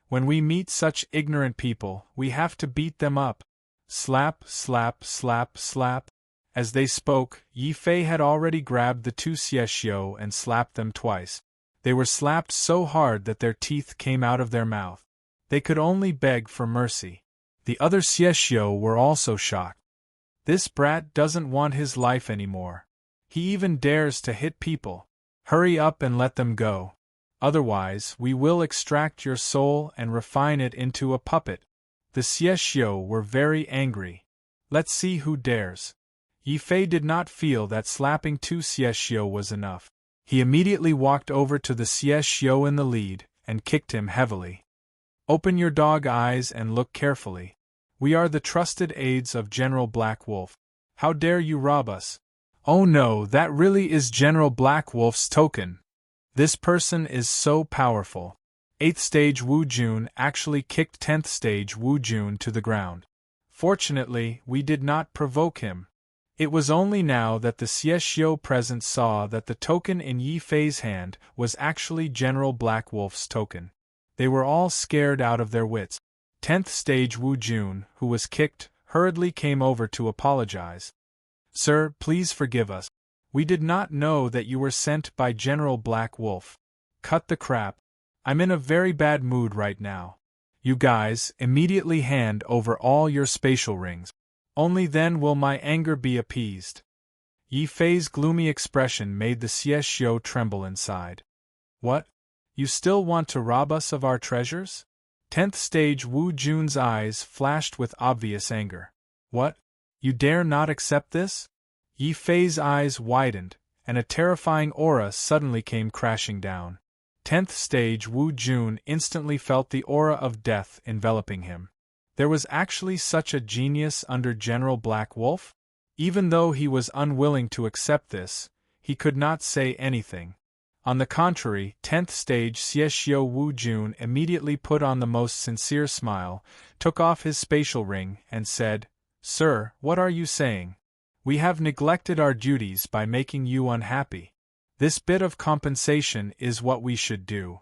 When we meet such ignorant people, we have to beat them up. Slap, slap, slap, slap." As they spoke, Yi Fei had already grabbed the two Xieshio and slapped them twice. They were slapped so hard that their teeth came out of their mouth. They could only beg for mercy. The other Xieshio were also shocked. This brat doesn't want his life anymore. He even dares to hit people. Hurry up and let them go. Otherwise, we will extract your soul and refine it into a puppet. The Xieshio were very angry. Let's see who dares. Yi Fei did not feel that slapping two Xieshio was enough. He immediately walked over to the Xieshio in the lead and kicked him heavily. "Open your dog eyes and look carefully. We are the trusted aides of General Black Wolf. How dare you rob us? Oh no, that really is General Black Wolf's token. This person is so powerful." 8th stage Wu Jun actually kicked 10th stage Wu Jun to the ground. Fortunately, we did not provoke him. It was only now that the Xieshio present saw that the token in Yi Fei's hand was actually General Black Wolf's token. They were all scared out of their wits. 10th stage Wu Jun, who was kicked, hurriedly came over to apologize. "Sir, please forgive us. We did not know that you were sent by General Black Wolf." "Cut the crap. I'm in a very bad mood right now. You guys, immediately hand over all your spatial rings. Only then will my anger be appeased. Yi Fei's gloomy expression made the Xieshio tremble inside. What? You still want to rob us of our treasures? 10th stage Wu Jun's eyes flashed with obvious anger. What? You dare not accept this? Yi Fei's eyes widened, and a terrifying aura suddenly came crashing down. 10th stage Wu Jun instantly felt the aura of death enveloping him. There was actually such a genius under General Black Wolf? Even though he was unwilling to accept this, he could not say anything. On the contrary, 10th stage Xieshio Wu Jun immediately put on the most sincere smile, took off his spatial ring, and said, Sir, what are you saying? We have neglected our duties by making you unhappy. This bit of compensation is what we should do.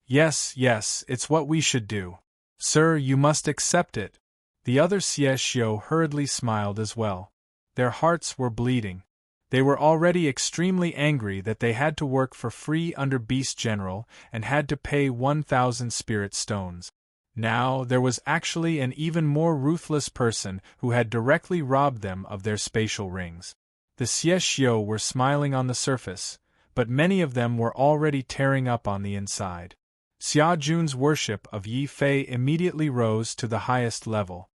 Yes, it's what we should do. Sir, you must accept it. The other Xieshio hurriedly smiled as well. Their hearts were bleeding. They were already extremely angry that they had to work for free under Beast General and had to pay 1,000 spirit stones. Now, there was actually an even more ruthless person who had directly robbed them of their spatial rings. The Xieshio were smiling on the surface, but many of them were already tearing up on the inside. Xia Jun's worship of Yi Fei immediately rose to the highest level.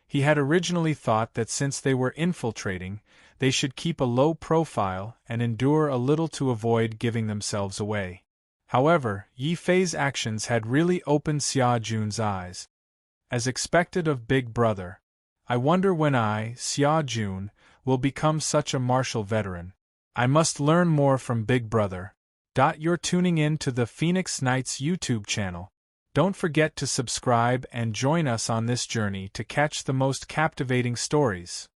He had originally thought that since they were infiltrating, they should keep a low profile and endure a little to avoid giving themselves away. However, Yi Fei's actions had really opened Xia Jun's eyes. As expected of Big Brother, I wonder when I, Xia Jun, will become such a martial veteran. I must learn more from Big Brother. You're tuning in to the Phoenix Knights YouTube channel. Don't forget to subscribe and join us on this journey to catch the most captivating stories.